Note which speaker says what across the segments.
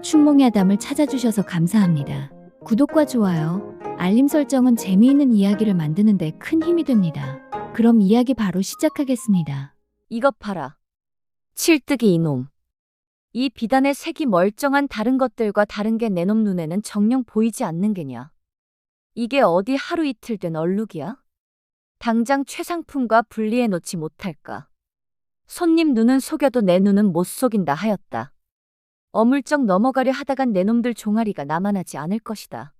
Speaker 1: 춘몽야담을 찾아주셔서 감사합니다. 구독과 좋아요, 알림 설정은 재미있는 이야기를 만드는 데 큰 힘이 됩니다. 그럼 이야기 바로 시작하겠습니다.
Speaker 2: 이것 봐라. 칠뜨기 이놈. 이 비단의 색이 멀쩡한 다른 것들과 다른 게 내 놈 눈에는 정녕 보이지 않는 게냐. 이게 어디 하루 이틀 된 얼룩이야? 당장 최상품과 분리해 놓지 못할까. 손님 눈은 속여도 내 눈은 못 속인다 하였다. 어물쩍 넘어가려 하다간 내 놈들 종아리가 남아나지 않을 것이다.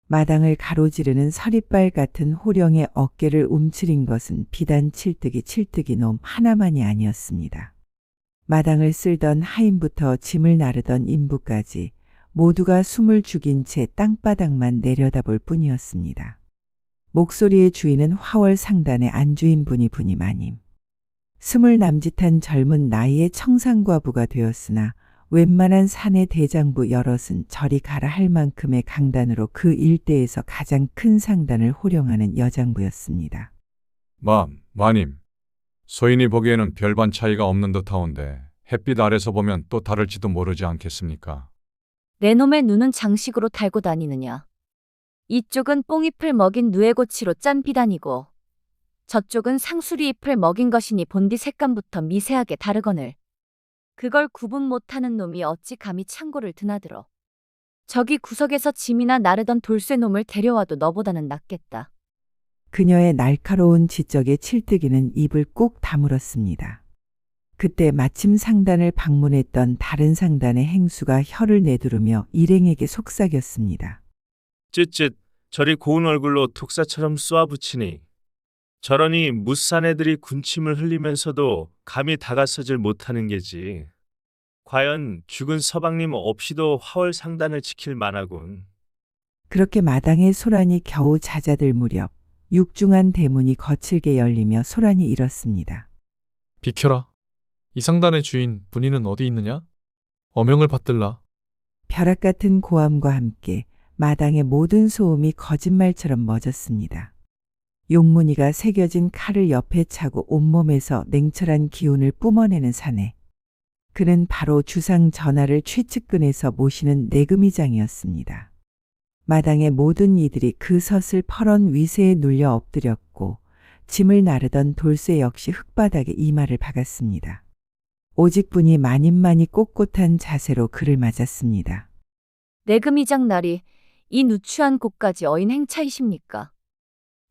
Speaker 3: 마당을 가로지르는 서리빨 같은 호령의 어깨를 움츠린 것은 비단 칠뜨기 놈 하나만이 아니었습니다. 마당을 쓸던 하인부터 짐을 나르던 인부까지 모두가 숨을 죽인 채 땅바닥만 내려다볼 뿐이었습니다. 목소리의 주인은 화월 상단의 안주인분이 마님. 20 남짓한 젊은 나이의 청상과부가 되었으나 웬만한 사내 대장부 여럿은 저리 가라 할 만큼의 강단으로 그 일대에서 가장 큰 상단을 호령하는 여장부였습니다.
Speaker 4: 마님. 소인이 보기에는 별반 차이가 없는 듯하온데 햇빛 아래서 보면 또 다를지도 모르지 않겠습니까?
Speaker 2: 내 놈의 눈은 장식으로 달고 다니느냐. 이쪽은 뽕잎을 먹인 누에고치로 짠 비단이고 저쪽은 상수리 잎을 먹인 것이니 본디 색감부터 미세하게 다르거늘. 그걸 구분 못하는 놈이 어찌 감히 창고를 드나들어. 저기 구석에서 짐이나 나르던 돌쇠 놈을 데려와도 너보다는 낫겠다.
Speaker 3: 그녀의 날카로운 지적에 칠뜨기는 입을 꼭 다물었습니다. 그때 마침 상단을 방문했던 다른 상단의 행수가 혀를 내두르며 일행에게 속삭였습니다.
Speaker 5: 쯧쯧 저리 고운 얼굴로 독사처럼 쏘아붙이니 저러니 무싼 애들이 군침을 흘리면서도 감히 다가서질 못하는 게지. 과연 죽은 서방님 없이도 화월 상단을 지킬 만하군.
Speaker 3: 그렇게 마당에 소란이 겨우 잦아들 무렵 육중한 대문이 거칠게 열리며 소란이 일었습니다.
Speaker 6: 비켜라. 이 상단의 주인 분이는 어디 있느냐? 어명을 받들라.
Speaker 3: 벼락 같은 고함과 함께 마당의 모든 소음이 거짓말처럼 멎었습니다. 용문이가 새겨진 칼을 옆에 차고 온몸에서 냉철한 기운을 뿜어내는 사내. 그는 바로 주상 전하를 최측근에서 모시는 내금이장이었습니다. 마당의 모든 이들이 그 섯을 퍼런 위세에 눌려 엎드렸고 짐을 나르던 돌쇠 역시 흙바닥에 이마를 박았습니다. 오직 분이 마님만이 꼿꼿한 자세로 그를 맞았습니다.
Speaker 2: 내금이장 날이 이 누추한 곳까지 어인 행차이십니까?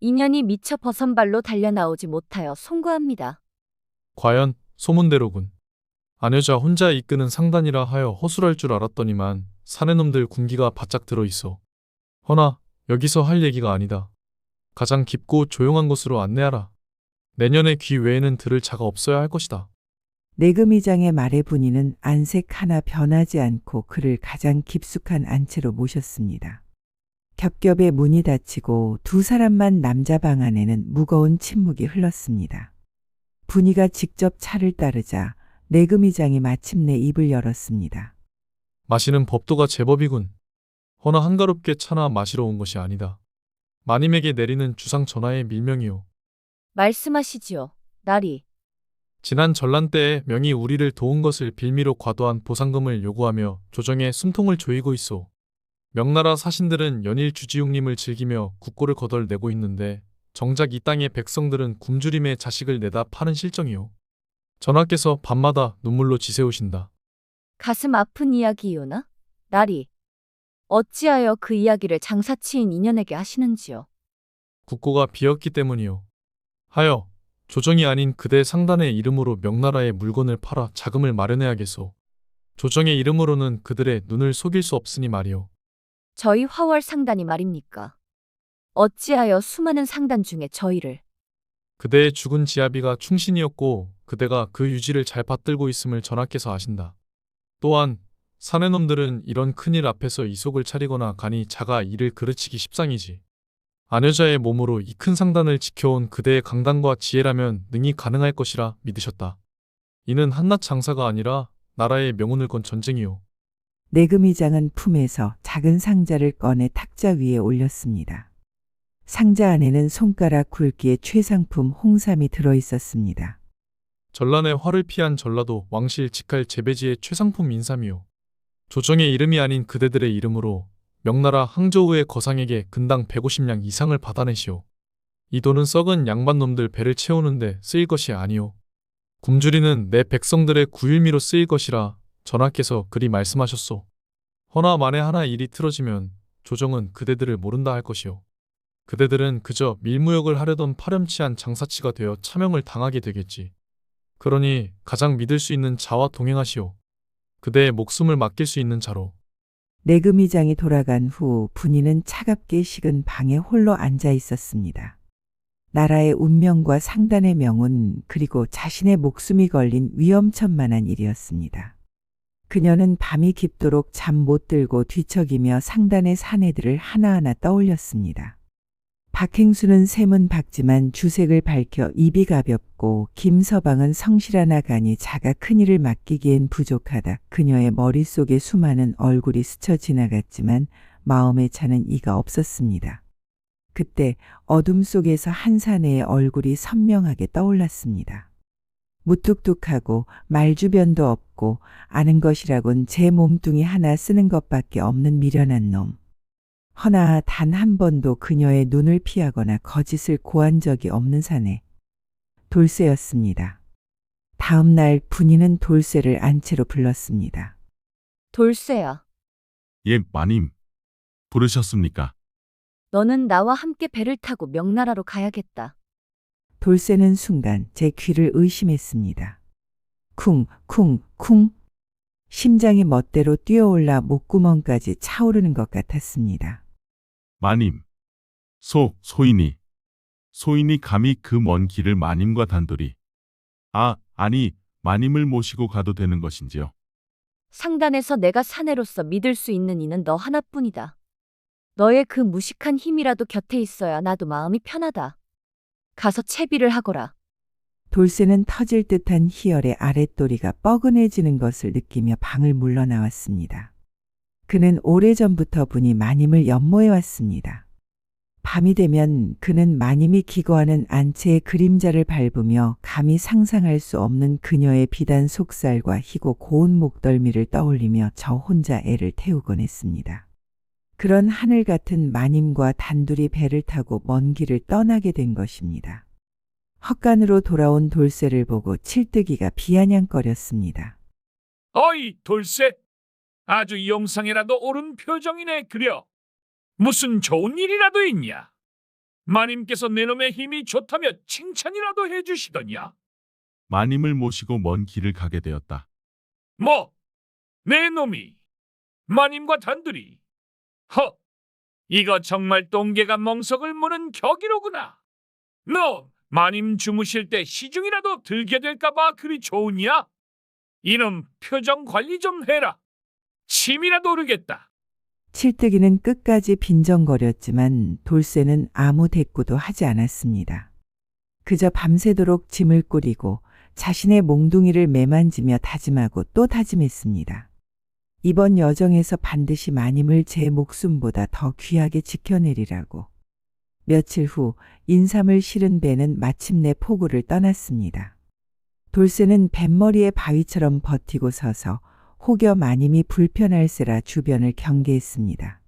Speaker 2: 인연이 미처 버선발로 달려나오지 못하여 송구합니다.
Speaker 6: 과연 소문대로군. 아녀자 혼자 이끄는 상단이라 하여 허술할 줄 알았더니만 사내놈들 군기가 바짝 들어있어. 허나 여기서 할 얘기가 아니다. 가장 깊고 조용한 곳으로 안내하라. 내년에 귀 외에는 들을 자가 없어야 할 것이다.
Speaker 3: 내금이장의 말에 분이는 안색 하나 변하지 않고 그를 가장 깊숙한 안채로 모셨습니다. 겹겹의 문이 닫히고 두 사람만 남자 방 안에는 무거운 침묵이 흘렀습니다. 분이가 직접 차를 따르자 내금이장이 마침내 입을 열었습니다.
Speaker 6: 마시는 법도가 제법이군. 허나 한가롭게 차나 마시러 온 것이 아니다. 마님에게 내리는 주상 전하의 밀명이오.
Speaker 2: 말씀하시지요, 나리.
Speaker 6: 지난 전란 때에 명이 우리를 도운 것을 빌미로 과도한 보상금을 요구하며 조정에 숨통을 조이고 있어. 명나라 사신들은 연일 주지용님을 즐기며 국고를 거덜내고 있는데 정작 이 땅의 백성들은 굶주림에 자식을 내다 파는 실정이오. 전하께서 밤마다 눈물로 지새우신다.
Speaker 2: 가슴 아픈 이야기이오나? 나리. 어찌하여 그 이야기를 장사치인 인연에게 하시는지요?
Speaker 6: 국고가 비었기 때문이오. 하여 조정이 아닌 그대 상단의 이름으로 명나라의 물건을 팔아 자금을 마련해야겠소. 조정의 이름으로는 그들의 눈을 속일 수 없으니 말이오.
Speaker 2: 저희 화월 상단이 말입니까? 어찌하여 수많은 상단 중에 저희를.
Speaker 6: 그대의 죽은 지아비가 충신이었고 그대가 그 유지를 잘 받들고 있음을 전하께서 아신다. 또한 사내놈들은 이런 큰일 앞에서 이속을 차리거나 가니 자가 이를 그르치기 십상이지. 아녀자의 몸으로 이 큰 상단을 지켜온 그대의 강단과 지혜라면 능히 가능할 것이라 믿으셨다. 이는 한낱 장사가 아니라 나라의 명운을 건 전쟁이오.
Speaker 3: 내금이장은 품에서 작은 상자를 꺼내 탁자 위에 올렸습니다. 상자 안에는 손가락 굵기의 최상품 홍삼이 들어있었습니다.
Speaker 6: 전란의 화를 피한 전라도 왕실 직할 재배지의 최상품 인삼이요. 조정의 이름이 아닌 그대들의 이름으로 명나라 항저우의 거상에게 근당 150량 이상을 받아내시오. 이 돈은 썩은 양반놈들 배를 채우는데 쓰일 것이 아니오. 굶주리는 내 백성들의 구일미로 쓰일 것이라 전하께서 그리 말씀하셨소. 허나 만에 하나 일이 틀어지면 조정은 그대들을 모른다 할 것이오. 그대들은 그저 밀무역을 하려던 파렴치한 장사치가 되어 차명을 당하게 되겠지. 그러니 가장 믿을 수 있는 자와 동행하시오. 그대의 목숨을 맡길 수 있는 자로.
Speaker 3: 내금의장이 돌아간 후 분이는 차갑게 식은 방에 홀로 앉아 있었습니다. 나라의 운명과 상단의 명운 그리고 자신의 목숨이 걸린 위험천만한 일이었습니다. 그녀는 밤이 깊도록 잠 못 들고 뒤척이며 상단의 사내들을 하나하나 떠올렸습니다. 박행수는 샘은 밝지만 주색을 밝혀 입이 가볍고 김서방은 성실하나 가니 자가 큰일을 맡기기엔 부족하다. 그녀의 머릿속에 수많은 얼굴이 스쳐 지나갔지만 마음에 차는 이가 없었습니다. 그때 어둠 속에서 한 사내의 얼굴이 선명하게 떠올랐습니다. 무뚝뚝하고 말주변도 없고 아는 것이라곤 제 몸뚱이 하나 쓰는 것밖에 없는 미련한 놈. 허나 단 한 번도 그녀의 눈을 피하거나 거짓을 고한 적이 없는 사내. 돌쇠였습니다. 다음 날 분이는 돌쇠를 안채로 불렀습니다.
Speaker 2: 돌쇠야,
Speaker 7: 예, 마님. 부르셨습니까?
Speaker 2: 너는 나와 함께 배를 타고 명나라로 가야겠다.
Speaker 3: 돌쇠는 순간 제 귀를 의심했습니다. 쿵, 쿵, 쿵. 심장이 멋대로 뛰어올라 목구멍까지 차오르는 것 같았습니다.
Speaker 7: 마님. 소인이. 소인이 감히 그 먼 길을 마님과 단둘이. 아니, 마님을 모시고 가도 되는 것인지요?
Speaker 2: 상단에서 내가 사내로서 믿을 수 있는 이는 너 하나뿐이다. 너의 그 무식한 힘이라도 곁에 있어야 나도 마음이 편하다. 가서 채비를 하거라.
Speaker 3: 돌쇠는 터질 듯한 희열의 아랫도리가 뻐근해지는 것을 느끼며 방을 물러나왔습니다. 그는 오래전부터 분이 마님을 연모해 왔습니다. 밤이 되면 그는 마님이 기거하는 안채의 그림자를 밟으며 감히 상상할 수 없는 그녀의 비단 속살과 희고 고운 목덜미를 떠올리며 저 혼자 애를 태우곤 했습니다. 그런 하늘 같은 마님과 단둘이 배를 타고 먼 길을 떠나게 된 것입니다. 헛간으로 돌아온 돌쇠를 보고 칠뜨기가 비아냥거렸습니다.
Speaker 8: 어이 돌쇠, 아주 영상이라도 옳은 표정이네 그려. 무슨 좋은 일이라도 있냐? 마님께서 내 놈의 힘이 좋다며 칭찬이라도 해주시더냐?
Speaker 7: 마님을 모시고 먼 길을 가게 되었다.
Speaker 8: 뭐? 내 놈이 마님과 단둘이? 허! 이거 정말 똥개가 멍석을 무는 격이로구나. 너 마님 주무실 때 시중이라도 들게 될까봐 그리 좋으냐? 이놈 표정 관리 좀 해라. 침이라도 오르겠다.
Speaker 3: 칠뜨기는 끝까지 빈정거렸지만 돌쇠는 아무 대꾸도 하지 않았습니다. 그저 밤새도록 짐을 꾸리고 자신의 몽둥이를 매만지며 다짐하고 또 다짐했습니다. 이번 여정에서 반드시 마님을 제 목숨보다 더 귀하게 지켜내리라고. 며칠 후 인삼을 실은 배는 마침내 포구를 떠났습니다. 돌쇠는 뱃머리의 바위처럼 버티고 서서 혹여 마님이 불편할세라 주변을 경계했습니다.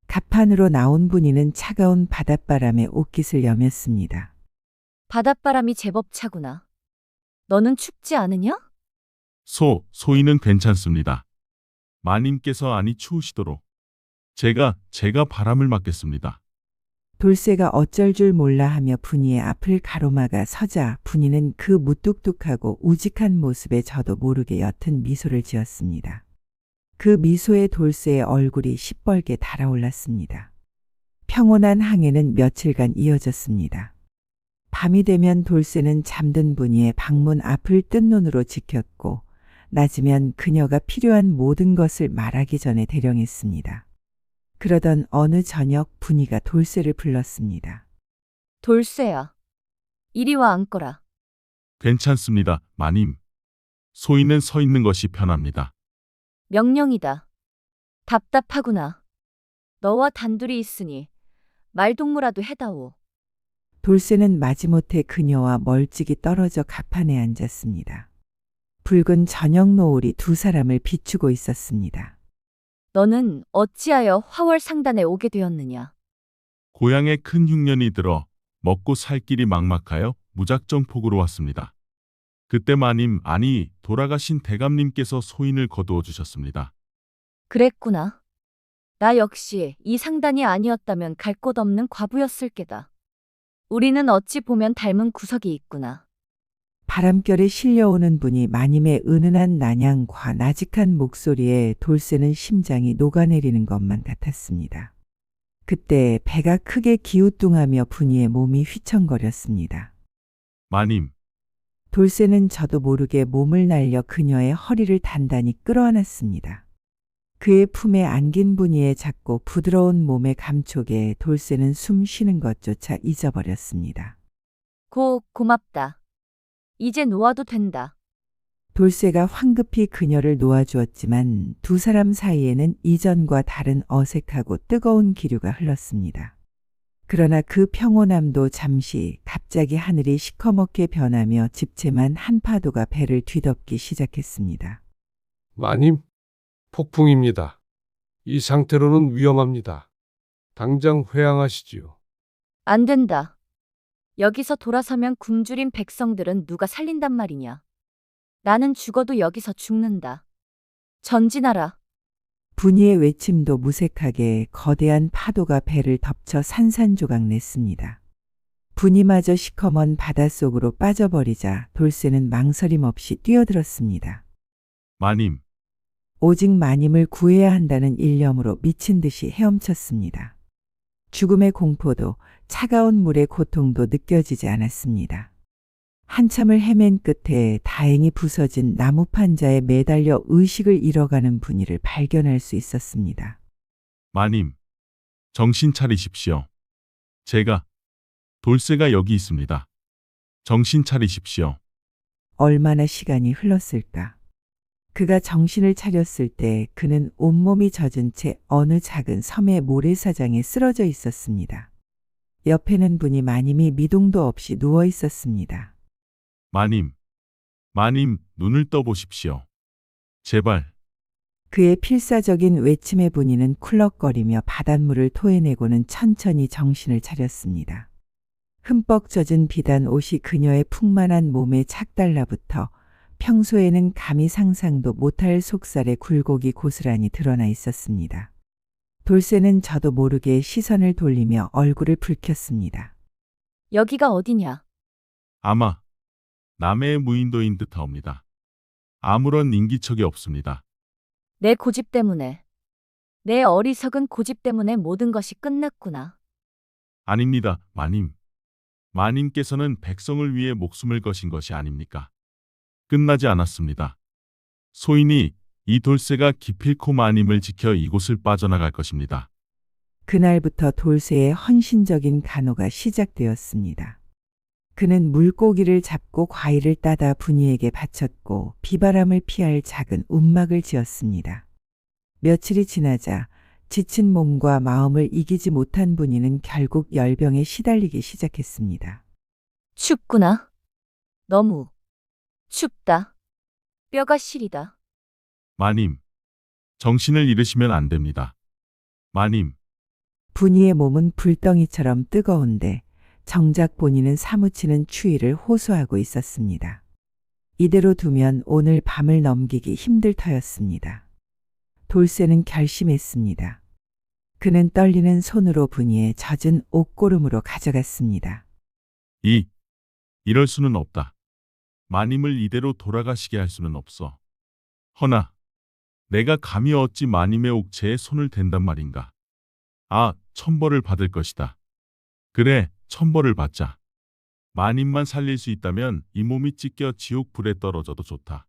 Speaker 3: 갑판으로 나온 분이는 차가운 바닷바람에 옷깃을 여몄습니다.
Speaker 2: 바닷바람이 제법 차구나. 너는 춥지 않으냐?
Speaker 7: 소인은 괜찮습니다. 마님께서 아니 추우시도록. 제가 바람을 맞겠습니다.
Speaker 3: 돌쇠가 어쩔 줄 몰라 하며 분이의 앞을 가로막아 서자 분이는 그 무뚝뚝하고 우직한 모습에 저도 모르게 옅은 미소를 지었습니다. 그 미소에 돌쇠의 얼굴이 시뻘게 달아올랐습니다. 평온한 항해는 며칠간 이어졌습니다. 밤이 되면 돌쇠는 잠든 분이의 방문 앞을 뜬 눈으로 지켰고 낮이면 그녀가 필요한 모든 것을 말하기 전에 대령했습니다. 그러던 어느 저녁 분이가 돌쇠를 불렀습니다.
Speaker 2: 돌쇠야, 이리 와 앉거라.
Speaker 7: 괜찮습니다, 마님. 소인은 서 있는 것이 편합니다.
Speaker 2: 명령이다. 답답하구나. 너와 단둘이 있으니 말동무라도 해다오.
Speaker 3: 돌쇠는 마지못해 그녀와 멀찍이 떨어져 갑판에 앉았습니다. 붉은 저녁 노을이 두 사람을 비추고 있었습니다.
Speaker 2: 너는 어찌하여 화월 상단에 오게 되었느냐?
Speaker 7: 고향에 큰 흉년이 들어 먹고 살 길이 막막하여 무작정 폭으로 왔습니다. 그때 마님, 아니 돌아가신 대감님께서 소인을 거두어 주셨습니다.
Speaker 2: 그랬구나. 나 역시 이 상단이 아니었다면 갈 곳 없는 과부였을 게다. 우리는 어찌 보면 닮은 구석이 있구나.
Speaker 3: 바람결에 실려오는 분이 마님의 은은한 난양과 나직한 목소리에 돌쇠는 심장이 녹아내리는 것만 같았습니다. 그때 배가 크게 기우뚱하며 분이의 몸이 휘청거렸습니다.
Speaker 7: 마님,
Speaker 3: 돌쇠는 저도 모르게 몸을 날려 그녀의 허리를 단단히 끌어안았습니다. 그의 품에 안긴 분이의 작고 부드러운 몸의 감촉에 돌쇠는 숨 쉬는 것조차 잊어버렸습니다.
Speaker 2: 고맙다. 이제 놓아도 된다.
Speaker 3: 돌쇠가 황급히 그녀를 놓아주었지만 두 사람 사이에는 이전과 다른 어색하고 뜨거운 기류가 흘렀습니다. 그러나 그 평온함도 잠시 갑자기 하늘이 시커멓게 변하며 집채만 한 파도가 배를 뒤덮기 시작했습니다.
Speaker 9: 마님, 폭풍입니다. 이 상태로는 위험합니다. 당장 회항하시지요.
Speaker 2: 안 된다. 여기서 돌아서면 굶주린 백성들은 누가 살린단 말이냐. 나는 죽어도 여기서 죽는다. 전진하라.
Speaker 3: 분이의 외침도 무색하게 거대한 파도가 배를 덮쳐 산산조각 냈습니다. 분이마저 시커먼 바닷속으로 빠져버리자 돌쇠는 망설임 없이 뛰어들었습니다.
Speaker 7: 마님,
Speaker 3: 오직 마님을 구해야 한다는 일념으로 미친 듯이 헤엄쳤습니다. 죽음의 공포도 차가운 물의 고통도 느껴지지 않았습니다. 한참을 헤맨 끝에 다행히 부서진 나무 판자에 매달려 의식을 잃어가는 분이를 발견할 수 있었습니다.
Speaker 7: 마님, 정신 차리십시오. 돌쇠가 여기 있습니다. 정신 차리십시오.
Speaker 3: 얼마나 시간이 흘렀을까. 그가 정신을 차렸을 때 그는 온몸이 젖은 채 어느 작은 섬의 모래사장에 쓰러져 있었습니다. 옆에는 분이 마님이 미동도 없이 누워 있었습니다.
Speaker 7: 마님, 눈을 떠보십시오. 제발.
Speaker 3: 그의 필사적인 외침의 분이는 쿨럭거리며 바닷물을 토해내고는 천천히 정신을 차렸습니다. 흠뻑 젖은 비단 옷이 그녀의 풍만한 몸에 착 달라붙어 평소에는 감히 상상도 못할 속살의 굴곡이 고스란히 드러나 있었습니다. 돌쇠는 저도 모르게 시선을 돌리며 얼굴을 붉혔습니다.
Speaker 2: 여기가 어디냐?
Speaker 7: 아마 남해의 무인도인 듯하옵니다. 아무런 인기척이 없습니다.
Speaker 2: 내 고집 때문에. 내 어리석은 고집 때문에 모든 것이 끝났구나.
Speaker 7: 아닙니다, 마님. 마님께서는 백성을 위해 목숨을 거신 것이 아닙니까? 끝나지 않았습니다. 소인이 이 돌쇠가 기필코 마님을 지켜 이곳을 빠져나갈 것입니다.
Speaker 3: 그날부터 돌쇠의 헌신적인 간호가 시작되었습니다. 그는 물고기를 잡고 과일을 따다 분이에게 바쳤고 비바람을 피할 작은 움막을 지었습니다. 며칠이 지나자 지친 몸과 마음을 이기지 못한 분이는 결국 열병에 시달리기 시작했습니다.
Speaker 2: 춥구나. 너무 춥다. 뼈가 시리다.
Speaker 7: 마님, 정신을 잃으시면 안 됩니다. 마님,
Speaker 3: 분이의 몸은 불덩이처럼 뜨거운데 정작 본인은 사무치는 추위를 호소하고 있었습니다. 이대로 두면 오늘 밤을 넘기기 힘들 터였습니다. 돌쇠는 결심했습니다. 그는 떨리는 손으로 분이의 젖은 옷고름으로 가져갔습니다.
Speaker 7: 이럴 수는 없다. 마님을 이대로 돌아가시게 할 수는 없어. 허나 내가 감히 어찌 마님의 옥체에 손을 댄단 말인가. 천벌을 받을 것이다. 그래, 천벌을 받자. 마님만 살릴 수 있다면 이 몸이 찢겨 지옥 불에 떨어져도 좋다.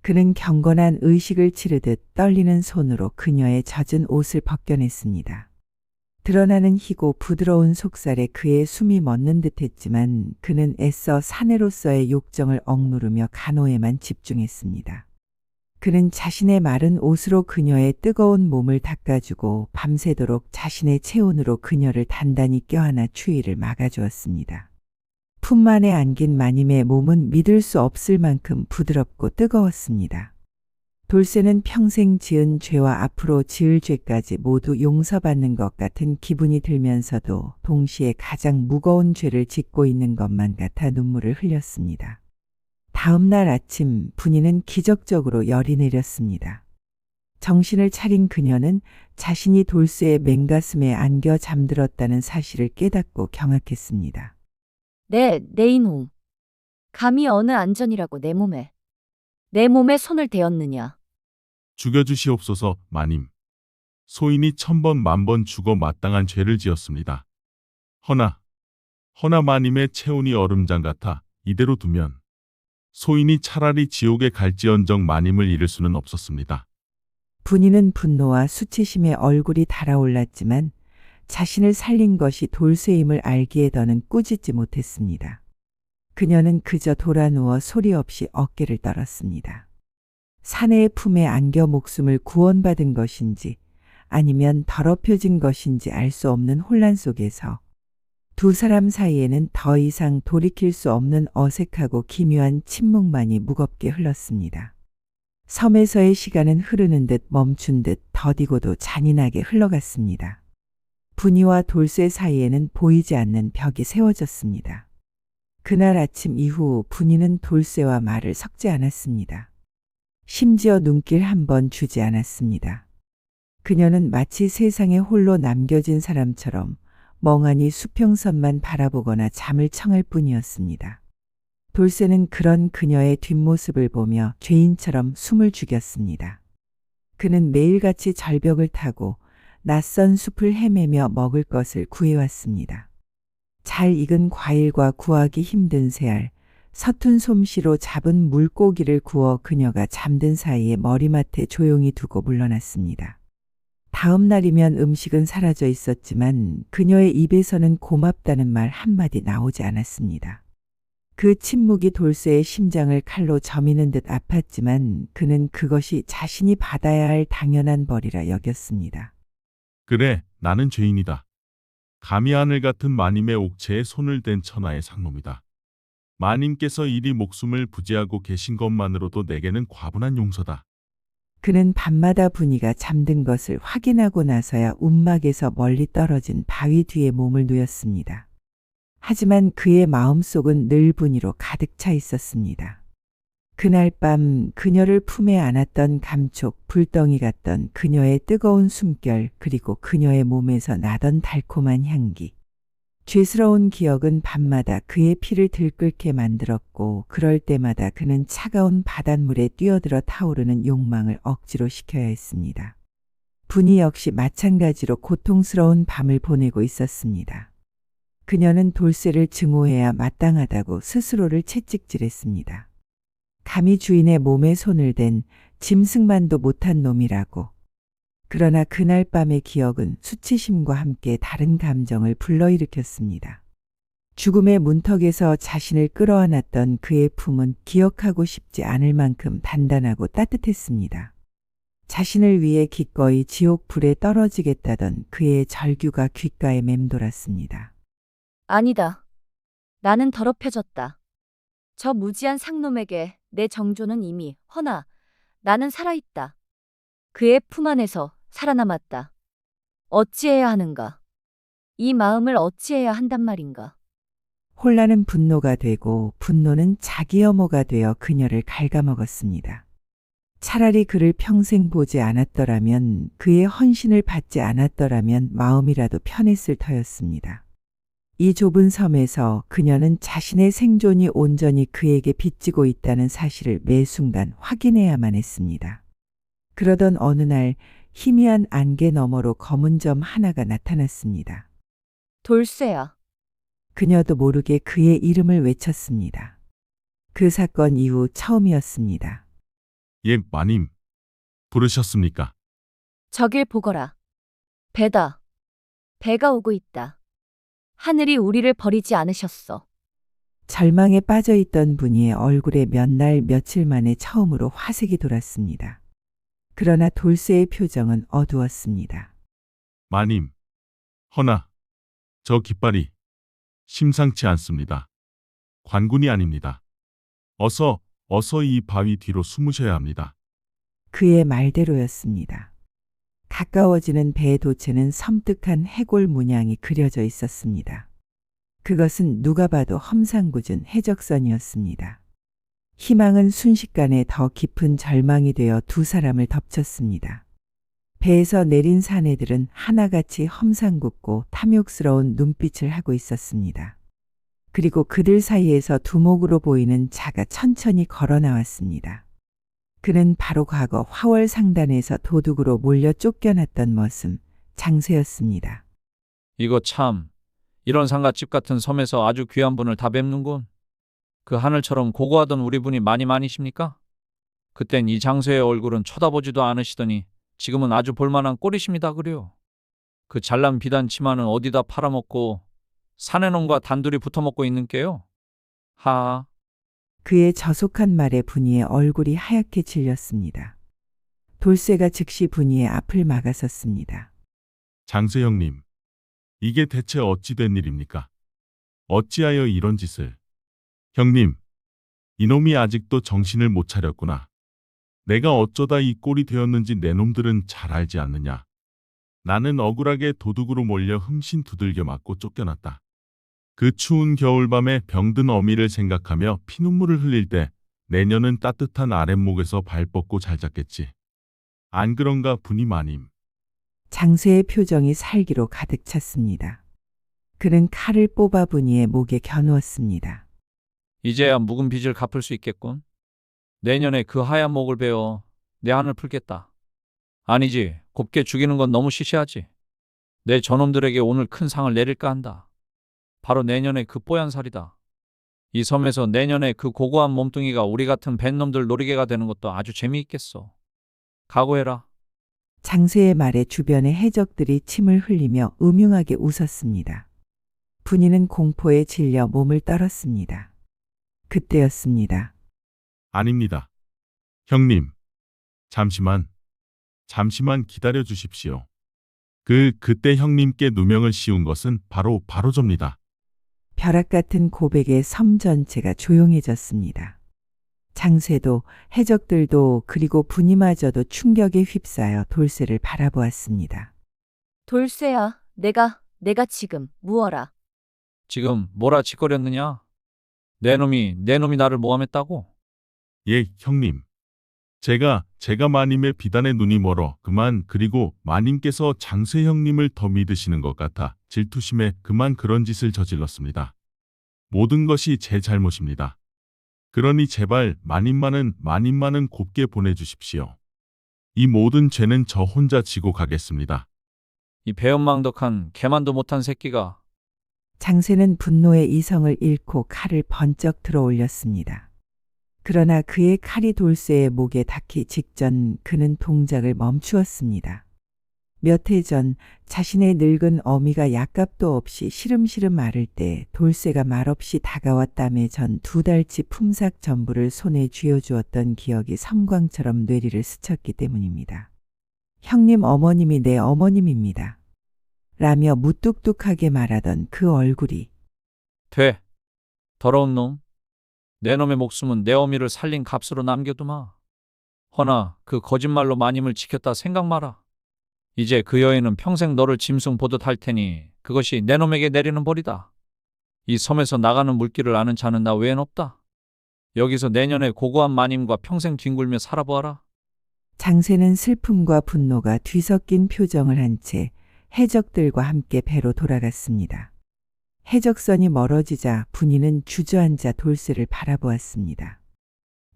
Speaker 3: 그는 경건한 의식을 치르듯 떨리는 손으로 그녀의 젖은 옷을 벗겨냈습니다. 드러나는 희고 부드러운 속살에 그의 숨이 멎는 듯했지만 그는 애써 사내로서의 욕정을 억누르며 간호에만 집중했습니다. 그는 자신의 마른 옷으로 그녀의 뜨거운 몸을 닦아주고 밤새도록 자신의 체온으로 그녀를 단단히 껴안아 추위를 막아주었습니다. 품만에 안긴 마님의 몸은 믿을 수 없을 만큼 부드럽고 뜨거웠습니다. 돌쇠는 평생 지은 죄와 앞으로 지을 죄까지 모두 용서받는 것 같은 기분이 들면서도 동시에 가장 무거운 죄를 짓고 있는 것만 같아 눈물을 흘렸습니다. 다음 날 아침 분이는 기적적으로 열이 내렸습니다. 정신을 차린 그녀는 자신이 돌쇠의 맨가슴에 안겨 잠들었다는 사실을 깨닫고 경악했습니다.
Speaker 2: 내 이놈. 감히 어느 안전이라고 내 몸에 손을 대었느냐.
Speaker 7: 죽여주시옵소서, 마님. 소인이 1000번 만번 죽어 마땅한 죄를 지었습니다. 허나 마님의 체온이 얼음장 같아 이대로 두면 소인이 차라리 지옥에 갈지언정 마님을 잃을 수는 없었습니다.
Speaker 3: 분이는 분노와 수치심에 얼굴이 달아올랐지만 자신을 살린 것이 돌쇠임을 알기에 더는 꾸짖지 못했습니다. 그녀는 그저 돌아누워 소리 없이 어깨를 떨었습니다. 사내의 품에 안겨 목숨을 구원받은 것인지 아니면 더럽혀진 것인지 알 수 없는 혼란 속에서 두 사람 사이에는 더 이상 돌이킬 수 없는 어색하고 기묘한 침묵만이 무겁게 흘렀습니다. 섬에서의 시간은 흐르는 듯 멈춘 듯 더디고도 잔인하게 흘러갔습니다. 분이와 돌쇠 사이에는 보이지 않는 벽이 세워졌습니다. 그날 아침 이후 분이는 돌쇠와 말을 섞지 않았습니다. 심지어 눈길 한 번 주지 않았습니다. 그녀는 마치 세상에 홀로 남겨진 사람처럼 멍하니 수평선만 바라보거나 잠을 청할 뿐이었습니다. 돌쇠는 그런 그녀의 뒷모습을 보며 죄인처럼 숨을 죽였습니다. 그는 매일같이 절벽을 타고 낯선 숲을 헤매며 먹을 것을 구해왔습니다. 잘 익은 과일과 구하기 힘든 새알, 서툰 솜씨로 잡은 물고기를 구워 그녀가 잠든 사이에 머리맡에 조용히 두고 물러났습니다. 다음 날이면 음식은 사라져 있었지만 그녀의 입에서는 고맙다는 말 한마디 나오지 않았습니다. 그 침묵이 돌쇠의 심장을 칼로 저미는 듯 아팠지만 그는 그것이 자신이 받아야 할 당연한 벌이라 여겼습니다.
Speaker 7: 그래, 나는 죄인이다. 감히 하늘 같은 마님의 옥체에 손을 댄 천하의 상놈이다. 마님께서 이리 목숨을 부지하고 계신 것만으로도 내게는 과분한 용서다.
Speaker 3: 그는 밤마다 분이가 잠든 것을 확인하고 나서야 움막에서 멀리 떨어진 바위 뒤에 몸을 누였습니다. 하지만 그의 마음속은 늘 분이로 가득 차 있었습니다. 그날 밤 그녀를 품에 안았던 감촉, 불덩이 같던 그녀의 뜨거운 숨결, 그리고 그녀의 몸에서 나던 달콤한 향기. 죄스러운 기억은 밤마다 그의 피를 들끓게 만들었고 그럴 때마다 그는 차가운 바닷물에 뛰어들어 타오르는 욕망을 억지로 식혀야 했습니다. 분이 역시 마찬가지로 고통스러운 밤을 보내고 있었습니다. 그녀는 돌쇠를 증오해야 마땅하다고 스스로를 채찍질했습니다. 감히 주인의 몸에 손을 댄 짐승만도 못한 놈이라고. 그러나 그날 밤의 기억은 수치심과 함께 다른 감정을 불러일으켰습니다. 죽음의 문턱에서 자신을 끌어안았던 그의 품은 기억하고 싶지 않을 만큼 단단하고 따뜻했습니다. 자신을 위해 기꺼이 지옥 불에 떨어지겠다던 그의 절규가 귓가에 맴돌았습니다.
Speaker 2: 아니다. 나는 더럽혀졌다. 저 무지한 상놈에게 내 정조는 이미 허나 나는 살아있다. 그의 품 안에서 살아남았다. 어찌해야 하는가? 이 마음을 어찌해야 한단 말인가?
Speaker 3: 혼란은 분노가 되고 분노는 자기 혐오가 되어 그녀를 갉아먹었습니다. 차라리 그를 평생 보지 않았더라면, 그의 헌신을 받지 않았더라면 마음이라도 편했을 터였습니다. 이 좁은 섬에서 그녀는 자신의 생존이 온전히 그에게 빚지고 있다는 사실을 매 순간 확인해야만 했습니다. 그러던 어느 날 희미한 안개 너머로 검은 점 하나가 나타났습니다.
Speaker 2: 돌쇠야.
Speaker 3: 그녀도 모르게 그의 이름을 외쳤습니다. 그 사건 이후 처음이었습니다.
Speaker 7: 예, 마님. 부르셨습니까?
Speaker 2: 저길 보거라. 배다. 배가 오고 있다. 하늘이 우리를 버리지 않으셨어.
Speaker 3: 절망에 빠져있던 분이의 얼굴에 몇 날 며칠 만에 처음으로 화색이 돌았습니다. 그러나 돌쇠의 표정은 어두웠습니다.
Speaker 7: 마님. 허나 저 깃발이 심상치 않습니다. 관군이 아닙니다. 어서 이 바위 뒤로 숨으셔야 합니다.
Speaker 3: 그의 말대로였습니다. 가까워지는 배의 도체는 섬뜩한 해골 문양이 그려져 있었습니다. 그것은 누가 봐도 험상궂은 해적선이었습니다. 희망은 순식간에 더 깊은 절망이 되어 두 사람을 덮쳤습니다. 배에서 내린 사내들은 하나같이 험상궂고 탐욕스러운 눈빛을 하고 있었습니다. 그리고 그들 사이에서 두목으로 보이는 자가 천천히 걸어 나왔습니다. 그는 바로 과거 화월 상단에서 도둑으로 몰려 쫓겨났던 머슴 장세였습니다.
Speaker 10: 이거 참, 이런 상갓집 같은 섬에서 아주 귀한 분을 다 뵙는군. 그 하늘처럼 고고하던 우리 분이 많이십니까? 그땐 이 장세의 얼굴은 쳐다보지도 않으시더니 지금은 아주 볼만한 꼴이십니다 그려. 그 잘난 비단 치마는 어디다 팔아먹고 사내놈과 단둘이 붙어먹고 있는 게요. 하하.
Speaker 3: 그의 저속한 말에 분이의 얼굴이 하얗게 질렸습니다. 돌쇠가 즉시 분이의 앞을 막아섰습니다.
Speaker 7: 장세 형님, 이게 대체 어찌 된 일입니까? 어찌하여 이런 짓을? 형님, 이놈이 아직도 정신을 못 차렸구나. 내가 어쩌다 이 꼴이 되었는지 내 놈들은 잘 알지 않느냐. 나는 억울하게 도둑으로 몰려 흠신 두들겨 맞고 쫓겨났다. 그 추운 겨울밤에 병든 어미를 생각하며 피눈물을 흘릴 때 내년은 따뜻한 아랫목에서 발 뻗고 잘 잤겠지. 안 그런가 분이 마님.
Speaker 3: 장세의 표정이 살기로 가득 찼습니다. 그는 칼을 뽑아 분이의 목에 겨누었습니다.
Speaker 10: 이제야 묵은 빚을 갚을 수 있겠군. 내년에 그 하얀 목을 베어 내 한을 풀겠다. 아니지, 곱게 죽이는 건 너무 시시하지. 내 저놈들에게 오늘 큰 상을 내릴까 한다. 바로 내년에 그 뽀얀 살이다. 이 섬에서 내년에 그 고고한 몸뚱이가 우리 같은 뱃놈들 놀이개가 되는 것도 아주 재미있겠어. 각오해라.
Speaker 3: 장세의 말에 주변의 해적들이 침을 흘리며 음흉하게 웃었습니다. 분이는 공포에 질려 몸을 떨었습니다. 그때였습니다.
Speaker 7: 아닙니다. 형님, 잠시만 기다려 주십시오. 그때 형님께 누명을 씌운 것은 바로 접니다.
Speaker 3: 벼락 같은 고백에 섬 전체가 조용해졌습니다. 장세도 해적들도 그리고 분이마저도 충격에 휩싸여 돌쇠를 바라보았습니다.
Speaker 2: 돌쇠야, 내가 지금 무어라.
Speaker 10: 지금 뭐라 짓거렸느냐? 내 놈이 나를 모함했다고?
Speaker 7: 예, 형님. 제가 마님의 비단에 눈이 멀어 그리고 마님께서 장세 형님을 더 믿으시는 것 같아 질투심에 그런 짓을 저질렀습니다. 모든 것이 제 잘못입니다. 그러니 제발 마님만은 곱게 보내주십시오. 이 모든 죄는 저 혼자 지고 가겠습니다.
Speaker 10: 이 배은망덕한 개만도 못한 새끼가.
Speaker 3: 장세는 분노의 이성을 잃고 칼을 번쩍 들어 올렸습니다. 그러나 그의 칼이 돌쇠의 목에 닿기 직전 그는 동작을 멈추었습니다. 몇 해 전 자신의 늙은 어미가 약값도 없이 시름시름 앓을 때 돌쇠가 말없이 다가왔다며 전 2달치 품삯 전부를 손에 쥐어주었던 기억이 섬광처럼 뇌리를 스쳤기 때문입니다. 형님 어머님이 내 어머님입니다. 라며 무뚝뚝하게 말하던 그 얼굴이
Speaker 10: 돼. 더러운 놈. 내 놈의 목숨은 내 어미를 살린 값으로 남겨두마. 허나 그 거짓말로 마님을 지켰다 생각 마라. 이제 그 여인은 평생 너를 짐승 보듯 할 테니 그것이 내 놈에게 내리는 벌이다. 이 섬에서 나가는 물길을 아는 자는 나 외엔 없다. 여기서 내년에 고고한 마님과 평생 뒹굴며 살아보아라.
Speaker 3: 장세는 슬픔과 분노가 뒤섞인 표정을 한 채 해적들과 함께 배로 돌아갔습니다. 해적선이 멀어지자 분이는 주저앉아 돌쇠를 바라보았습니다.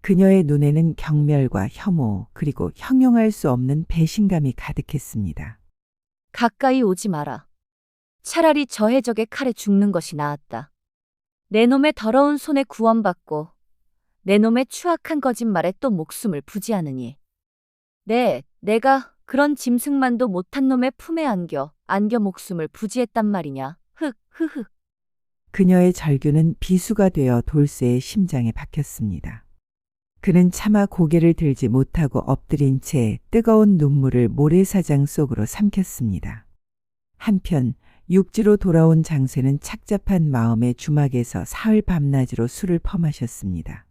Speaker 3: 그녀의 눈에는 경멸과 혐오 그리고 형용할 수 없는 배신감이 가득했습니다.
Speaker 2: 가까이 오지 마라. 차라리 저 해적의 칼에 죽는 것이 나았다. 내 놈의 더러운 손에 구원받고 내 놈의 추악한 거짓말에 또 목숨을 부지하느니. 내가 그런 짐승만도 못한 놈의 품에 안겨 목숨을 부지했단 말이냐. 흑.
Speaker 3: 그녀의 절규는 비수가 되어 돌쇠의 심장에 박혔습니다. 그는 차마 고개를 들지 못하고 엎드린 채 뜨거운 눈물을 모래사장 속으로 삼켰습니다. 한편 육지로 돌아온 장세는 착잡한 마음에 주막에서 사흘 밤낮으로 술을 퍼마셨습니다.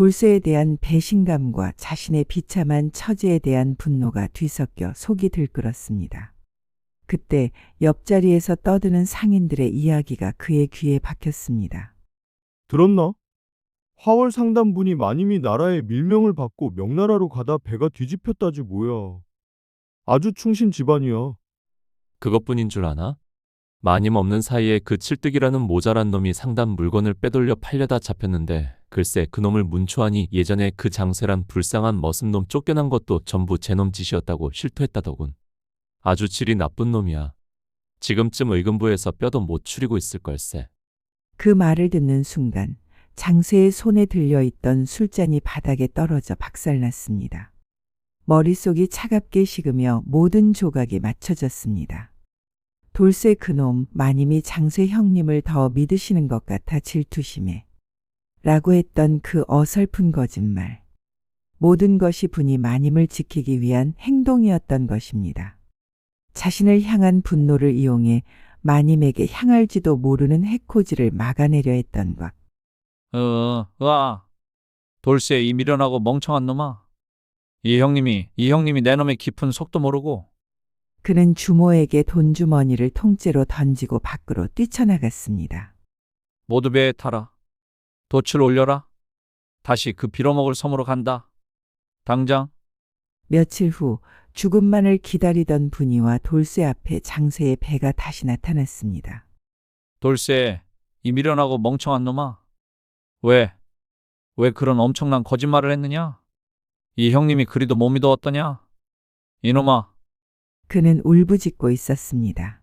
Speaker 3: 돌쇠에 대한 배신감과 자신의 비참한 처지에 대한 분노가 뒤섞여 속이 들끓었습니다. 그때 옆자리에서 떠드는 상인들의 이야기가 그의 귀에 박혔습니다.
Speaker 11: 들었나? 화월 상담분이 마님이 나라에 밀명을 받고 명나라로 가다 배가 뒤집혔다지 뭐야. 아주 충신 집안이야.
Speaker 12: 그것뿐인 줄 아나? 마님 없는 사이에 그 칠뜨기라는 모자란 놈이 상담 물건을 빼돌려 팔려다 잡혔는데 글쎄 그놈을 문초하니 예전에 그 장세란 불쌍한 머슴놈 쫓겨난 것도 전부 제놈 짓이었다고 실토했다더군. 아주 질이 나쁜 놈이야. 지금쯤 의금부에서 뼈도 못 추리고 있을 걸세.
Speaker 3: 그 말을 듣는 순간 장세의 손에 들려있던 술잔이 바닥에 떨어져 박살났습니다. 머릿속이 차갑게 식으며 모든 조각이 맞춰졌습니다. 돌쇠 그놈 마님이 장세 형님을 더 믿으시는 것 같아 질투심에 라고 했던 그 어설픈 거짓말. 모든 것이 분이 마님을 지키기 위한 행동이었던 것입니다. 자신을 향한 분노를 이용해 마님에게 향할지도 모르는 해코지를 막아내려 했던 것.
Speaker 10: 돌쇠 이 미련하고 멍청한 놈아. 이 형님이 내 놈의 깊은 속도 모르고.
Speaker 3: 그는 주모에게 돈주머니를 통째로 던지고 밖으로 뛰쳐나갔습니다.
Speaker 10: 모두 배에 타라. 돛을 올려라. 다시 그 빌어먹을 섬으로 간다. 당장.
Speaker 3: 며칠 후 죽음만을 기다리던 분이와 돌쇠 앞에 장세의 배가 다시 나타났습니다.
Speaker 10: 돌쇠, 이 미련하고 멍청한 놈아. 왜 그런 엄청난 거짓말을 했느냐? 이 형님이 그리도 못 믿어왔더냐? 이놈아.
Speaker 3: 그는 울부짖고 있었습니다.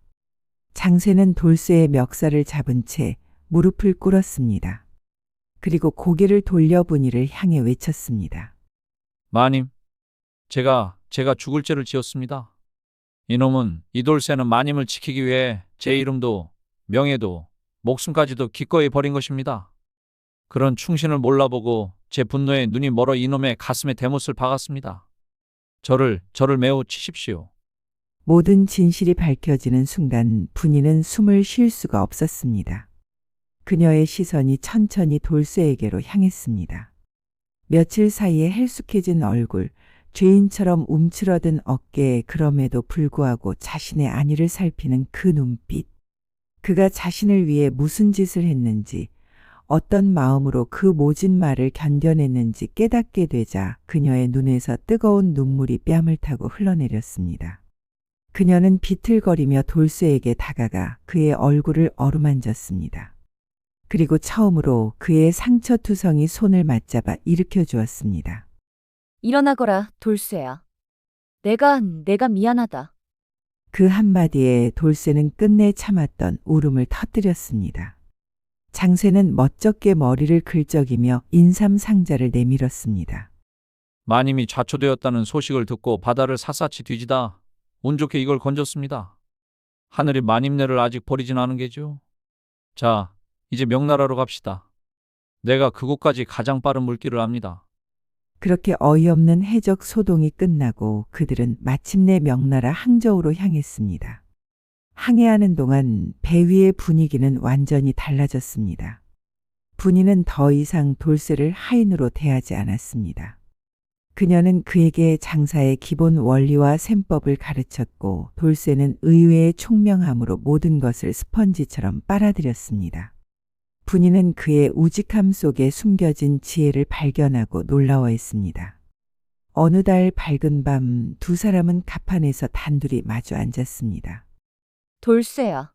Speaker 3: 장세는 돌쇠의 멱살을 잡은 채 무릎을 꿇었습니다. 그리고 고개를 돌려 분이를 향해 외쳤습니다.
Speaker 10: 마님, 제가 죽을 죄를 지었습니다. 이놈은 이 돌쇠는 마님을 지키기 위해 제 이름도 명예도 목숨까지도 기꺼이 버린 것입니다. 그런 충신을 몰라보고 제 분노에 눈이 멀어 이놈의 가슴에 대못을 박았습니다. 저를 매우 치십시오.
Speaker 3: 모든 진실이 밝혀지는 순간 분이는 숨을 쉴 수가 없었습니다. 그녀의 시선이 천천히 돌쇠에게로 향했습니다. 며칠 사이에 헬쑥해진 얼굴, 죄인처럼 움츠러든 어깨에 그럼에도 불구하고 자신의 안위를 살피는 그 눈빛. 그가 자신을 위해 무슨 짓을 했는지, 어떤 마음으로 그 모진 말을 견뎌냈는지 깨닫게 되자 그녀의 눈에서 뜨거운 눈물이 뺨을 타고 흘러내렸습니다. 그녀는 비틀거리며 돌쇠에게 다가가 그의 얼굴을 어루만졌습니다. 그리고 처음으로 그의 상처투성이 손을 맞잡아 일으켜 주었습니다.
Speaker 2: 일어나거라, 돌쇠야. 내가 미안하다.
Speaker 3: 그 한마디에 돌쇠는 끝내 참았던 울음을 터뜨렸습니다. 장세는 멋쩍게 머리를 긁적이며 인삼상자를 내밀었습니다.
Speaker 10: 마님이 좌초되었다는 소식을 듣고 바다를 샅샅이 뒤지다 운 좋게 이걸 건졌습니다. 하늘이 마님네를 아직 버리진 않은 게죠. 자, 이제 명나라로 갑시다. 내가 그곳까지 가장 빠른 물길을 압니다.
Speaker 3: 그렇게 어이없는 해적 소동이 끝나고 그들은 마침내 명나라 항저우로 향했습니다. 항해하는 동안 배 위의 분위기는 완전히 달라졌습니다. 분이는 더 이상 돌쇠를 하인으로 대하지 않았습니다. 그녀는 그에게 장사의 기본 원리와 셈법을 가르쳤고 돌쇠는 의외의 총명함으로 모든 것을 스펀지처럼 빨아들였습니다. 분이는 그의 우직함 속에 숨겨진 지혜를 발견하고 놀라워했습니다. 어느 달 밝은 밤 두 사람은 갑판에서 단둘이 마주 앉았습니다.
Speaker 2: 돌쇠야.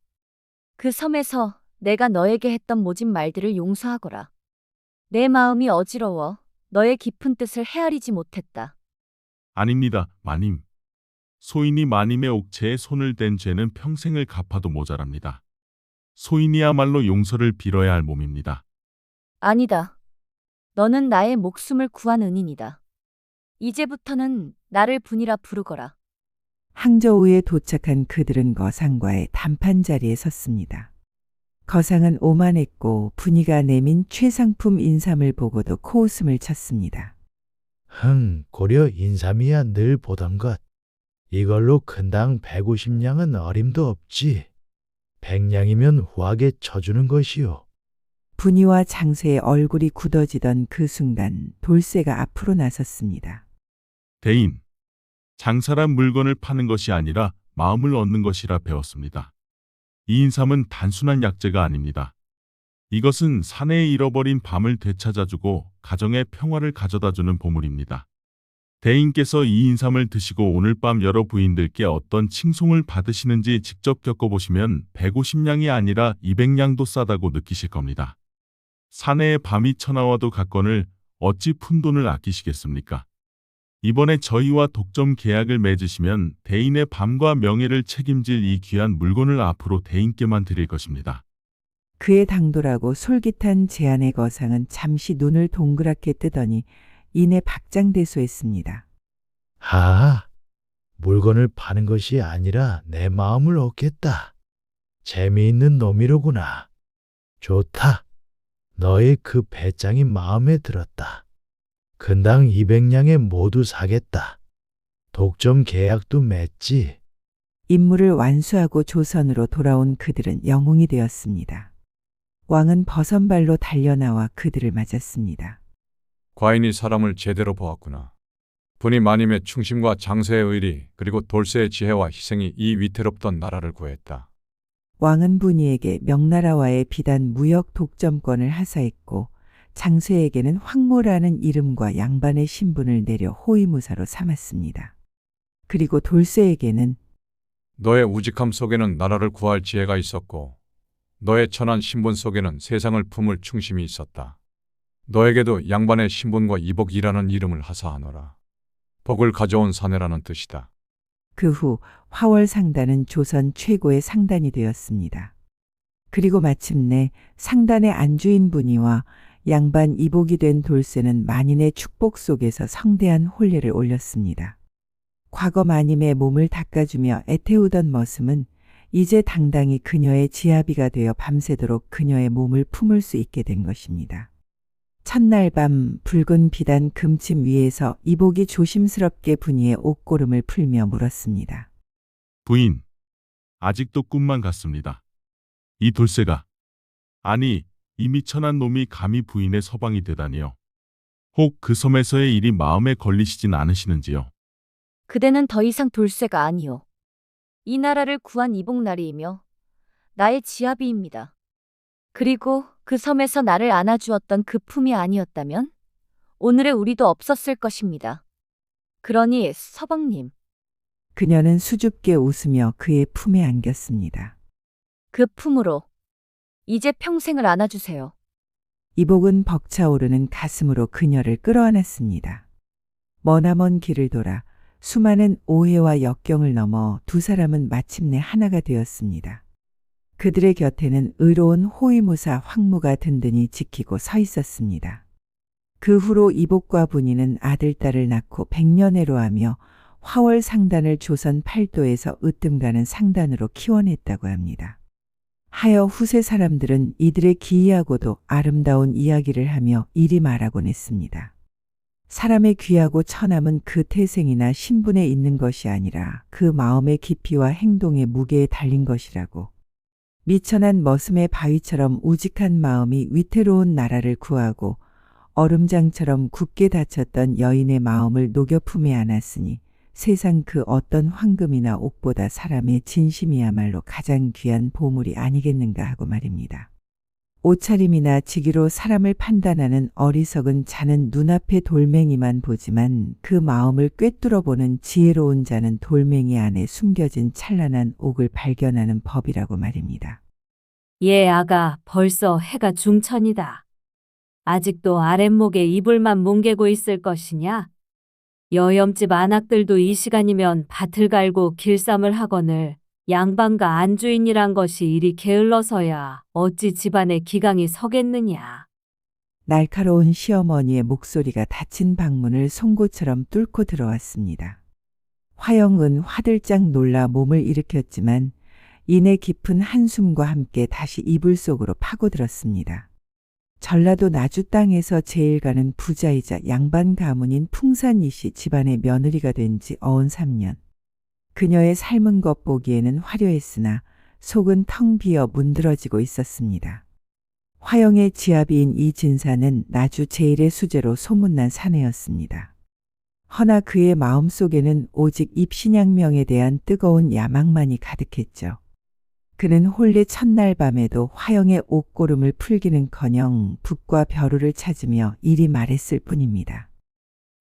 Speaker 2: 그 섬에서 내가 너에게 했던 모진 말들을 용서하거라. 내 마음이 어지러워 너의 깊은 뜻을 헤아리지 못했다.
Speaker 7: 아닙니다, 마님. 소인이 마님의 옥체에 손을 댄 죄는 평생을 갚아도 모자랍니다. 소인이야말로 용서를 빌어야 할 몸입니다.
Speaker 2: 아니다. 너는 나의 목숨을 구한 은인이다. 이제부터는 나를 분이라 부르거라.
Speaker 3: 항저우에 도착한 그들은 거상과의 단판 자리에 섰습니다. 거상은 오만했고 분이가 내민 최상품 인삼을 보고도 코웃음을 쳤습니다.
Speaker 13: 고려 인삼이야 늘 보던 것. 이걸로 큰당 150냥은 어림도 없지. 100냥이면 후하게 쳐주는 것이요.
Speaker 3: 분이와 장세의 얼굴이 굳어지던 그 순간 돌쇠가 앞으로 나섰습니다.
Speaker 7: 대인, 장사란 물건을 파는 것이 아니라 마음을 얻는 것이라 배웠습니다. 이 인삼은 단순한 약재가 아닙니다. 이것은 사내에 잃어버린 밤을 되찾아주고 가정의 평화를 가져다주는 보물입니다. 대인께서 이 인삼을 드시고 오늘 밤 여러 부인들께 어떤 칭송을 받으시는지 직접 겪어보시면 150냥이 아니라 200냥도 싸다고 느끼실 겁니다. 사내의 밤이 천하와도 같거늘 어찌 푼돈을 아끼시겠습니까? 이번에 저희와 독점 계약을 맺으시면 대인의 밤과 명예를 책임질 이 귀한 물건을 앞으로 대인께만 드릴 것입니다.
Speaker 3: 그의 당돌하고 솔깃한 제안의 거상은 잠시 눈을 동그랗게 뜨더니 이내 박장대소했습니다.
Speaker 13: 물건을 파는 것이 아니라 내 마음을 얻겠다. 재미있는 놈이로구나. 좋다. 너의 그 배짱이 마음에 들었다. 근당 200냥에 모두 사겠다. 독점 계약도 맺지.
Speaker 3: 임무를 완수하고 조선으로 돌아온 그들은 영웅이 되었습니다. 왕은 버선발로 달려나와 그들을 맞았습니다.
Speaker 4: 과인이 사람을 제대로 보았구나. 분이 마님의 충심과 장세의 의리 그리고 돌쇠의 지혜와 희생이 이 위태롭던 나라를 구했다.
Speaker 3: 왕은 분이에게 명나라와의 비단 무역 독점권을 하사했고 장세에게는 황모라는 이름과 양반의 신분을 내려 호위무사로 삼았습니다. 그리고 돌쇠에게는
Speaker 4: 너의 우직함 속에는 나라를 구할 지혜가 있었고 너의 천한 신분 속에는 세상을 품을 충심이 있었다. 너에게도 양반의 신분과 이복이라는 이름을 하사하노라. 복을 가져온 사내라는 뜻이다.
Speaker 3: 그 후 화월 상단은 조선 최고의 상단이 되었습니다. 그리고 마침내 상단의 안주인 분이와 양반 이복이 된 돌쇠는 만인의 축복 속에서 성대한 혼례를 올렸습니다. 과거 마님의 몸을 닦아주며 애태우던 머슴은 이제 당당히 그녀의 지아비가 되어 밤새도록 그녀의 몸을 품을 수 있게 된 것입니다. 첫날 밤 붉은 비단 금침 위에서 이복이 조심스럽게 분이의 옷고름을 풀며 물었습니다.
Speaker 7: 부인, 아직도 꿈만 같습니다. 이 돌쇠가, 아니 이 미천한 놈이 감히 부인의 서방이 되다니요. 혹 그 섬에서의 일이 마음에 걸리시진 않으시는지요?
Speaker 2: 그대는 더 이상 돌쇠가 아니요. 이 나라를 구한 이복나리이며 나의 지아비입니다. 그리고 그 섬에서 나를 안아주었던 그 품이 아니었다면 오늘의 우리도 없었을 것입니다. 그러니 서방님.
Speaker 3: 그녀는 수줍게 웃으며 그의 품에 안겼습니다.
Speaker 2: 그 품으로 이제 평생을 안아주세요.
Speaker 3: 이복은 벅차오르는 가슴으로 그녀를 끌어안았습니다. 머나먼 길을 돌아 수많은 오해와 역경을 넘어 두 사람은 마침내 하나가 되었습니다. 그들의 곁에는 의로운 호위무사 황무가 든든히 지키고 서 있었습니다. 그 후로 이복과 분이는 아들, 딸을 낳고 백년해로 하며 화월 상단을 조선 팔도에서 으뜸가는 상단으로 키워냈다고 합니다. 하여 후세 사람들은 이들의 기이하고도 아름다운 이야기를 하며 이리 말하곤 했습니다. 사람의 귀하고 처남은 그 태생이나 신분에 있는 것이 아니라 그 마음의 깊이와 행동의 무게에 달린 것이라고. 미천한 머슴의 바위처럼 우직한 마음이 위태로운 나라를 구하고 얼음장처럼 굳게 닫혔던 여인의 마음을 녹여 품에 안았으니 세상 그 어떤 황금이나 옥보다 사람의 진심이야말로 가장 귀한 보물이 아니겠는가 하고 말입니다. 옷차림이나 직위로 사람을 판단하는 어리석은 자는 눈앞의 돌멩이만 보지만 그 마음을 꿰뚫어 보는 지혜로운 자는 돌멩이 안에 숨겨진 찬란한 옥을 발견하는 법이라고 말입니다.
Speaker 14: 예, 아가, 벌써 해가 중천이다. 아직도 아랫목에 이불만 뭉개고 있을 것이냐? 여염집 안악들도 이 시간이면 밭을 갈고 길쌈을 하거늘 양반과 안주인이란 것이 이리 게을러서야 어찌 집안에 기강이 서겠느냐.
Speaker 3: 날카로운 시어머니의 목소리가 닫힌 방문을 송곳처럼 뚫고 들어왔습니다. 화영은 화들짝 놀라 몸을 일으켰지만 이내 깊은 한숨과 함께 다시 이불 속으로 파고들었습니다. 전라도 나주 땅에서 제일 가는 부자이자 양반 가문인 풍산이씨 집안의 며느리가 된 지 3년. 그녀의 삶은 것 보기에는 화려했으나 속은 텅 비어 문드러지고 있었습니다. 화영의 지아비인 이진사는 나주 제1의 수재로 소문난 사내였습니다. 허나 그의 마음속에는 오직 입신양명에 대한 뜨거운 야망만이 가득했죠. 그는 혼례 첫날 밤에도 화영의 옷고름을 풀기는커녕 붓과 벼루를 찾으며 이리 말했을 뿐입니다.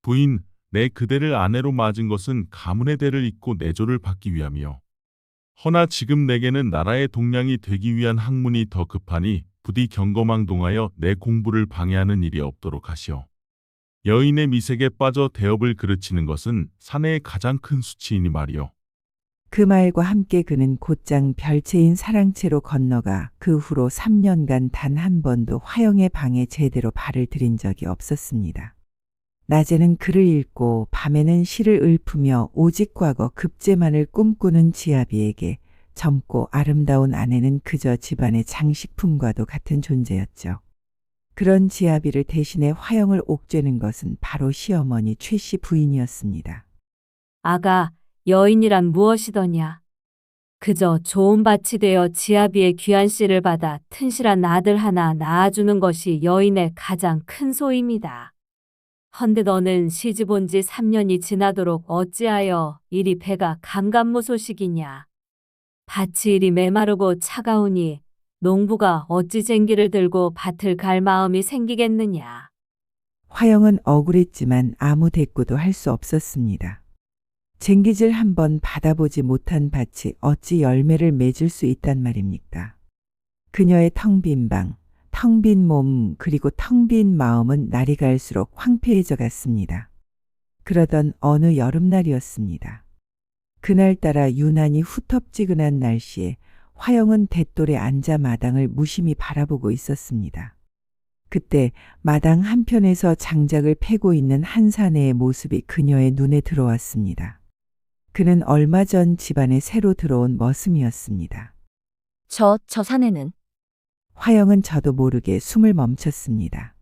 Speaker 7: 부인, 내 그대를 아내로 맞은 것은 가문의 대를 잇고 내조를 받기 위함이요. 허나 지금 내게는 나라의 동량이 되기 위한 학문이 더 급하니 부디 경거망동하여 내 공부를 방해하는 일이 없도록 하시오. 여인의 미색에 빠져 대업을 그르치는 것은 사내의 가장 큰 수치이니 말이오.
Speaker 3: 그 말과 함께 그는 곧장 별채인 사랑채로 건너가 그 후로 3년간 단 한 번도 화영의 방에 제대로 발을 들인 적이 없었습니다. 낮에는 글을 읽고 밤에는 시를 읊으며 오직 과거 급제만을 꿈꾸는 지아비에게 젊고 아름다운 아내는 그저 집안의 장식품과도 같은 존재였죠. 그런 지아비를 대신해 화영을 옥죄는 것은 바로 시어머니 최씨 부인이었습니다.
Speaker 14: 아가, 여인이란 무엇이더냐? 그저 좋은 밭이 되어 지아비의 귀한 씨를 받아 튼실한 아들 하나 낳아주는 것이 여인의 가장 큰 소임이다. 헌데 너는 시집 온 지 3년이 지나도록 어찌하여 이리 배가 감감무소식이냐? 밭이 이리 메마르고 차가우니 농부가 어찌 쟁기를 들고 밭을 갈 마음이 생기겠느냐?
Speaker 3: 화영은 억울했지만 아무 대꾸도 할 수 없었습니다. 쟁기질 한번 받아보지 못한 밭이 어찌 열매를 맺을 수 있단 말입니까? 그녀의 텅 빈 방, 텅 빈 몸, 그리고 텅 빈 마음은 날이 갈수록 황폐해져 갔습니다. 그러던 어느 여름날이었습니다. 그날따라 유난히 후텁지근한 날씨에 화영은 돛돌에 앉아 마당을 무심히 바라보고 있었습니다. 그때 마당 한편에서 장작을 패고 있는 한 사내의 모습이 그녀의 눈에 들어왔습니다. 그는 얼마 전 집안에 새로 들어온 머슴이었습니다.
Speaker 2: 저 사내는?
Speaker 3: 화영은 저도 모르게 숨을 멈췄습니다.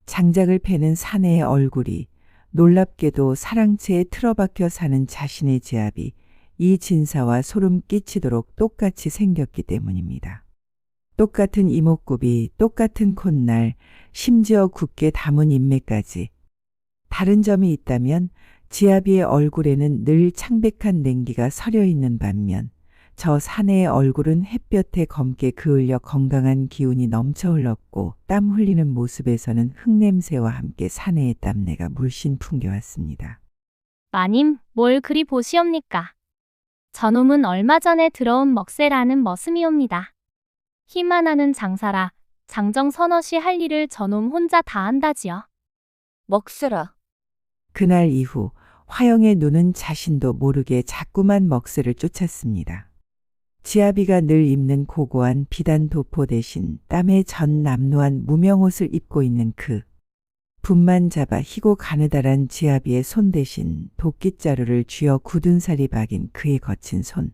Speaker 3: 장작을 패는 사내의 얼굴이 놀랍게도 사랑채에 틀어박혀 사는 자신의 지압이 이 진사와 소름 끼치도록 똑같이 생겼기 때문입니다. 똑같은 이목구비, 똑같은 콧날, 심지어 굳게 담은 인매까지. 다른 점이 있다면 지아비의 얼굴에는 늘 창백한 냉기가 서려 있는 반면 저 사내의 얼굴은 햇볕에 검게 그을려 건강한 기운이 넘쳐 흘렀고 땀 흘리는 모습에서는 흙냄새와 함께 사내의 땀내가 물씬 풍겨왔습니다.
Speaker 15: 마님, 뭘 그리 보시옵니까? 저놈은 얼마 전에 들어온 먹새라는 머슴이옵니다. 희만하는 장사라 장정 서너시 할 일을 저놈 혼자 다 한다지요.
Speaker 2: 먹새라.
Speaker 3: 그날 이후 화영의 눈은 자신도 모르게 자꾸만 먹새를 쫓았습니다. 지아비가 늘 입는 고고한 비단 도포 대신 땀에 전 남루한 무명옷을 입고 있는 그 분만 잡아 희고 가느다란 지아비의 손 대신 도끼자루를 쥐어 굳은 살이 박인 그의 거친 손.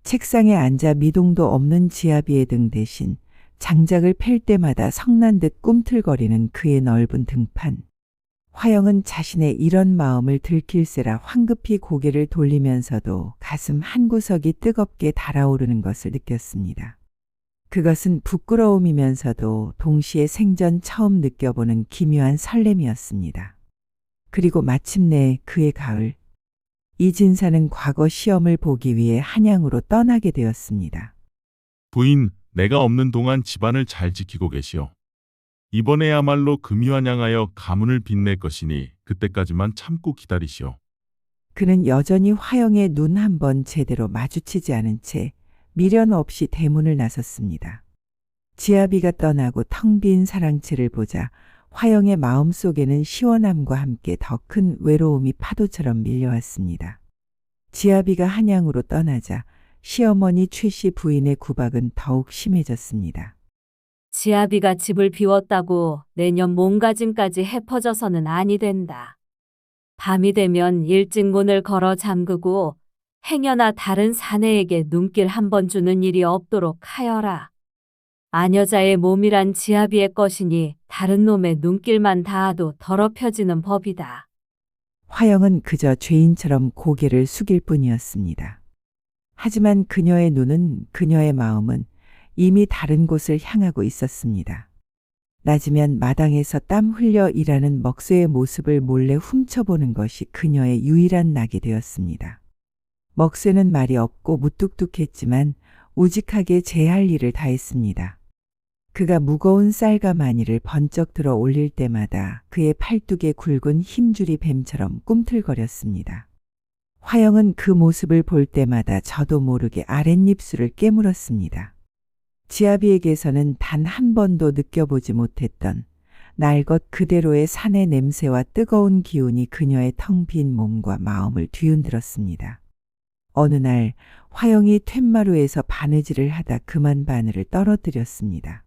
Speaker 3: 책상에 앉아 미동도 없는 지아비의 등 대신 장작을 팰 때마다 성난 듯 꿈틀거리는 그의 넓은 등판. 화영은 자신의 이런 마음을 들킬세라 황급히 고개를 돌리면서도 가슴 한구석이 뜨겁게 달아오르는 것을 느꼈습니다. 그것은 부끄러움이면서도 동시에 생전 처음 느껴보는 기묘한 설렘이었습니다. 그리고 마침내 그의 가을, 이진사는 과거 시험을 보기 위해 한양으로 떠나게 되었습니다.
Speaker 7: 부인, 내가 없는 동안 집안을 잘 지키고 계시오. 이번에야말로 금이환양하여 가문을 빛낼 것이니 그때까지만 참고 기다리시오.
Speaker 3: 그는 여전히 화영의 눈 한 번 제대로 마주치지 않은 채 미련 없이 대문을 나섰습니다. 지아비가 떠나고 텅 빈 사랑채를 보자 화영의 마음속에는 시원함과 함께 더 큰 외로움이 파도처럼 밀려왔습니다. 지아비가 한양으로 떠나자 시어머니 최씨 부인의 구박은 더욱 심해졌습니다.
Speaker 14: 지아비가 집을 비웠다고 내년 몸가짐까지 헤퍼져서는 아니 된다. 밤이 되면 일찍 문을 걸어 잠그고 행여나 다른 사내에게 눈길 한 번 주는 일이 없도록 하여라. 아녀자의 몸이란 지아비의 것이니 다른 놈의 눈길만 닿아도 더럽혀지는 법이다.
Speaker 3: 화영은 그저 죄인처럼 고개를 숙일 뿐이었습니다. 하지만 그녀의 눈은, 그녀의 마음은 이미 다른 곳을 향하고 있었습니다. 낮이면 마당에서 땀 흘려 일하는 먹새의 모습을 몰래 훔쳐보는 것이 그녀의 유일한 낙이 되었습니다. 먹새는 말이 없고 무뚝뚝했지만 우직하게 제 할 일을 다했습니다. 그가 무거운 쌀과 마니를 번쩍 들어 올릴 때마다 그의 팔뚝에 굵은 힘줄이 뱀처럼 꿈틀거렸습니다. 화영은 그 모습을 볼 때마다 저도 모르게 아랫입술을 깨물었습니다. 지아비에게서는 단 한 번도 느껴보지 못했던 날 것 그대로의 산의 냄새와 뜨거운 기운이 그녀의 텅 빈 몸과 마음을 뒤흔들었습니다. 어느 날 화영이 툇마루에서 바느질을 하다 그만 바늘을 떨어뜨렸습니다.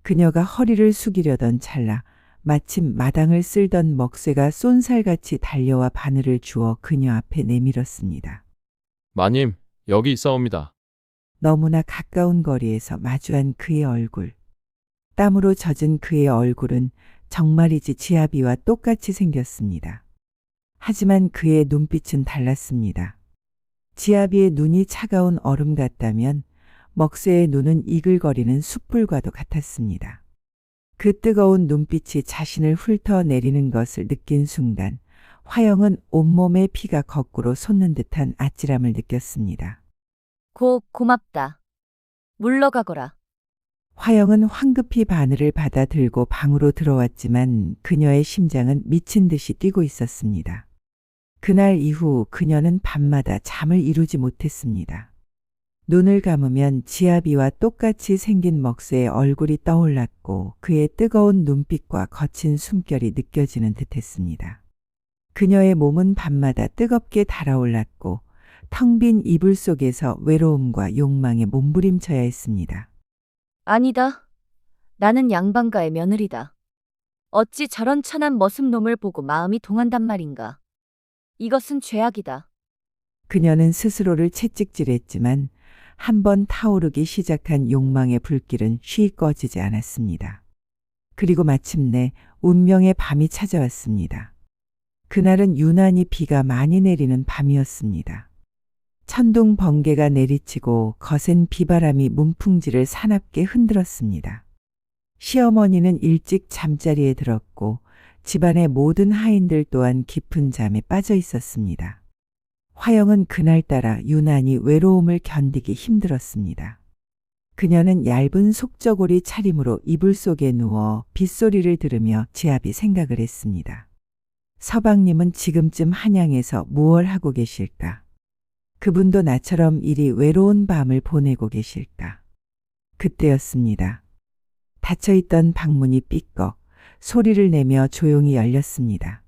Speaker 3: 그녀가 허리를 숙이려던 찰나 마침 마당을 쓸던 먹새가 쏜살같이 달려와 바늘을 주어 그녀 앞에 내밀었습니다.
Speaker 12: 마님, 여기 있사옵니다.
Speaker 3: 너무나 가까운 거리에서 마주한 그의 얼굴. 땀으로 젖은 그의 얼굴은 정말이지 지아비와 똑같이 생겼습니다. 하지만 그의 눈빛은 달랐습니다. 지아비의 눈이 차가운 얼음 같다면 먹새의 눈은 이글거리는 숯불과도 같았습니다. 그 뜨거운 눈빛이 자신을 훑어내리는 것을 느낀 순간 화영은 온몸의 피가 거꾸로 솟는 듯한 아찔함을 느꼈습니다.
Speaker 2: 고맙다. 물러가거라.
Speaker 3: 화영은 황급히 바늘을 받아 들고 방으로 들어왔지만 그녀의 심장은 미친 듯이 뛰고 있었습니다. 그날 이후 그녀는 밤마다 잠을 이루지 못했습니다. 눈을 감으면 지아비와 똑같이 생긴 먹새의 얼굴이 떠올랐고 그의 뜨거운 눈빛과 거친 숨결이 느껴지는 듯했습니다. 그녀의 몸은 밤마다 뜨겁게 달아올랐고 텅 빈 이불 속에서 외로움과 욕망에 몸부림쳐야 했습니다.
Speaker 2: 아니다. 나는 양반가의 며느리다. 어찌 저런 천한 머슴놈을 보고 마음이 동한단 말인가. 이것은 죄악이다.
Speaker 3: 그녀는 스스로를 채찍질했지만 한번 타오르기 시작한 욕망의 불길은 쉬 꺼지지 않았습니다. 그리고 마침내 운명의 밤이 찾아왔습니다. 그날은 유난히 비가 많이 내리는 밤이었습니다. 천둥 번개가 내리치고 거센 비바람이 문풍지를 사납게 흔들었습니다. 시어머니는 일찍 잠자리에 들었고 집안의 모든 하인들 또한 깊은 잠에 빠져 있었습니다. 화영은 그날따라 유난히 외로움을 견디기 힘들었습니다. 그녀는 얇은 속저고리 차림으로 이불 속에 누워 빗소리를 들으며 지아비 생각을 했습니다. 서방님은 지금쯤 한양에서 무얼 하고 계실까? 그분도 나처럼 이리 외로운 밤을 보내고 계실까? 그때였습니다. 닫혀있던 방문이 삐걱 소리를 내며 조용히 열렸습니다.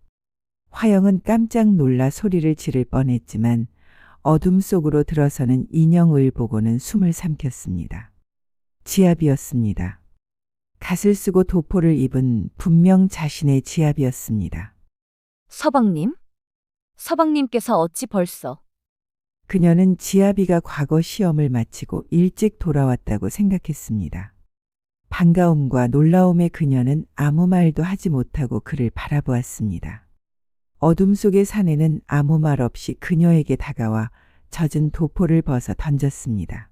Speaker 3: 화영은 깜짝 놀라 소리를 지를 뻔했지만 어둠 속으로 들어서는 인형을 보고는 숨을 삼켰습니다. 지아비였습니다. 갓을 쓰고 도포를 입은 분명 자신의 지아비였습니다.
Speaker 2: 서방님? 서방님께서 어찌 벌써?
Speaker 3: 그녀는 지아비가 과거 시험을 마치고 일찍 돌아왔다고 생각했습니다. 반가움과 놀라움에 그녀는 아무 말도 하지 못하고 그를 바라보았습니다. 어둠 속의 사내는 아무 말 없이 그녀에게 다가와 젖은 도포를 벗어 던졌습니다.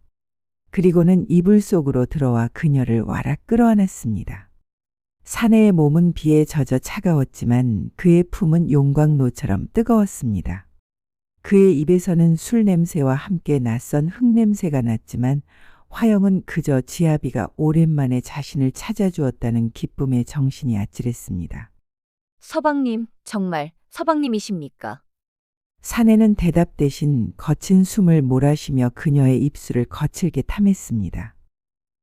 Speaker 3: 그리고는 이불 속으로 들어와 그녀를 와락 끌어안았습니다. 사내의 몸은 비에 젖어 차가웠지만 그의 품은 용광로처럼 뜨거웠습니다. 그의 입에서는 술 냄새와 함께 낯선 흙 냄새가 났지만 화영은 그저 지아비가 오랜만에 자신을 찾아주었다는 기쁨에 정신이 아찔했습니다.
Speaker 2: 서방님, 정말 서방님이십니까?
Speaker 3: 사내는 대답 대신 거친 숨을 몰아쉬며 그녀의 입술을 거칠게 탐했습니다.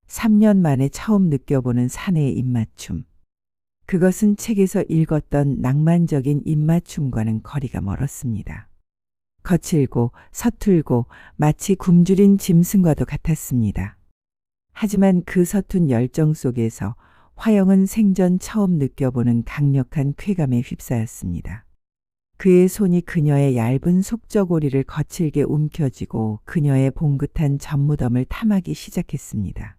Speaker 3: 3년 만에 처음 느껴보는 사내의 입맞춤. 그것은 책에서 읽었던 낭만적인 입맞춤과는 거리가 멀었습니다. 거칠고 서툴고 마치 굶주린 짐승과도 같았습니다. 하지만 그 서툰 열정 속에서 화영은 생전 처음 느껴보는 강력한 쾌감에 휩싸였습니다. 그의 손이 그녀의 얇은 속저고리를 거칠게 움켜쥐고 그녀의 봉긋한 젖무덤을 탐하기 시작했습니다.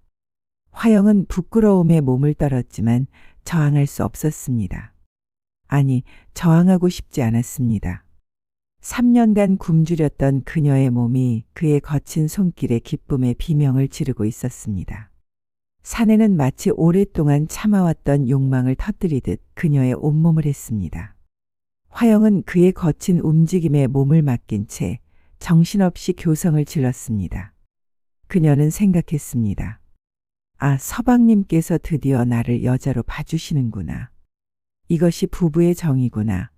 Speaker 3: 화영은 부끄러움에 몸을 떨었지만 저항할 수 없었습니다. 아니, 저항하고 싶지 않았습니다. 3년간 굶주렸던 그녀의 몸이 그의 거친 손길에 기쁨의 비명을 지르고 있었습니다. 사내는 마치 오랫동안 참아왔던 욕망을 터뜨리듯 그녀의 온몸을 했습니다. 화영은 그의 거친 움직임에 몸을 맡긴 채 정신없이 교성을 질렀습니다. 그녀는 생각했습니다. 아, 서방님께서 드디어 나를 여자로 봐주시는구나. 이것이 부부의 정이구나.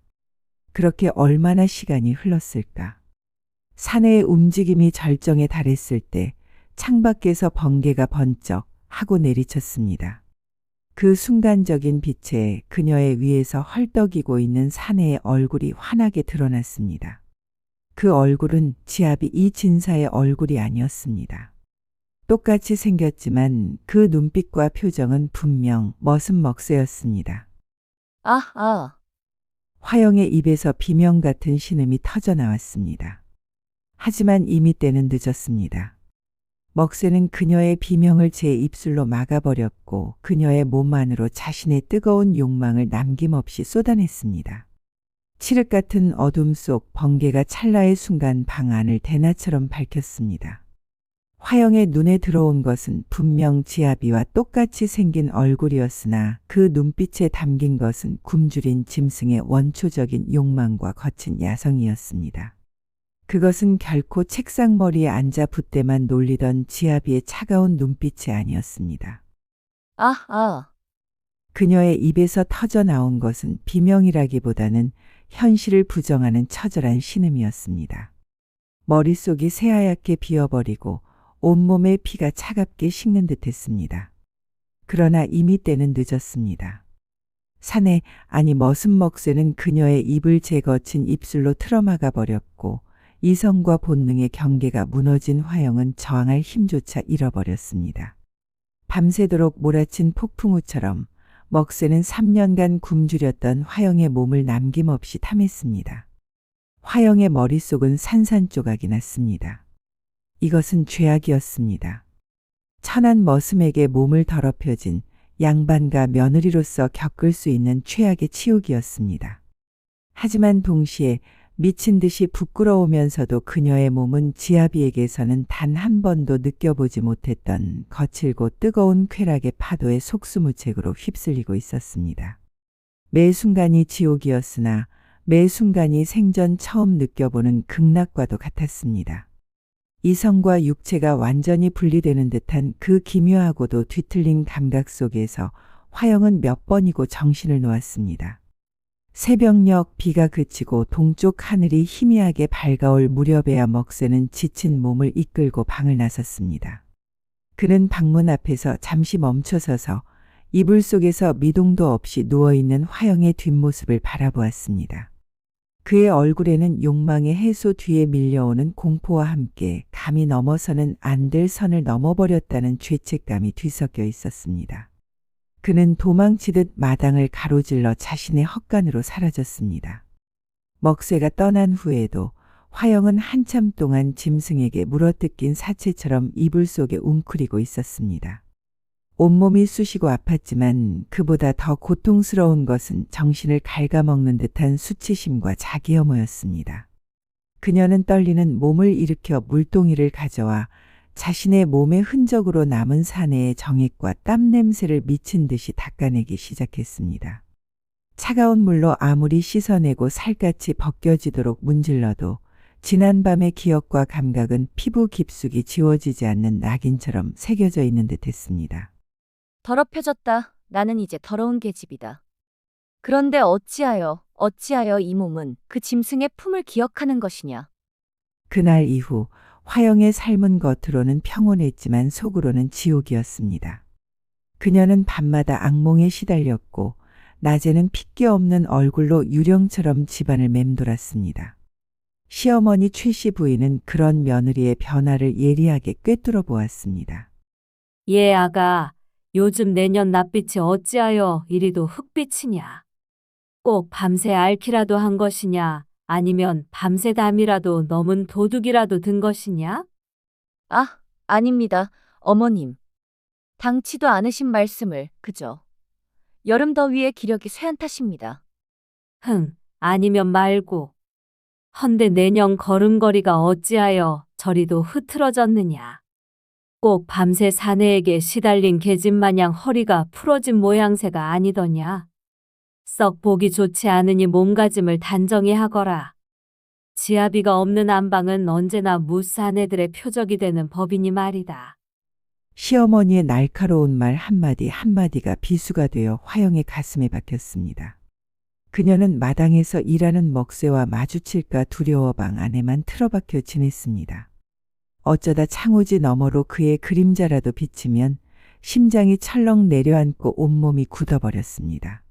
Speaker 3: 그렇게 얼마나 시간이 흘렀을까. 사내의 움직임이 절정에 달했을 때 창밖에서 번개가 번쩍 하고 내리쳤습니다. 그 순간적인 빛에 그녀의 위에서 헐떡이고 있는 사내의 얼굴이 환하게 드러났습니다. 그 얼굴은 지아비 이진사의 얼굴이 아니었습니다. 똑같이 생겼지만 그 눈빛과 표정은 분명 머슴 먹새였습니다. 화영의 입에서 비명 같은 신음이 터져 나왔습니다. 하지만 이미 때는 늦었습니다. 먹새는 그녀의 비명을 제 입술로 막아버렸고 그녀의 몸 안으로 자신의 뜨거운 욕망을 남김없이 쏟아냈습니다. 칠흑 같은 어둠 속 번개가 찰나의 순간 방 안을 대낮처럼 밝혔습니다. 화영의 눈에 들어온 것은 분명 지아비와 똑같이 생긴 얼굴이었으나 그 눈빛에 담긴 것은 굶주린 짐승의 원초적인 욕망과 거친 야성이었습니다. 그것은 결코 책상머리에 앉아 붓대만 놀리던 지아비의 차가운 눈빛이 아니었습니다. 그녀의 입에서 터져 나온 것은 비명이라기보다는 현실을 부정하는 처절한 신음이었습니다. 머릿속이 새하얗게 비어버리고 온몸의 피가 차갑게 식는 듯했습니다. 그러나 이미 때는 늦었습니다. 사내, 아니 머슴 먹새는 그녀의 입을 제 거친 입술로 틀어막아 버렸고 이성과 본능의 경계가 무너진 화영은 저항할 힘조차 잃어버렸습니다. 밤새도록 몰아친 폭풍우처럼 먹새는 3년간 굶주렸던 화영의 몸을 남김없이 탐했습니다. 화영의 머릿속은 산산조각이 났습니다. 이것은 죄악이었습니다. 천한 머슴에게 몸을 더럽혀진 양반과 며느리로서 겪을 수 있는 최악의 치욕이었습니다. 하지만 동시에 미친 듯이 부끄러우면서도 그녀의 몸은 지아비에게서는 단 한 번도 느껴보지 못했던 거칠고 뜨거운 쾌락의 파도의 속수무책으로 휩쓸리고 있었습니다. 매 순간이 지옥이었으나 매 순간이 생전 처음 느껴보는 극락과도 같았습니다. 이성과 육체가 완전히 분리되는 듯한 그 기묘하고도 뒤틀린 감각 속에서 화영은 몇 번이고 정신을 놓았습니다. 새벽녘 비가 그치고 동쪽 하늘이 희미하게 밝아올 무렵에야 먹새는 지친 몸을 이끌고 방을 나섰습니다. 그는 방문 앞에서 잠시 멈춰서서 이불 속에서 미동도 없이 누워있는 화영의 뒷모습을 바라보았습니다. 그의 얼굴에는 욕망의 해소 뒤에 밀려오는 공포와 함께 감히 넘어서는 안 될 선을 넘어버렸다는 죄책감이 뒤섞여 있었습니다. 그는 도망치듯 마당을 가로질러 자신의 헛간으로 사라졌습니다. 먹새가 떠난 후에도 화영은 한참 동안 짐승에게 물어뜯긴 사체처럼 이불 속에 웅크리고 있었습니다. 온몸이 쑤시고 아팠지만 그보다 더 고통스러운 것은 정신을 갉아먹는 듯한 수치심과 자기혐오였습니다. 그녀는 떨리는 몸을 일으켜 물동이를 가져와 자신의 몸의 흔적으로 남은 사내의 정액과 땀 냄새를 미친 듯이 닦아내기 시작했습니다. 차가운 물로 아무리 씻어내고 살갗이 벗겨지도록 문질러도 지난밤의 기억과 감각은 피부 깊숙이 지워지지 않는 낙인처럼 새겨져 있는 듯했습니다.
Speaker 2: 더럽혀졌다. 나는 이제 더러운 계집이다. 그런데 어찌하여 이 몸은 그 짐승의 품을 기억하는 것이냐.
Speaker 3: 그날 이후 화영의 삶은 겉으로는 평온했지만 속으로는 지옥이었습니다. 그녀는 밤마다 악몽에 시달렸고 낮에는 핏기 없는 얼굴로 유령처럼 집안을 맴돌았습니다. 시어머니 최씨 부인은 그런 며느리의 변화를 예리하게 꿰뚫어 보았습니다.
Speaker 14: 예, 아가, 요즘 내년 낯빛이 어찌하여 이리도 흑빛이냐? 꼭 밤새 앓기라도 한 것이냐? 아니면 밤새 담이라도 넘은 도둑이라도 든 것이냐?
Speaker 2: 아닙니다, 어머님. 당치도 않으신 말씀을 그저 여름 더위에 기력이 쇠한 탓입니다.
Speaker 14: 아니면 말고. 헌데 내년 걸음걸이가 어찌하여 저리도 흐트러졌느냐? 꼭 밤새 사내에게 시달린 계집 마냥 허리가 풀어진 모양새가 아니더냐. 썩 보기 좋지 않으니 몸가짐을 단정히 하거라. 지아비가 없는 안방은 언제나 무사내들의 표적이 되는 법이니 말이다.
Speaker 3: 시어머니의 날카로운 말 한마디 한마디가 비수가 되어 화영의 가슴에 박혔습니다. 그녀는 마당에서 일하는 먹새와 마주칠까 두려워 방 안에만 틀어박혀 지냈습니다. 어쩌다 창호지 너머로 그의 그림자라도 비치면 심장이 철렁 내려앉고 온몸이 굳어버렸습니다.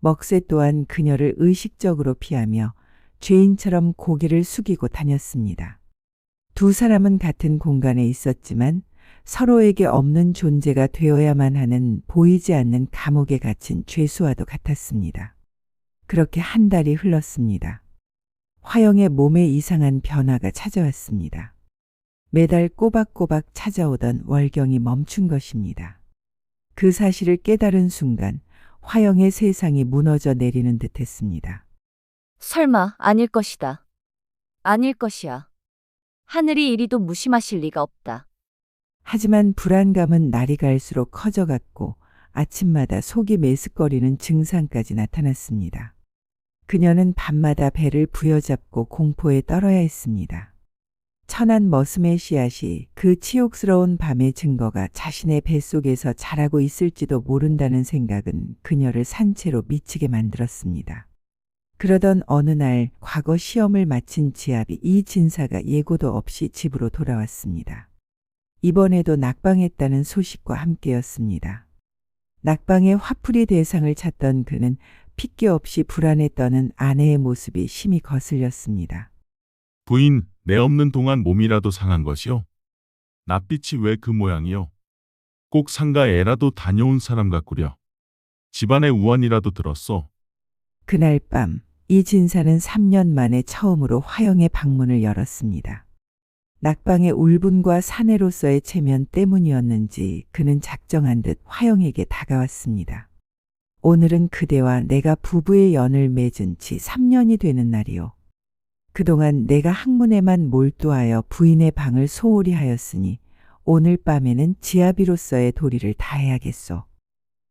Speaker 3: 먹새 또한 그녀를 의식적으로 피하며 죄인처럼 고개를 숙이고 다녔습니다. 두 사람은 같은 공간에 있었지만 서로에게 없는 존재가 되어야만 하는 보이지 않는 감옥에 갇힌 죄수와도 같았습니다. 그렇게 한 달이 흘렀습니다. 화영의 몸에 이상한 변화가 찾아왔습니다. 매달 꼬박꼬박 찾아오던 월경이 멈춘 것입니다. 그 사실을 깨달은 순간 화영의 세상이 무너져 내리는 듯했습니다.
Speaker 2: 설마 아닐 것이다. 아닐 것이야. 하늘이 이리도 무심하실 리가 없다.
Speaker 3: 하지만 불안감은 날이 갈수록 커져갔고 아침마다 속이 메스꺼리는 증상까지 나타났습니다. 그녀는 밤마다 배를 부여잡고 공포에 떨어야 했습니다. 천한 머슴의 씨앗이 그 치욕스러운 밤의 증거가 자신의 뱃속에서 자라고 있을지도 모른다는 생각은 그녀를 산채로 미치게 만들었습니다. 그러던 어느 날 과거 시험을 마친 지아비 이진사가 예고도 없이 집으로 돌아왔습니다. 이번에도 낙방했다는 소식과 함께였습니다. 낙방의 화풀이 대상을 찾던 그는 핏기 없이 불안에 떠는 아내의 모습이 심히 거슬렸습니다.
Speaker 7: 부인, 내 없는 동안 몸이라도 상한 것이요? 낯빛이 왜 그 모양이요? 꼭 상가 애라도 다녀온 사람 같구려. 집안의 우환이라도 들었소.
Speaker 3: 그날 밤 이진사는 3년 만에 처음으로 화영의 방문을 열었습니다. 낙방의 울분과 사내로서의 체면 때문이었는지 그는 작정한 듯 화영에게 다가왔습니다. 오늘은 그대와 내가 부부의 연을 맺은 지 3년이 되는 날이오. 그동안 내가 학문에만 몰두하여 부인의 방을 소홀히 하였으니 오늘 밤에는 지아비로서의 도리를 다해야겠소.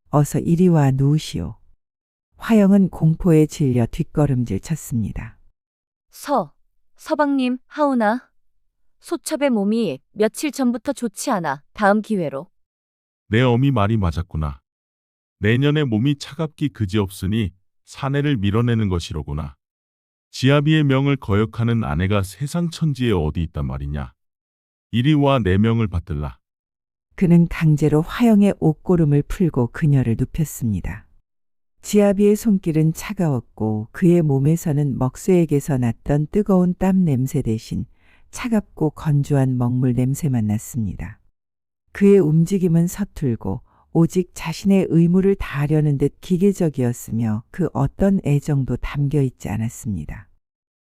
Speaker 3: 어서 이리 와 누우시오. 화영은 공포에 질려 뒷걸음질 쳤습니다.
Speaker 2: 서방님, 하오나. 소첩의 몸이 며칠 전부터 좋지 않아. 다음 기회로.
Speaker 7: 내 어미 말이 맞았구나. 내년에 몸이 차갑기 그지없으니 사내를 밀어내는 것이로구나. 지아비의 명을 거역하는 아내가 세상 천지에 어디 있단 말이냐. 이리 와 내 명을 받들라.
Speaker 3: 그는 강제로 화영의 옷고름을 풀고 그녀를 눕혔습니다. 지아비의 손길은 차가웠고 그의 몸에서는 먹새에게서 났던 뜨거운 땀 냄새 대신 차갑고 건조한 먹물 냄새만 났습니다. 그의 움직임은 서툴고 오직 자신의 의무를 다하려는 듯 기계적이었으며 그 어떤 애정도 담겨 있지 않았습니다.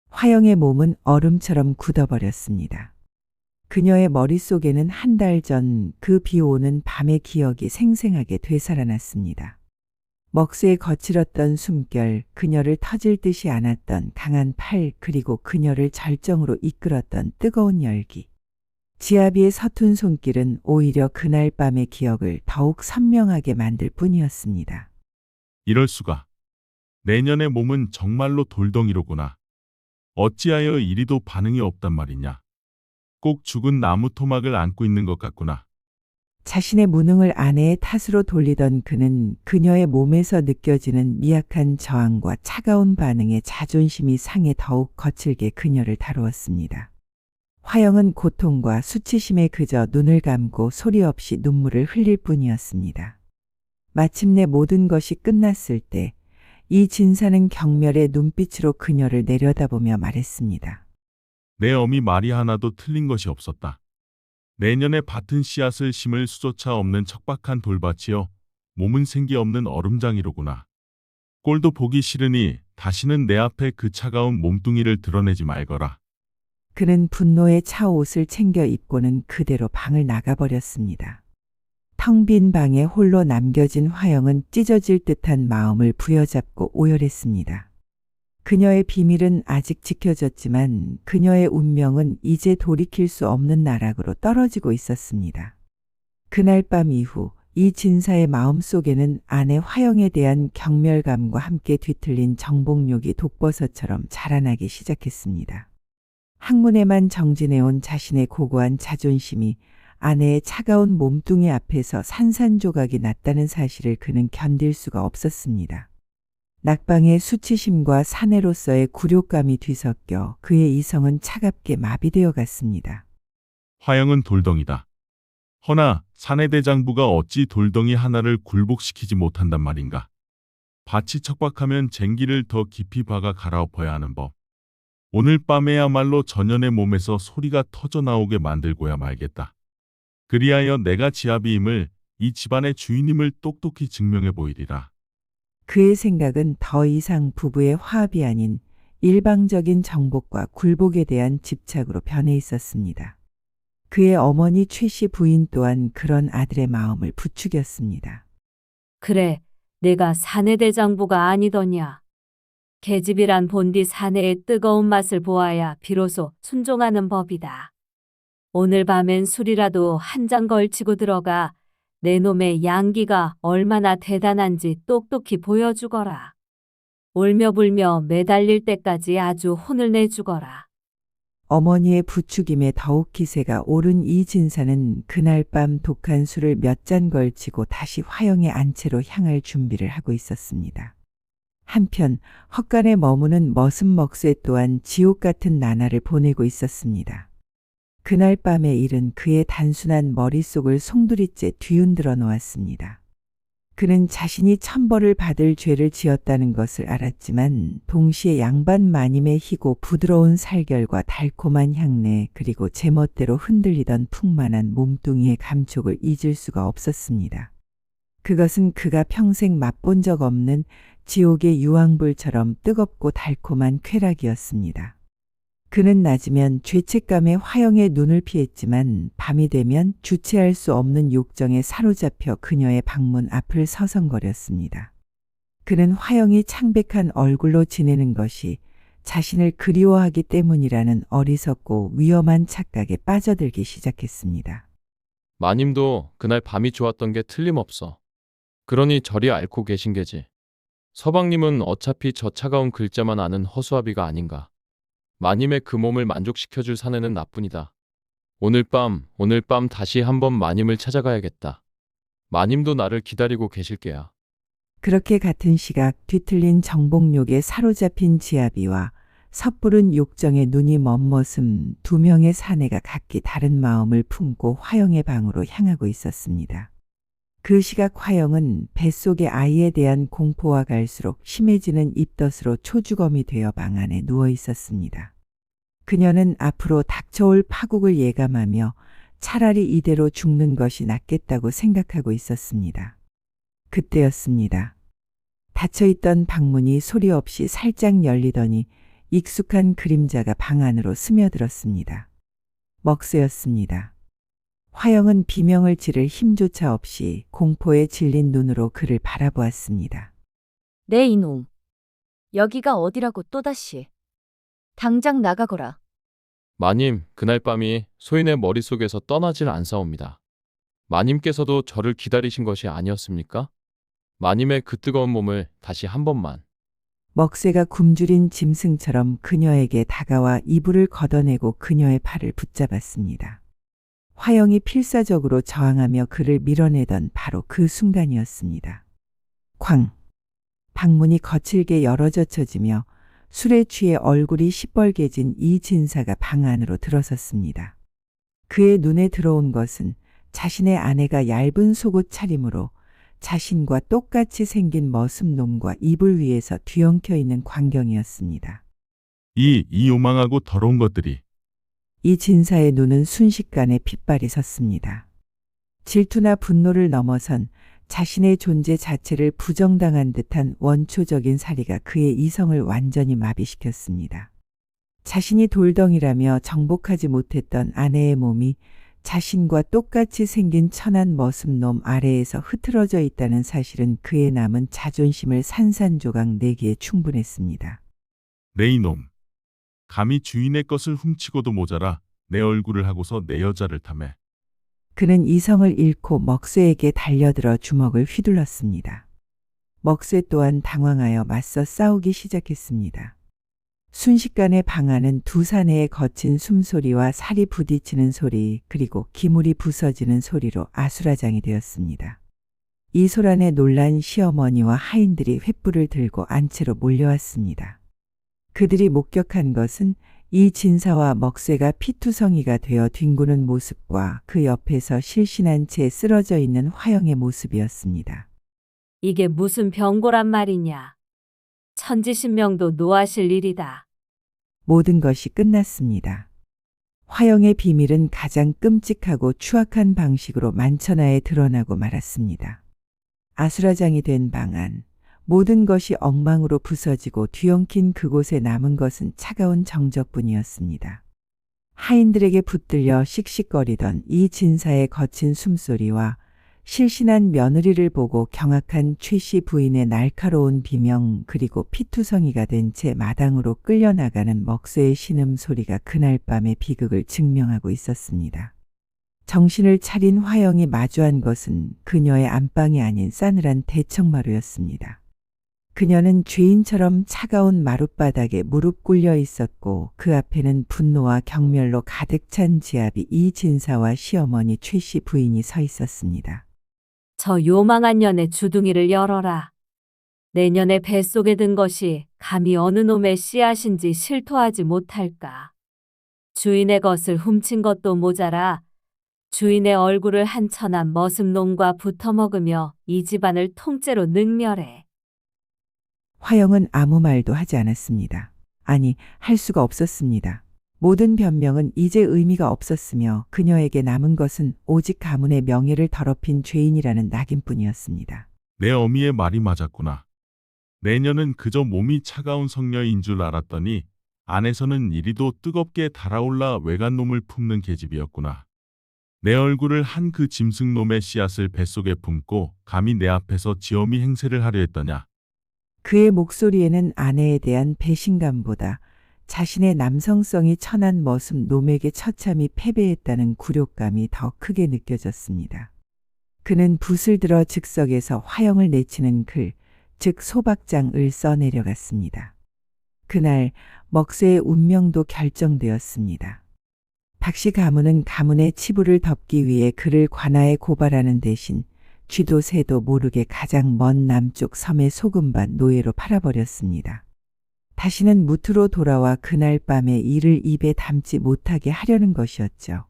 Speaker 3: 화영의 몸은 얼음처럼 굳어버렸습니다. 그녀의 머릿속에는 한 달 전 그 비 오는 밤의 기억이 생생하게 되살아났습니다. 먹새에 거칠었던 숨결, 그녀를 터질 듯이 안았던 강한 팔, 그리고 그녀를 절정으로 이끌었던 뜨거운 열기. 지아비의 서툰 손길은 오히려 그날 밤의 기억을 더욱 선명하게 만들 뿐이었습니다.
Speaker 7: 이럴 수가. 내년의 몸은 정말로 돌덩이로구나. 어찌하여 이리도 반응이 없단 말이냐. 꼭 죽은 나무 토막을 안고 있는 것 같구나.
Speaker 3: 자신의 무능을 아내의 탓으로 돌리던 그는 그녀의 몸에서 느껴지는 미약한 저항과 차가운 반응에 자존심이 상해 더욱 거칠게 그녀를 다루었습니다. 화영은 고통과 수치심에 그저 눈을 감고 소리 없이 눈물을 흘릴 뿐이었습니다. 마침내 모든 것이 끝났을 때 이 진사는 경멸의 눈빛으로 그녀를 내려다보며 말했습니다.
Speaker 7: 내 어미 말이 하나도 틀린 것이 없었다. 내년에 밭은 씨앗을 심을 수조차 없는 척박한 돌밭이요. 몸은 생기 없는 얼음장이로구나. 꼴도 보기 싫으니 다시는 내 앞에 그 차가운 몸뚱이를 드러내지 말거라.
Speaker 3: 그는 분노에 차 옷을 챙겨 입고는 그대로 방을 나가버렸습니다. 텅 빈 방에 홀로 남겨진 화영은 찢어질 듯한 마음을 부여잡고 오열했습니다. 그녀의 비밀은 아직 지켜졌지만 그녀의 운명은 이제 돌이킬 수 없는 나락으로 떨어지고 있었습니다. 그날 밤 이후 이 진사의 마음속에는 아내 화영에 대한 경멸감과 함께 뒤틀린 정복욕이 독버섯처럼 자라나기 시작했습니다. 학문에만 정진해온 자신의 고고한 자존심이 아내의 차가운 몸뚱이 앞에서 산산조각이 났다는 사실을 그는 견딜 수가 없었습니다. 낙방의 수치심과 사내로서의 굴욕감이 뒤섞여 그의 이성은 차갑게 마비되어 갔습니다.
Speaker 7: 화영은 돌덩이다. 허나 사내대장부가 어찌 돌덩이 하나를 굴복시키지 못한단 말인가. 밭이 척박하면 쟁기를 더 깊이 박아 갈아엎어야 하는 법. 오늘 밤에야말로 전연의 몸에서 소리가 터져 나오게 만들고야 말겠다. 그리하여 내가 지아비임을, 이 집안의 주인임을 똑똑히 증명해 보이리라.
Speaker 3: 그의 생각은 더 이상 부부의 화합이 아닌 일방적인 정복과 굴복에 대한 집착으로 변해 있었습니다. 그의 어머니 최씨 부인 또한 그런 아들의 마음을 부추겼습니다.
Speaker 14: 그래, 내가 사내대장부가 아니더냐. 계집이란 본디 사내의 뜨거운 맛을 보아야 비로소 순종하는 법이다. 오늘 밤엔 술이라도 한 잔 걸치고 들어가 내 놈의 양기가 얼마나 대단한지 똑똑히 보여주거라. 울며불며 매달릴 때까지 아주 혼을 내주거라.
Speaker 3: 어머니의 부추김에 더욱 기세가 오른 이 진사는 그날 밤 독한 술을 몇 잔 걸치고 다시 화영의 안채로 향할 준비를 하고 있었습니다. 한편 헛간에 머무는 머슴먹새 또한 지옥 같은 나날을 보내고 있었습니다. 그날 밤의 일은 그의 단순한 머릿속을 송두리째 뒤흔들어 놓았습니다. 그는 자신이 천벌을 받을 죄를 지었다는 것을 알았지만 동시에 양반 마님의 희고 부드러운 살결과 달콤한 향내 그리고 제멋대로 흔들리던 풍만한 몸뚱이의 감촉을 잊을 수가 없었습니다. 그것은 그가 평생 맛본 적 없는 지옥의 유황불처럼 뜨겁고 달콤한 쾌락이었습니다. 그는 낮이면 죄책감에 화영의 눈을 피했지만 밤이 되면 주체할 수 없는 욕정에 사로잡혀 그녀의 방문 앞을 서성거렸습니다. 그는 화영이 창백한 얼굴로 지내는 것이 자신을 그리워하기 때문이라는 어리석고 위험한 착각에 빠져들기 시작했습니다.
Speaker 12: 마님도 그날 밤이 좋았던 게 틀림없어. 그러니 저리 앓고 계신 게지. 서방님은 어차피 저 차가운 글자만 아는 허수아비가 아닌가. 마님의 그 몸을 만족시켜줄 사내는 나뿐이다. 오늘 밤 다시 한번 마님을 찾아가야겠다. 마님도 나를 기다리고 계실 게야.
Speaker 3: 그렇게 같은 시각 뒤틀린 정복욕에 사로잡힌 지아비와 섣부른 욕정에 눈이 먼머슴 두 명의 사내가 각기 다른 마음을 품고 화영의 방으로 향하고 있었습니다. 그 시각 화영은 뱃속의 아이에 대한 공포와 갈수록 심해지는 입덧으로 초주검이 되어 방 안에 누워 있었습니다. 그녀는 앞으로 닥쳐올 파국을 예감하며 차라리 이대로 죽는 것이 낫겠다고 생각하고 있었습니다. 그때였습니다. 닫혀있던 방문이 소리 없이 살짝 열리더니 익숙한 그림자가 방 안으로 스며들었습니다. 먹새였습니다. 화영은 비명을 지를 힘조차 없이 공포에 질린 눈으로 그를 바라보았습니다.
Speaker 2: 네 이놈. 여기가 어디라고 또다시. 당장 나가거라.
Speaker 12: 마님, 그날 밤이 소인의 머릿속에서 떠나질 않사옵니다. 마님께서도 저를 기다리신 것이 아니었습니까? 마님의 그 뜨거운 몸을 다시 한 번만.
Speaker 3: 먹새가 굶주린 짐승처럼 그녀에게 다가와 이불을 걷어내고 그녀의 팔을 붙잡았습니다. 화영이 필사적으로 저항하며 그를 밀어내던 바로 그 순간이었습니다. 쾅! 방문이 거칠게 열어젖혀지며 술에 취해 얼굴이 시뻘개진 이 진사가 방 안으로 들어섰습니다. 그의 눈에 들어온 것은 자신의 아내가 얇은 속옷 차림으로 자신과 똑같이 생긴 머슴놈과 이불 위에서 뒤엉켜 있는 광경이었습니다.
Speaker 7: 이 요망하고 더러운 것들이.
Speaker 3: 이 진사의 눈은 순식간에 핏발이 섰습니다. 질투나 분노를 넘어선 자신의 존재 자체를 부정당한 듯한 원초적인 사리가 그의 이성을 완전히 마비시켰습니다. 자신이 돌덩이라며 정복하지 못했던 아내의 몸이 자신과 똑같이 생긴 천한 머슴놈 아래에서 흐트러져 있다는 사실은 그의 남은 자존심을 산산조각 내기에 충분했습니다.
Speaker 7: 내 이놈. 감히 주인의 것을 훔치고도 모자라 내 얼굴을 하고서 내 여자를 탐해.
Speaker 3: 그는 이성을 잃고 먹쇠에게 달려들어 주먹을 휘둘렀습니다. 먹쇠 또한 당황하여 맞서 싸우기 시작했습니다. 순식간에 방 안은 두 사내의 거친 숨소리와 살이 부딪히는 소리 그리고 기물이 부서지는 소리로 아수라장이 되었습니다. 이 소란에 놀란 시어머니와 하인들이 횃불을 들고 안채로 몰려왔습니다. 그들이 목격한 것은 이 진사와 먹쇠가 피투성이가 되어 뒹구는 모습과 그 옆에서 실신한 채 쓰러져 있는 화영의 모습이었습니다.
Speaker 14: 이게 무슨 병고란 말이냐. 천지신명도 노하실 일이다.
Speaker 3: 모든 것이 끝났습니다. 화영의 비밀은 가장 끔찍하고 추악한 방식으로 만천하에 드러나고 말았습니다. 아수라장이 된 방 안, 모든 것이 엉망으로 부서지고 뒤엉킨 그곳에 남은 것은 차가운 정적뿐이었습니다. 하인들에게 붙들려 씩씩거리던 이 진사의 거친 숨소리와 실신한 며느리를 보고 경악한 최씨 부인의 날카로운 비명 그리고 피투성이가 된 채 마당으로 끌려나가는 먹쇠의 신음소리가 그날 밤의 비극을 증명하고 있었습니다. 정신을 차린 화영이 마주한 것은 그녀의 안방이 아닌 싸늘한 대청마루였습니다. 그녀는 죄인처럼 차가운 마룻바닥에 무릎 꿇려 있었고 그 앞에는 분노와 경멸로 가득 찬 지압이 이 진사와 시어머니 최씨 부인이 서 있었습니다.
Speaker 14: 저 요망한 년의 주둥이를 열어라. 내년에 뱃속에 든 것이 감히 어느 놈의 씨앗인지 실토하지 못할까. 주인의 것을 훔친 것도 모자라 주인의 얼굴을 한 천한 머슴놈과 붙어먹으며 이 집안을 통째로 능멸해.
Speaker 3: 화영은 아무 말도 하지 않았습니다. 아니, 할 수가 없었습니다. 모든 변명은 이제 의미가 없었으며 그녀에게 남은 것은 오직 가문의 명예를 더럽힌 죄인이라는 낙인뿐이었습니다.
Speaker 7: 내 어미의 말이 맞았구나. 내년은 그저 몸이 차가운 성녀인 줄 알았더니 안에서는 이리도 뜨겁게 달아올라 외간놈을 품는 계집이었구나. 내 얼굴을 한 그 짐승놈의 씨앗을 뱃속에 품고 감히 내 앞에서 지엄이 행세를 하려 했더냐.
Speaker 3: 그의 목소리에는 아내에 대한 배신감보다 자신의 남성성이 천한 머슴 놈에게 처참히 패배했다는 굴욕감이 더 크게 느껴졌습니다. 그는 붓을 들어 즉석에서 화영을 내치는 글, 즉 소박장을 써내려갔습니다. 그날 먹쇠의 운명도 결정되었습니다. 박씨 가문은 가문의 치부를 덮기 위해 그를 관아에 고발하는 대신 쥐도 새도 모르게 가장 먼 남쪽 섬의 소금밭 노예로 팔아버렸습니다. 다시는 무트로 돌아와 그날 밤에 이를 입에 담지 못하게 하려는 것이었죠.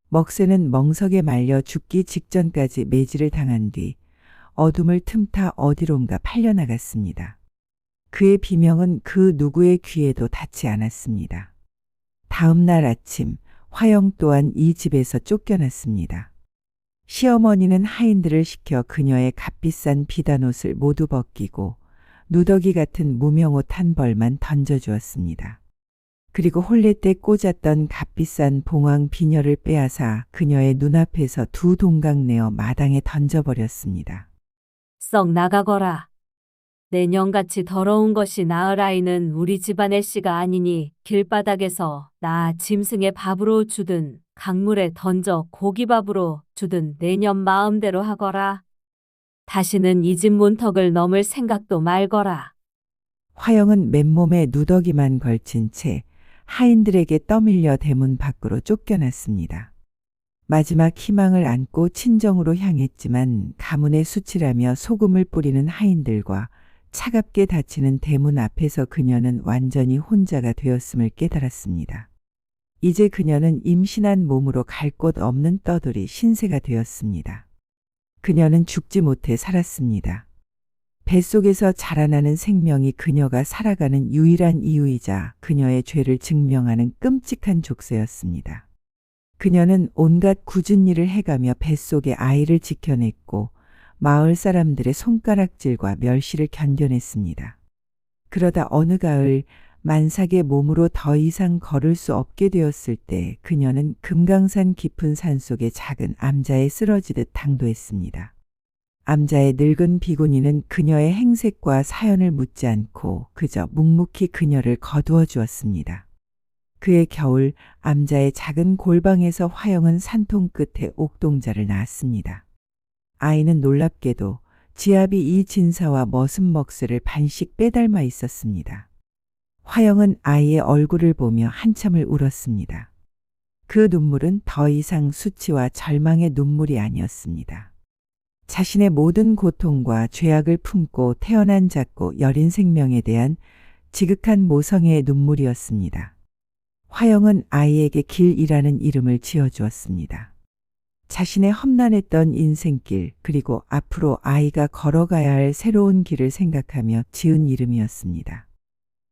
Speaker 3: 먹새는 멍석에 말려 죽기 직전까지 매질을 당한 뒤 어둠을 틈타 어디론가 팔려나갔습니다. 그의 비명은 그 누구의 귀에도 닿지 않았습니다. 다음 날 아침 화영 또한 이 집에서 쫓겨났습니다. 시어머니는 하인들을 시켜 그녀의 값비싼 비단옷을 모두 벗기고 누더기 같은 무명옷 한 벌만 던져주었습니다. 그리고 혼례 때 꽂았던 값비싼 봉황 비녀를 빼앗아 그녀의 눈앞에서 두 동강 내어 마당에 던져버렸습니다.
Speaker 14: 썩 나가거라. 내년같이 더러운 것이 낳을 아이는 우리 집안의 씨가 아니니 길바닥에서 나 짐승의 밥으로 주든 강물에 던져 고기밥으로 주든 내년 마음대로 하거라. 다시는 이 집 문턱을 넘을 생각도 말거라.
Speaker 3: 화영은 맨몸에 누더기만 걸친 채 하인들에게 떠밀려 대문 밖으로 쫓겨났습니다. 마지막 희망을 안고 친정으로 향했지만 가문에 수치라며 소금을 뿌리는 하인들과 차갑게 닫히는 대문 앞에서 그녀는 완전히 혼자가 되었음을 깨달았습니다. 이제 그녀는 임신한 몸으로 갈 곳 없는 떠돌이 신세가 되었습니다. 그녀는 죽지 못해 살았습니다. 뱃속에서 자라나는 생명이 그녀가 살아가는 유일한 이유이자 그녀의 죄를 증명하는 끔찍한 족쇄였습니다. 그녀는 온갖 굳은 일을 해가며 뱃속의 아이를 지켜냈고 마을 사람들의 손가락질과 멸시를 견뎌냈습니다. 그러다 어느 가을 만삭의 몸으로 더 이상 걸을 수 없게 되었을 때 그녀는 금강산 깊은 산속의 작은 암자에 쓰러지듯 당도했습니다. 암자의 늙은 비구니는 그녀의 행색과 사연을 묻지 않고 그저 묵묵히 그녀를 거두어 주었습니다. 그해 겨울 암자의 작은 골방에서 화영은 산통 끝에 옥동자를 낳았습니다. 아이는 놀랍게도 지아비 이진사와 머슴 먹새를 반씩 빼닮아 있었습니다. 화영은 아이의 얼굴을 보며 한참을 울었습니다. 그 눈물은 더 이상 수치와 절망의 눈물이 아니었습니다. 자신의 모든 고통과 죄악을 품고 태어난 작고 여린 생명에 대한 지극한 모성애의 눈물이었습니다. 화영은 아이에게 길이라는 이름을 지어주었습니다. 자신의 험난했던 인생길 그리고 앞으로 아이가 걸어가야 할 새로운 길을 생각하며 지은 이름이었습니다.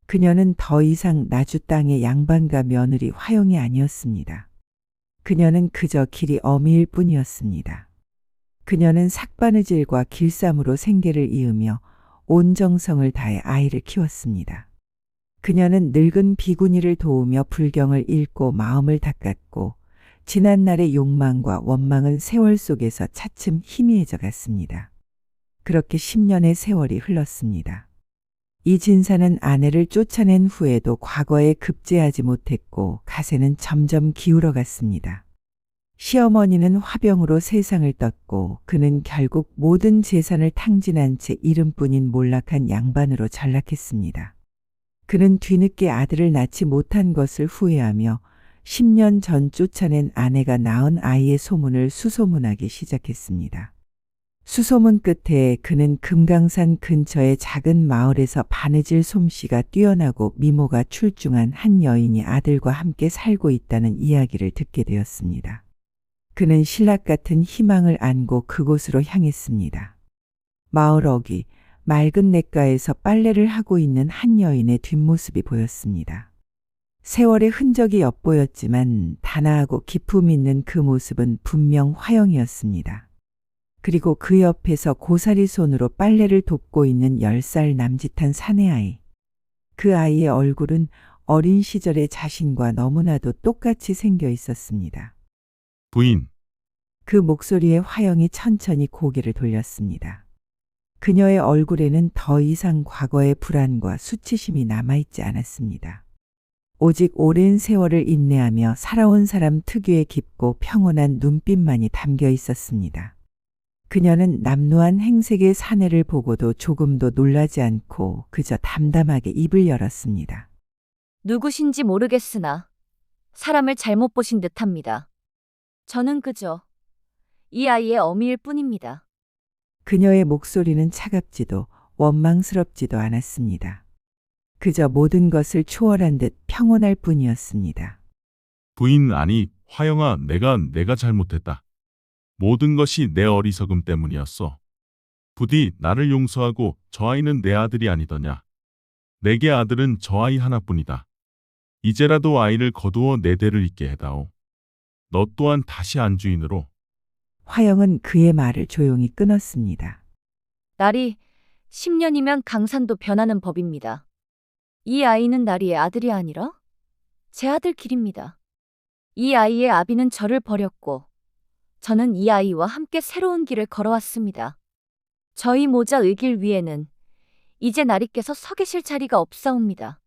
Speaker 3: 그녀는 더 이상 나주 땅의 양반과 며느리 화영이 아니었습니다. 그녀는 그저 길이 어미일 뿐이었습니다. 그녀는 삭바느질과 길쌈으로 생계를 이으며 온 정성을 다해 아이를 키웠습니다. 그녀는 늙은 비구니를 도우며 불경을 읽고 마음을 닦았고 지난날의 욕망과 원망은 세월 속에서 차츰 희미해져 갔습니다. 그렇게 10년의 세월이 흘렀습니다. 이진사는 아내를 쫓아낸 후에도 과거에 급제하지 못했고 가세는 점점 기울어 갔습니다. 시어머니는 화병으로 세상을 떴고 그는 결국 모든 재산을 탕진한 채 이름뿐인 몰락한 양반으로 전락했습니다. 그는 뒤늦게 아들을 낳지 못한 것을 후회하며 10년 전 쫓아낸 아내가 낳은 아이의 소문을 수소문하기 시작했습니다. 수소문 끝에 그는 금강산 근처의 작은 마을에서 바느질 솜씨가 뛰어나고 미모가 출중한 한 여인이 아들과 함께 살고 있다는 이야기를 듣게 되었습니다. 그는 신락 같은 희망을 안고 그곳으로 향했습니다. 마을 어귀 맑은 냇가에서 빨래를 하고 있는 한 여인의 뒷모습이 보였습니다. 세월의 흔적이 엿보였지만 단아하고 기품 있는 그 모습은 분명 화영이었습니다. 그리고 그 옆에서 고사리 손으로 빨래를 돕고 있는 10살 남짓한 사내아이. 그 아이의 얼굴은 어린 시절의 자신과 너무나도 똑같이 생겨 있었습니다.
Speaker 7: 부인,
Speaker 3: 그 목소리에 화영이 천천히 고개를 돌렸습니다. 그녀의 얼굴에는 더 이상 과거의 불안과 수치심이 남아있지 않았습니다. 오직 오랜 세월을 인내하며 살아온 사람 특유의 깊고 평온한 눈빛만이 담겨 있었습니다. 그녀는 남루한 행색의 사내를 보고도 조금도 놀라지 않고 그저 담담하게 입을 열었습니다.
Speaker 2: 누구신지 모르겠으나 사람을 잘못 보신 듯합니다. 저는 그저 이 아이의 어미일 뿐입니다.
Speaker 3: 그녀의 목소리는 차갑지도 원망스럽지도 않았습니다. 그저 모든 것을 초월한 듯 평온할 뿐이었습니다.
Speaker 7: 부인 아니, 화영아, 내가 잘못했다. 모든 것이 내 어리석음 때문이었어. 부디 나를 용서하고 저 아이는 내 아들이 아니더냐. 내게 아들은 저 아이 하나뿐이다. 이제라도 아이를 거두어 내 대를 잇게 해다오. 너 또한 다시 안주인으로.
Speaker 3: 화영은 그의 말을 조용히 끊었습니다.
Speaker 2: 날이 10년이면 강산도 변하는 법입니다. 이 아이는 나리의 아들이 아니라 제 아들 길입니다. 이 아이의 아비는 저를 버렸고 저는 이 아이와 함께 새로운 길을 걸어왔습니다. 저희 모자의 길 위에는 이제 나리께서 서 계실 자리가 없사옵니다.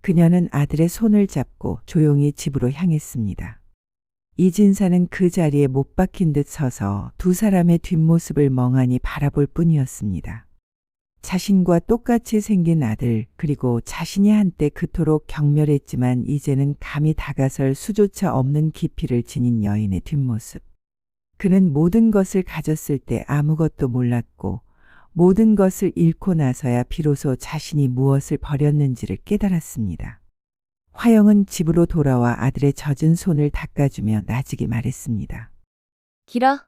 Speaker 3: 그녀는 아들의 손을 잡고 조용히 집으로 향했습니다. 이진사는 그 자리에 못 박힌 듯 서서 두 사람의 뒷모습을 멍하니 바라볼 뿐이었습니다. 자신과 똑같이 생긴 아들, 그리고 자신이 한때 그토록 경멸했지만 이제는 감히 다가설 수조차 없는 깊이를 지닌 여인의 뒷모습. 그는 모든 것을 가졌을 때 아무것도 몰랐고 모든 것을 잃고 나서야 비로소 자신이 무엇을 버렸는지를 깨달았습니다. 화영은 집으로 돌아와 아들의 젖은 손을 닦아주며 나직이 말했습니다.
Speaker 2: 기라,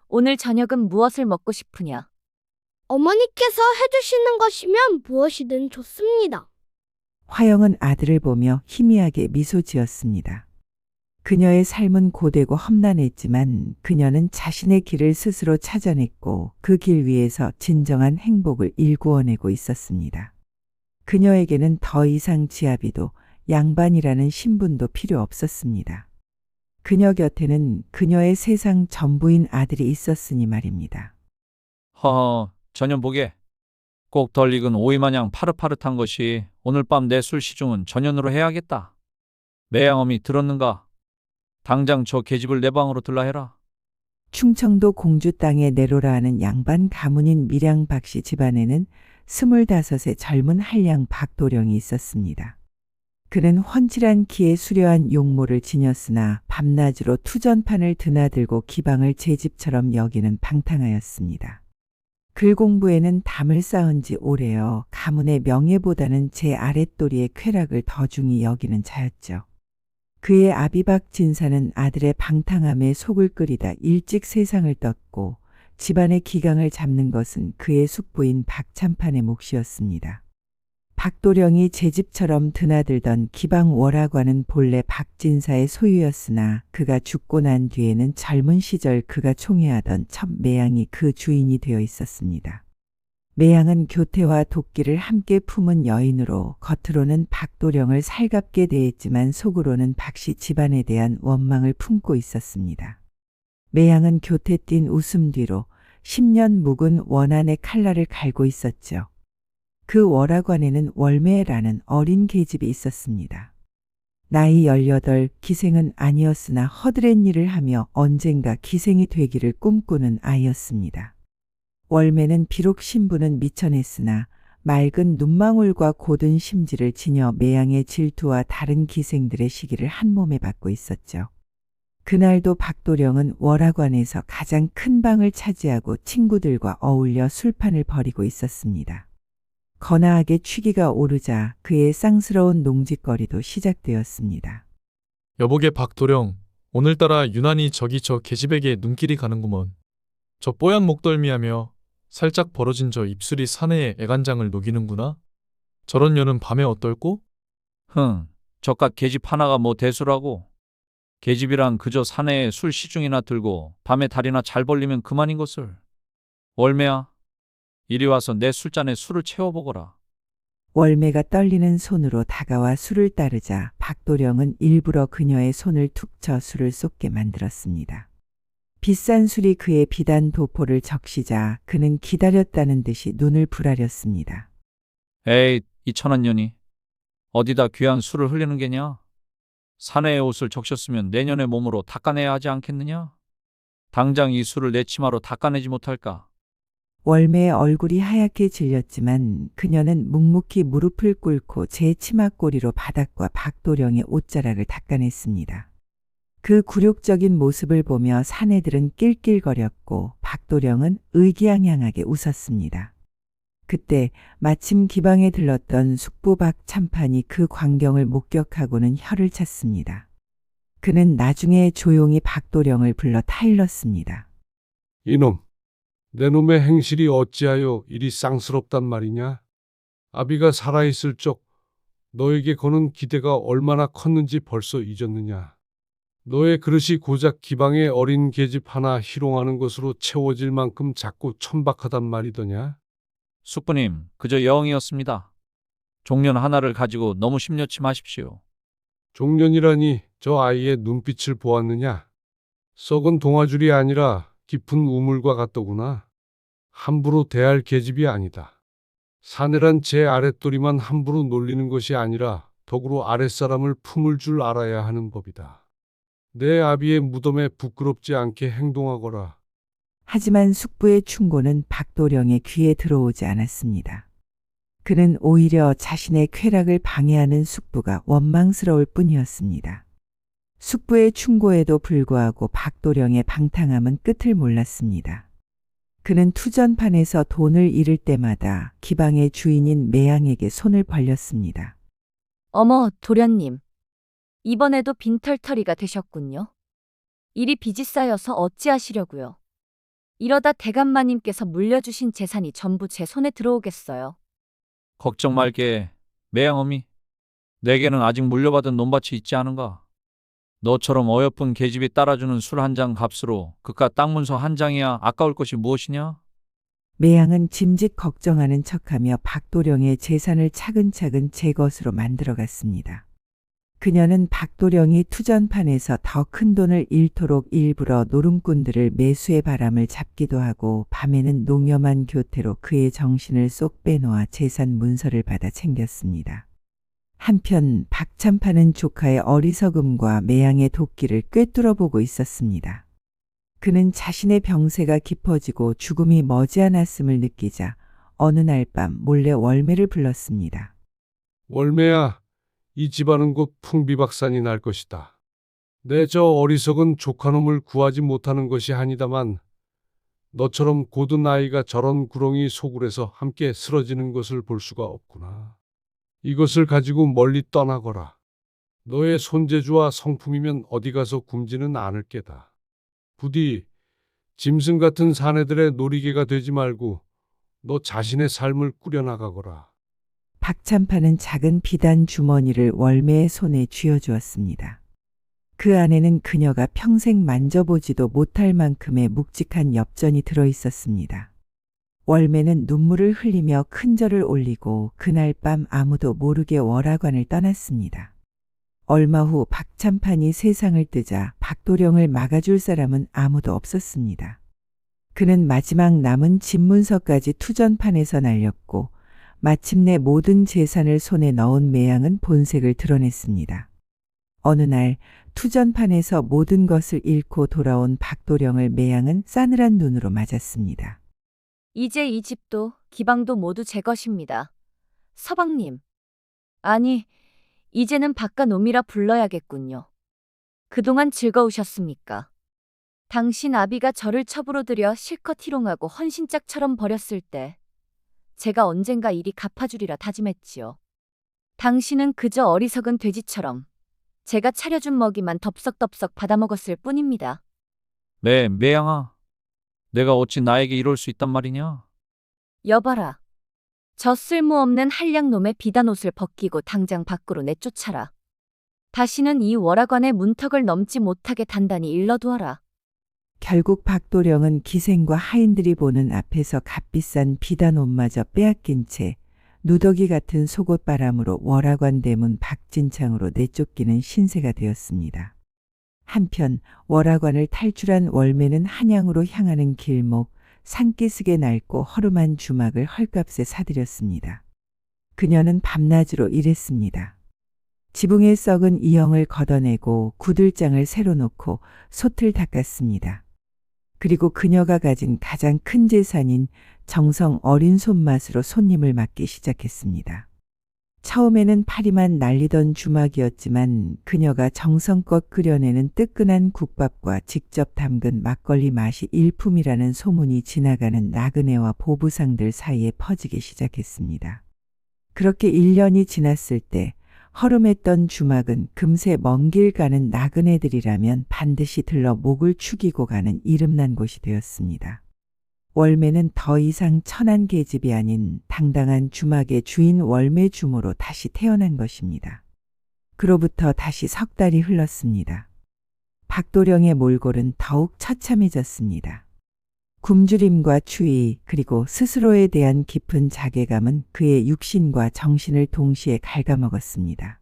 Speaker 2: 오늘 저녁은 무엇을 먹고 싶으냐?
Speaker 16: 어머니께서 해주시는 것이면 무엇이든 좋습니다.
Speaker 3: 화영은 아들을 보며 희미하게 미소 지었습니다. 그녀의 삶은 고되고 험난했지만 그녀는 자신의 길을 스스로 찾아냈고 그 길 위에서 진정한 행복을 일구어내고 있었습니다. 그녀에게는 더 이상 지아비도 양반이라는 신분도 필요 없었습니다. 그녀 곁에는 그녀의 세상 전부인 아들이 있었으니 말입니다.
Speaker 10: 허허, 전년 보게. 꼭 덜 익은 오이마냥 파릇파릇한 것이 오늘 밤 내 술 시중은 전년으로 해야겠다. 매양엄이 들었는가? 당장 저 계집을 내 방으로 들라 해라.
Speaker 3: 충청도 공주 땅에 내로라 하는 양반 가문인 밀양 박씨 집안에는 25의 젊은 한량 박도령이 있었습니다. 그는 훤칠한 키에 수려한 용모를 지녔으나 밤낮으로 투전판을 드나들고 기방을 제 집처럼 여기는 방탕하였습니다. 글 공부에는 담을 쌓은 지 오래여 가문의 명예보다는 제 아랫도리의 쾌락을 더 중히 여기는 자였죠. 그의 아비박 진사는 아들의 방탕함에 속을 끓이다 일찍 세상을 떴고 집안의 기강을 잡는 것은 그의 숙부인 박참판의 몫이었습니다. 박도령이 제 집처럼 드나들던 기방 월화관은 본래 박진사의 소유였으나 그가 죽고 난 뒤에는 젊은 시절 그가 총애하던 첫 매양이 그 주인이 되어 있었습니다. 매양은 교태와 도끼를 함께 품은 여인으로 겉으로는 박도령을 살갑게 대했지만 속으로는 박씨 집안에 대한 원망을 품고 있었습니다. 매양은 교태 띤 웃음 뒤로 10년 묵은 원한의 칼날을 갈고 있었죠. 그 월화관에는 월매라는 어린 계집이 있었습니다. 나이 18, 기생은 아니었으나 허드렛 일을 하며 언젠가 기생이 되기를 꿈꾸는 아이였습니다. 월매는 비록 신부는 미천했으나 맑은 눈망울과 고든 심지를 지녀 매양의 질투와 다른 기생들의 시기를 한 몸에 받고 있었죠. 그날도 박도령은 월화관에서 가장 큰 방을 차지하고 친구들과 어울려 술판을 벌이고 있었습니다. 거나하게 취기가 오르자 그의 쌍스러운 농짓거리도 시작되었습니다.
Speaker 6: 여보게 박도령, 오늘따라 유난히 저기 저 계집에게 눈길이 가는구먼. 저 뽀얀 목덜미하며 살짝 벌어진 저 입술이 사내의 애간장을 녹이는구나. 저런 년은 밤에 어떨꼬?
Speaker 10: 저깟 계집 하나가 뭐 대수라고. 계집이란 그저 사내에 술 시중이나 들고 밤에 다리나 잘 벌리면 그만인 것을. 월매야, 이리 와서 내 술잔에 술을 채워보거라.
Speaker 3: 월매가 떨리는 손으로 다가와 술을 따르자 박도령은 일부러 그녀의 손을 툭 쳐 술을 쏟게 만들었습니다. 비싼 술이 그의 비단 도포를 적시자 그는 기다렸다는 듯이 눈을 부라렸습니다.
Speaker 10: 에이, 이 천한 년이. 어디다 귀한 술을 흘리는 게냐? 사내의 옷을 적셨으면 내년의 몸으로 닦아내야 하지 않겠느냐? 당장 이 술을 내 치마로 닦아내지 못할까?
Speaker 3: 월매의 얼굴이 하얗게 질렸지만 그녀는 묵묵히 무릎을 꿇고 제 치마꼬리로 바닥과 박도령의 옷자락을 닦아냈습니다. 그 굴욕적인 모습을 보며 사내들은 낄낄거렸고 박도령은 의기양양하게 웃었습니다. 그때 마침 기방에 들렀던 숙부 박참판이 그 광경을 목격하고는 혀를 찼습니다. 그는 나중에 조용히 박도령을 불러 타일렀습니다.
Speaker 9: 이놈, 내 놈의 행실이 어찌하여 이리 쌍스럽단 말이냐? 아비가 살아있을 적 너에게 거는 기대가 얼마나 컸는지 벌써 잊었느냐? 너의 그릇이 고작 기방의 어린 계집 하나 희롱하는 것으로 채워질 만큼 작고 천박하단 말이더냐?
Speaker 10: 숙부님, 그저 여흥이었습니다. 종년 하나를 가지고 너무 심려치 마십시오.
Speaker 9: 종년이라니 저 아이의 눈빛을 보았느냐? 썩은 동아줄이 아니라 깊은 우물과 같더구나. 함부로 대할 계집이 아니다. 사내란 제 아랫도리만 함부로 놀리는 것이 아니라 덕으로 아랫사람을 품을 줄 알아야 하는 법이다. 내 아비의 무덤에 부끄럽지 않게 행동하거라.
Speaker 3: 하지만 숙부의 충고는 박도령의 귀에 들어오지 않았습니다. 그는 오히려 자신의 쾌락을 방해하는 숙부가 원망스러울 뿐이었습니다. 숙부의 충고에도 불구하고 박도령의 방탕함은 끝을 몰랐습니다. 그는 투전판에서 돈을 잃을 때마다 기방의 주인인 매양에게 손을 벌렸습니다.
Speaker 2: 어머, 도련님. 이번에도 빈털터리가 되셨군요. 일이 빚이 쌓여서 어찌하시려고요. 이러다 대감마님께서 물려주신 재산이 전부 제 손에 들어오겠어요.
Speaker 10: 걱정 말게, 매양어미. 내게는 아직 물려받은 논밭이 있지 않은가? 너처럼 어여쁜 계집이 따라주는 술 한 잔 값으로 그깟 땅 문서 한 장이야 아까울 것이 무엇이냐?
Speaker 3: 매양은 짐짓 걱정하는 척하며 박도령의 재산을 차근차근 제 것으로 만들어갔습니다. 그녀는 박도령이 투전판에서 더 큰 돈을 잃도록 일부러 노름꾼들을 매수의 바람을 잡기도 하고 밤에는 농염한 교태로 그의 정신을 쏙 빼놓아 재산 문서를 받아 챙겼습니다. 한편 박참판은 조카의 어리석음과 매양의 도끼를 꿰뚫어 보고 있었습니다. 그는 자신의 병세가 깊어지고 죽음이 머지않았음을 느끼자 어느 날 밤 몰래 월매를 불렀습니다.
Speaker 9: 월매야, 이 집안은 곧 풍비박산이 날 것이다. 내 저 어리석은 조카놈을 구하지 못하는 것이 아니다만 너처럼 고든 아이가 저런 구렁이 소굴에서 함께 쓰러지는 것을 볼 수가 없구나. 이것을 가지고 멀리 떠나거라. 너의 손재주와 성품이면 어디 가서 굶지는 않을 게다. 부디 짐승 같은 사내들의 놀이개가 되지 말고 너 자신의 삶을 꾸려나가거라.
Speaker 3: 박참판은 작은 비단 주머니를 월매의 손에 쥐어주었습니다. 그 안에는 그녀가 평생 만져보지도 못할 만큼의 묵직한 엽전이 들어 있었습니다. 월매는 눈물을 흘리며 큰절을 올리고 그날 밤 아무도 모르게 월화관을 떠났습니다. 얼마 후 박참판이 세상을 뜨자 박도령을 막아줄 사람은 아무도 없었습니다. 그는 마지막 남은 집문서까지 투전판에서 날렸고 마침내 모든 재산을 손에 넣은 매양은 본색을 드러냈습니다. 어느 날 투전판에서 모든 것을 잃고 돌아온 박도령을 매양은 싸늘한 눈으로 맞았습니다.
Speaker 2: 이제 이 집도 기방도 모두 제 것입니다. 서방님. 아니, 이제는 바깥놈이라 불러야겠군요. 그동안 즐거우셨습니까? 당신 아비가 저를 첩으로 들여 실컷 희롱하고 헌신짝처럼 버렸을 때 제가 언젠가 이리 갚아주리라 다짐했지요. 당신은 그저 어리석은 돼지처럼 제가 차려준 먹이만 덥석덥석 받아먹었을 뿐입니다.
Speaker 10: 매양아. 내가 어찌 나에게 이럴 수 있단 말이냐?
Speaker 2: 여봐라. 저 쓸모없는 한량놈의 비단 옷을 벗기고 당장 밖으로 내쫓아라. 다시는 이 월화관의 문턱을 넘지 못하게 단단히 일러두어라.
Speaker 3: 결국 박도령은 기생과 하인들이 보는 앞에서 값비싼 비단 옷마저 빼앗긴 채 누더기 같은 속옷바람으로 월화관 대문 박진창으로 내쫓기는 신세가 되었습니다. 한편 월화관을 탈출한 월매는 한양으로 향하는 길목, 산기슭에 낡고 허름한 주막을 헐값에 사들였습니다. 그녀는 밤낮으로 일했습니다. 지붕에 썩은 이형을 걷어내고 구들장을 새로 놓고 솥을 닦았습니다. 그리고 그녀가 가진 가장 큰 재산인 정성 어린 손맛으로 손님을 맞기 시작했습니다. 처음에는 파리만 날리던 주막이었지만 그녀가 정성껏 끓여내는 뜨끈한 국밥과 직접 담근 막걸리 맛이 일품이라는 소문이 지나가는 나그네와 보부상들 사이에 퍼지기 시작했습니다. 그렇게 1년이 지났을 때 허름했던 주막은 금세 먼 길 가는 나그네들이라면 반드시 들러 목을 축이고 가는 이름난 곳이 되었습니다. 월매는 더 이상 천한 계집이 아닌 당당한 주막의 주인 월매 주모로 다시 태어난 것입니다. 그로부터 다시 석 달이 흘렀습니다. 박도령의 몰골은 더욱 처참해졌습니다. 굶주림과 추위 그리고 스스로에 대한 깊은 자괴감은 그의 육신과 정신을 동시에 갉아먹었습니다.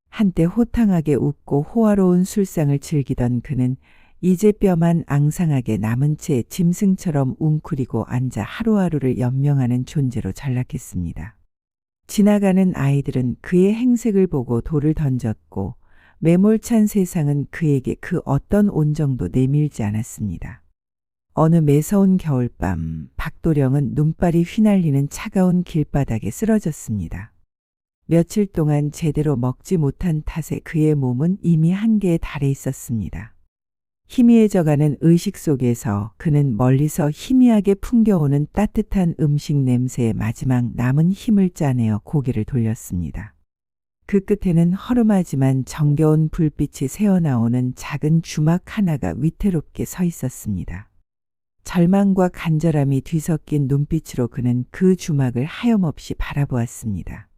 Speaker 3: 한때 호탕하게 웃고 호화로운 술상을 즐기던 그는 이제 뼈만 앙상하게 남은 채 짐승처럼 웅크리고 앉아 하루하루를 연명하는 존재로 전락했습니다. 지나가는 아이들은 그의 행색을 보고 돌을 던졌고 매몰찬 세상은 그에게 그 어떤 온정도 내밀지 않았습니다. 어느 매서운 겨울밤 박도령은 눈발이 휘날리는 차가운 길바닥에 쓰러졌습니다. 며칠 동안 제대로 먹지 못한 탓에 그의 몸은 이미 한계에 달해 있었습니다. 희미해져가는 의식 속에서 그는 멀리서 희미하게 풍겨오는 따뜻한 음식 냄새에 마지막 남은 힘을 짜내어 고개를 돌렸습니다. 그 끝에는 허름하지만 정겨운 불빛이 새어나오는 작은 주막 하나가 위태롭게 서 있었습니다. 절망과 간절함이 뒤섞인 눈빛으로 그는 그 주막을 하염없이 바라보았습니다.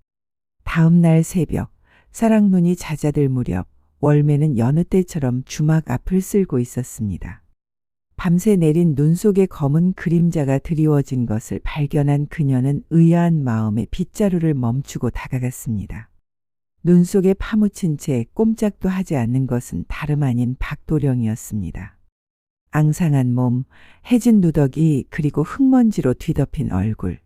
Speaker 3: 다음 날 새벽, 사랑눈이 잦아들 무렵 월매는 여느 때처럼 주막 앞을 쓸고 있었습니다. 밤새 내린 눈 속에 검은 그림자가 드리워진 것을 발견한 그녀는 의아한 마음에 빗자루를 멈추고 다가갔습니다. 눈 속에 파묻힌 채 꼼짝도 하지 않는 것은 다름 아닌 박도령이었습니다. 앙상한 몸, 해진 누더기 그리고 흙먼지로 뒤덮인 얼굴.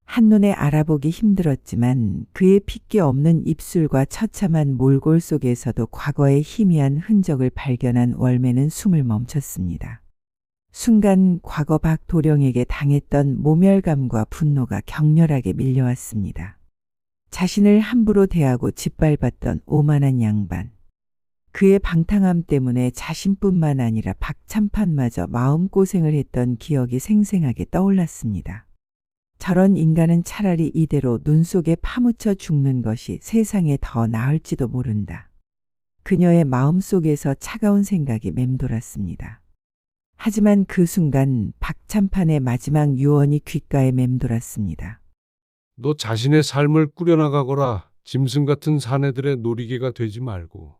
Speaker 3: 한눈에 알아보기 힘들었지만 그의 핏기 없는 입술과 처참한 몰골 속에서도 과거의 희미한 흔적을 발견한 월매는 숨을 멈췄습니다. 순간 과거 박도령에게 당했던 모멸감과 분노가 격렬하게 밀려왔습니다. 자신을 함부로 대하고 짓밟았던 오만한 양반. 그의 방탕함 때문에 자신뿐만 아니라 박참판마저 마음고생을 했던 기억이 생생하게 떠올랐습니다. 저런 인간은 차라리 이대로 눈 속에 파묻혀 죽는 것이 세상에 더 나을지도 모른다. 그녀의 마음속에서 차가운 생각이 맴돌았습니다. 하지만 그 순간 박참판의 마지막 유언이 귓가에 맴돌았습니다.
Speaker 9: 너 자신의 삶을 꾸려나가거라. 짐승 같은 사내들의 놀이개가 되지 말고.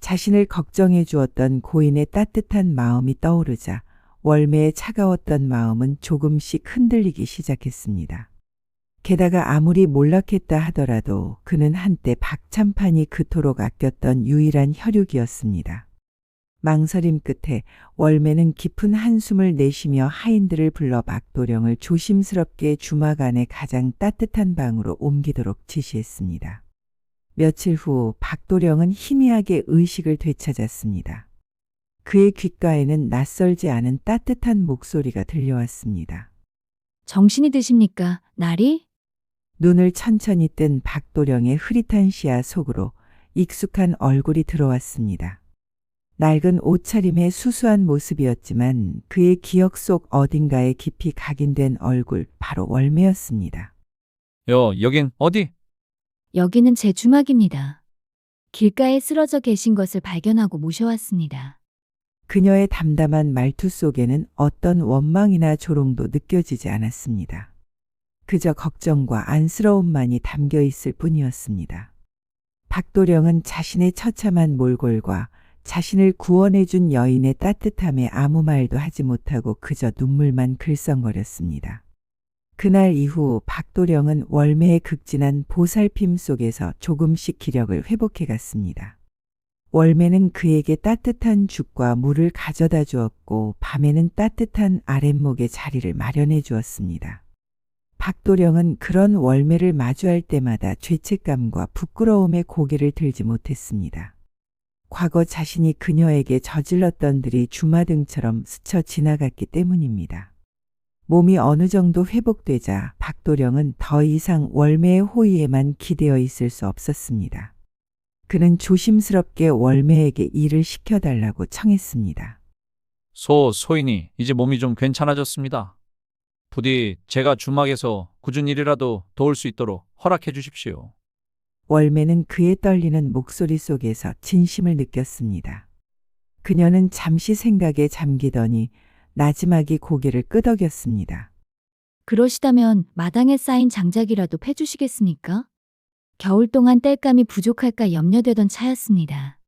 Speaker 3: 자신을 걱정해 주었던 고인의 따뜻한 마음이 떠오르자 월매의 차가웠던 마음은 조금씩 흔들리기 시작했습니다. 게다가 아무리 몰락했다 하더라도 그는 한때 박참판이 그토록 아꼈던 유일한 혈육이었습니다. 망설임 끝에 월매는 깊은 한숨을 내쉬며 하인들을 불러 박도령을 조심스럽게 주막 안의 가장 따뜻한 방으로 옮기도록 지시했습니다. 며칠 후 박도령은 희미하게 의식을 되찾았습니다. 그의 귓가에는 낯설지 않은 따뜻한 목소리가 들려왔습니다.
Speaker 1: 정신이 드십니까, 나리?
Speaker 3: 눈을 천천히 뜬 박도령의 흐릿한 시야 속으로 익숙한 얼굴이 들어왔습니다. 낡은 옷차림의 수수한 모습이었지만 그의 기억 속 어딘가에 깊이 각인된 얼굴 바로 월매였습니다.
Speaker 10: 여긴 어디?
Speaker 1: 여기는 제 주막입니다. 길가에 쓰러져 계신 것을 발견하고 모셔왔습니다.
Speaker 3: 그녀의 담담한 말투 속에는 어떤 원망이나 조롱도 느껴지지 않았습니다. 그저 걱정과 안쓰러움만이 담겨 있을 뿐이었습니다. 박도령은 자신의 처참한 몰골과 자신을 구원해준 여인의 따뜻함에 아무 말도 하지 못하고 그저 눈물만 글썽거렸습니다. 그날 이후 박도령은 월매의 극진한 보살핌 속에서 조금씩 기력을 회복해 갔습니다. 월매는 그에게 따뜻한 죽과 물을 가져다 주었고 밤에는 따뜻한 아랫목에 자리를 마련해 주었습니다. 박도령은 그런 월매를 마주할 때마다 죄책감과 부끄러움에 고개를 들지 못했습니다. 과거 자신이 그녀에게 저질렀던 들이 주마등처럼 스쳐 지나갔기 때문입니다. 몸이 어느 정도 회복되자 박도령은 더 이상 월매의 호의에만 기대어 있을 수 없었습니다. 그는 조심스럽게 월매에게 일을 시켜달라고 청했습니다.
Speaker 10: 소인이 이제 몸이 좀 괜찮아졌습니다. 부디 제가 주막에서 굳은 일이라도 도울 수 있도록 허락해 주십시오.
Speaker 3: 월매는 그의 떨리는 목소리 속에서 진심을 느꼈습니다. 그녀는 잠시 생각에 잠기더니 나지막이 고개를 끄덕였습니다.
Speaker 1: 그러시다면 마당에 쌓인 장작이라도 패주시겠습니까? 겨울 동안 땔감이 부족할까 염려되던 차였습니다.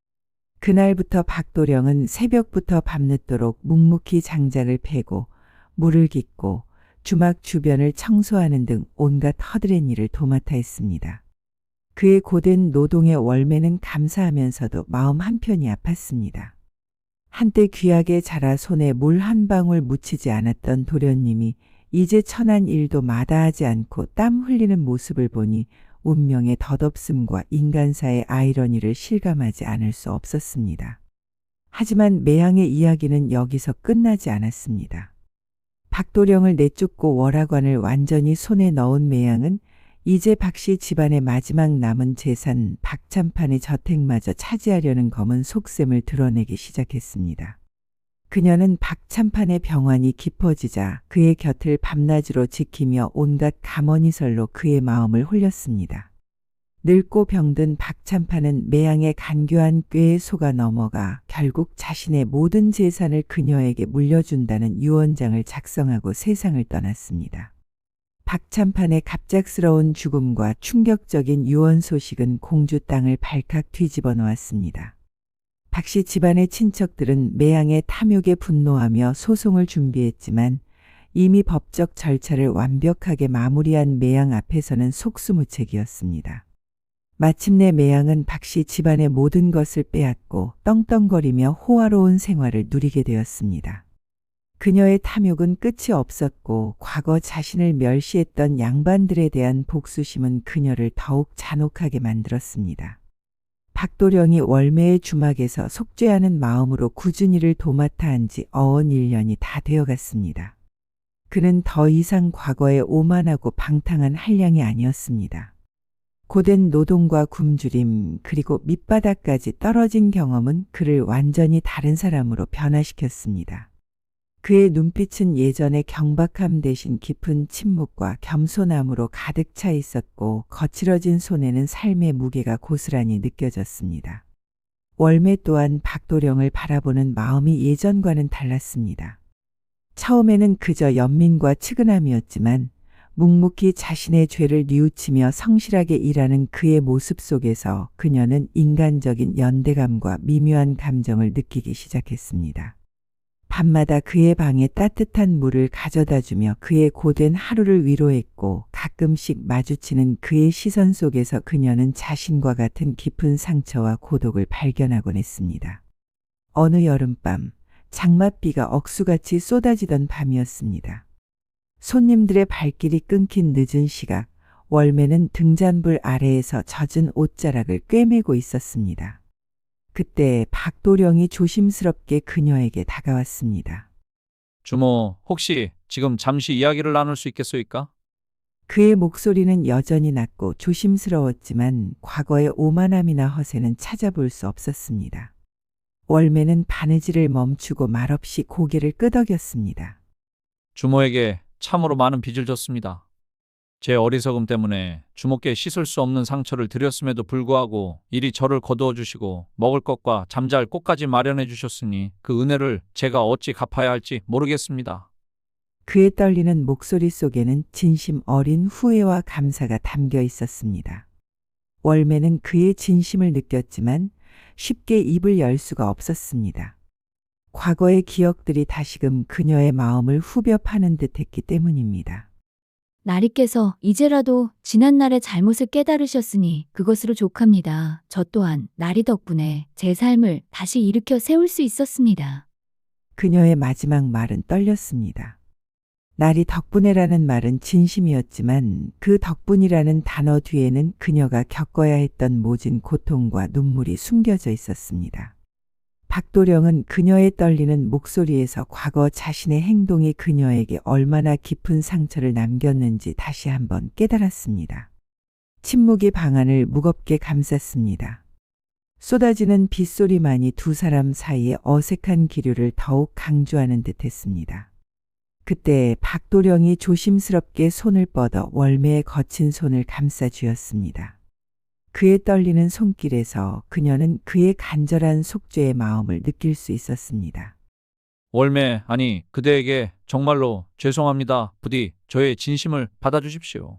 Speaker 3: 그날부터 박도령은 새벽부터 밤늦도록 묵묵히 장작을 패고 물을 깃고 주막 주변을 청소하는 등 온갖 허드렛 일을 도맡아 했습니다. 그의 고된 노동에 월매는 감사하면서도 마음 한편이 아팠습니다. 한때 귀하게 자라 손에 물 한 방울 묻히지 않았던 도련님이 이제 천한 일도 마다하지 않고 땀 흘리는 모습을 보니 운명의 덧없음과 인간사의 아이러니를 실감하지 않을 수 없었습니다. 하지만 매양의 이야기는 여기서 끝나지 않았습니다. 박도령을 내쫓고 월화관을 완전히 손에 넣은 매양은 이제 박씨 집안의 마지막 남은 재산 박참판의 저택마저 차지하려는 검은 속셈을 드러내기 시작했습니다. 그녀는 박참판의 병환이 깊어지자 그의 곁을 밤낮으로 지키며 온갖 가머니설로 그의 마음을 홀렸습니다. 늙고 병든 박참판은 매양의 간교한 꾀에 속아 넘어가 결국 자신의 모든 재산을 그녀에게 물려준다는 유언장을 작성하고 세상을 떠났습니다. 박참판의 갑작스러운 죽음과 충격적인 유언 소식은 공주 땅을 발칵 뒤집어 놓았습니다. 박씨 집안의 친척들은 매양의 탐욕에 분노하며 소송을 준비했지만 이미 법적 절차를 완벽하게 마무리한 매양 앞에서는 속수무책이었습니다. 마침내 매양은 박씨 집안의 모든 것을 빼앗고 떵떵거리며 호화로운 생활을 누리게 되었습니다. 그녀의 탐욕은 끝이 없었고 과거 자신을 멸시했던 양반들에 대한 복수심은 그녀를 더욱 잔혹하게 만들었습니다. 박도령이 월매의 주막에서 속죄하는 마음으로 꾸준히를 도맡아 한 지 어언 1년이 다 되어갔습니다. 그는 더 이상 과거에 오만하고 방탕한 한량이 아니었습니다. 고된 노동과 굶주림 그리고 밑바닥까지 떨어진 경험은 그를 완전히 다른 사람으로 변화시켰습니다. 그의 눈빛은 예전의 경박함 대신 깊은 침묵과 겸손함으로 가득 차 있었고 거칠어진 손에는 삶의 무게가 고스란히 느껴졌습니다. 월매 또한 박도령을 바라보는 마음이 예전과는 달랐습니다. 처음에는 그저 연민과 측은함이었지만 묵묵히 자신의 죄를 뉘우치며 성실하게 일하는 그의 모습 속에서 그녀는 인간적인 연대감과 미묘한 감정을 느끼기 시작했습니다. 밤마다 그의 방에 따뜻한 물을 가져다 주며 그의 고된 하루를 위로했고 가끔씩 마주치는 그의 시선 속에서 그녀는 자신과 같은 깊은 상처와 고독을 발견하곤 했습니다. 어느 여름밤 장맛비가 억수같이 쏟아지던 밤이었습니다. 손님들의 발길이 끊긴 늦은 시각, 월매는 등잔불 아래에서 젖은 옷자락을 꿰매고 있었습니다. 그때 박도령이 조심스럽게 그녀에게 다가왔습니다.
Speaker 10: 주모, 혹시 지금 잠시 이야기를 나눌 수 있겠소이까?
Speaker 3: 그의 목소리는 여전히 낮고 조심스러웠지만 과거의 오만함이나 허세는 찾아볼 수 없었습니다. 월매는 바느질을 멈추고 말없이 고개를 끄덕였습니다.
Speaker 10: 주모에게 참으로 많은 빚을 졌습니다. 제 어리석음 때문에 주모께 씻을 수 없는 상처를 드렸음에도 불구하고 이리 저를 거두어 주시고 먹을 것과 잠잘 곳까지 마련해 주셨으니 그 은혜를 제가 어찌 갚아야 할지 모르겠습니다.
Speaker 3: 그의 떨리는 목소리 속에는 진심 어린 후회와 감사가 담겨 있었습니다. 월매는 그의 진심을 느꼈지만 쉽게 입을 열 수가 없었습니다. 과거의 기억들이 다시금 그녀의 마음을 후벼 파는 듯했기 때문입니다.
Speaker 1: 나리께서 이제라도 지난날의 잘못을 깨달으셨으니 그것으로 족합니다. 저 또한 나리 덕분에 제 삶을 다시 일으켜 세울 수 있었습니다.
Speaker 3: 그녀의 마지막 말은 떨렸습니다. 나리 덕분에라는 말은 진심이었지만 그 덕분이라는 단어 뒤에는 그녀가 겪어야 했던 모진 고통과 눈물이 숨겨져 있었습니다. 박도령은 그녀의 떨리는 목소리에서 과거 자신의 행동이 그녀에게 얼마나 깊은 상처를 남겼는지 다시 한번 깨달았습니다. 침묵이 방안을 무겁게 감쌌습니다. 쏟아지는 빗소리만이 두 사람 사이의 어색한 기류를 더욱 강조하는 듯했습니다. 그때 박도령이 조심스럽게 손을 뻗어 월매의 거친 손을 감싸 쥐었습니다. 그의 떨리는 손길에서 그녀는 그의 간절한 속죄의 마음을 느낄 수 있었습니다.
Speaker 10: 월매, 아니 그대에게 정말로 죄송합니다. 부디 저의 진심을 받아주십시오.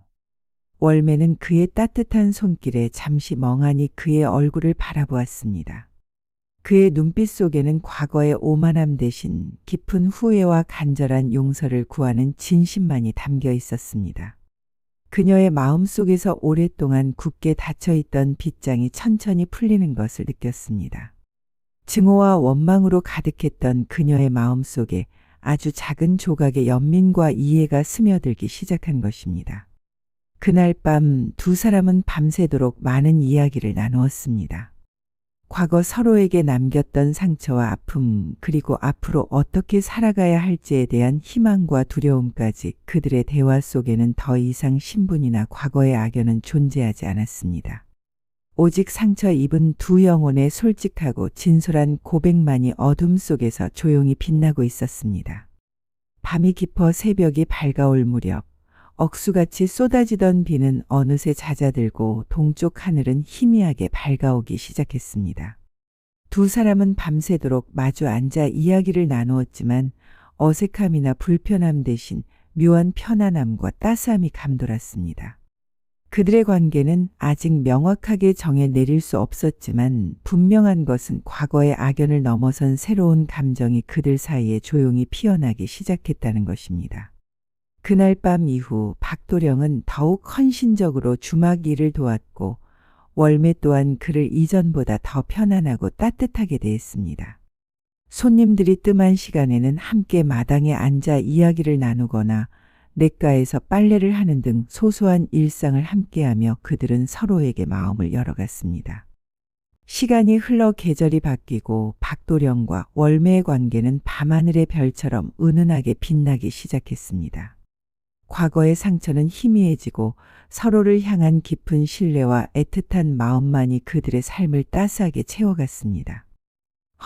Speaker 3: 월매는 그의 따뜻한 손길에 잠시 멍하니 그의 얼굴을 바라보았습니다. 그의 눈빛 속에는 과거의 오만함 대신 깊은 후회와 간절한 용서를 구하는 진심만이 담겨 있었습니다. 그녀의 마음속에서 오랫동안 굳게 닫혀있던 빗장이 천천히 풀리는 것을 느꼈습니다. 증오와 원망으로 가득했던 그녀의 마음속에 아주 작은 조각의 연민과 이해가 스며들기 시작한 것입니다. 그날 밤 두 사람은 밤새도록 많은 이야기를 나누었습니다. 과거 서로에게 남겼던 상처와 아픔, 그리고 앞으로 어떻게 살아가야 할지에 대한 희망과 두려움까지 그들의 대화 속에는 더 이상 신분이나 과거의 악연은 존재하지 않았습니다. 오직 상처 입은 두 영혼의 솔직하고 진솔한 고백만이 어둠 속에서 조용히 빛나고 있었습니다. 밤이 깊어 새벽이 밝아올 무렵 억수같이 쏟아지던 비는 어느새 잦아들고 동쪽 하늘은 희미하게 밝아오기 시작했습니다. 두 사람은 밤새도록 마주 앉아 이야기를 나누었지만 어색함이나 불편함 대신 묘한 편안함과 따스함이 감돌았습니다. 그들의 관계는 아직 명확하게 정해 내릴 수 없었지만 분명한 것은 과거의 악연을 넘어선 새로운 감정이 그들 사이에 조용히 피어나기 시작했다는 것입니다. 그날 밤 이후 박도령은 더욱 헌신적으로 주막 일을 도왔고 월매 또한 그를 이전보다 더 편안하고 따뜻하게 대했습니다. 손님들이 뜸한 시간에는 함께 마당에 앉아 이야기를 나누거나 냇가에서 빨래를 하는 등 소소한 일상을 함께하며 그들은 서로에게 마음을 열어갔습니다. 시간이 흘러 계절이 바뀌고 박도령과 월매의 관계는 밤하늘의 별처럼 은은하게 빛나기 시작했습니다. 과거의 상처는 희미해지고 서로를 향한 깊은 신뢰와 애틋한 마음만이 그들의 삶을 따스하게 채워갔습니다.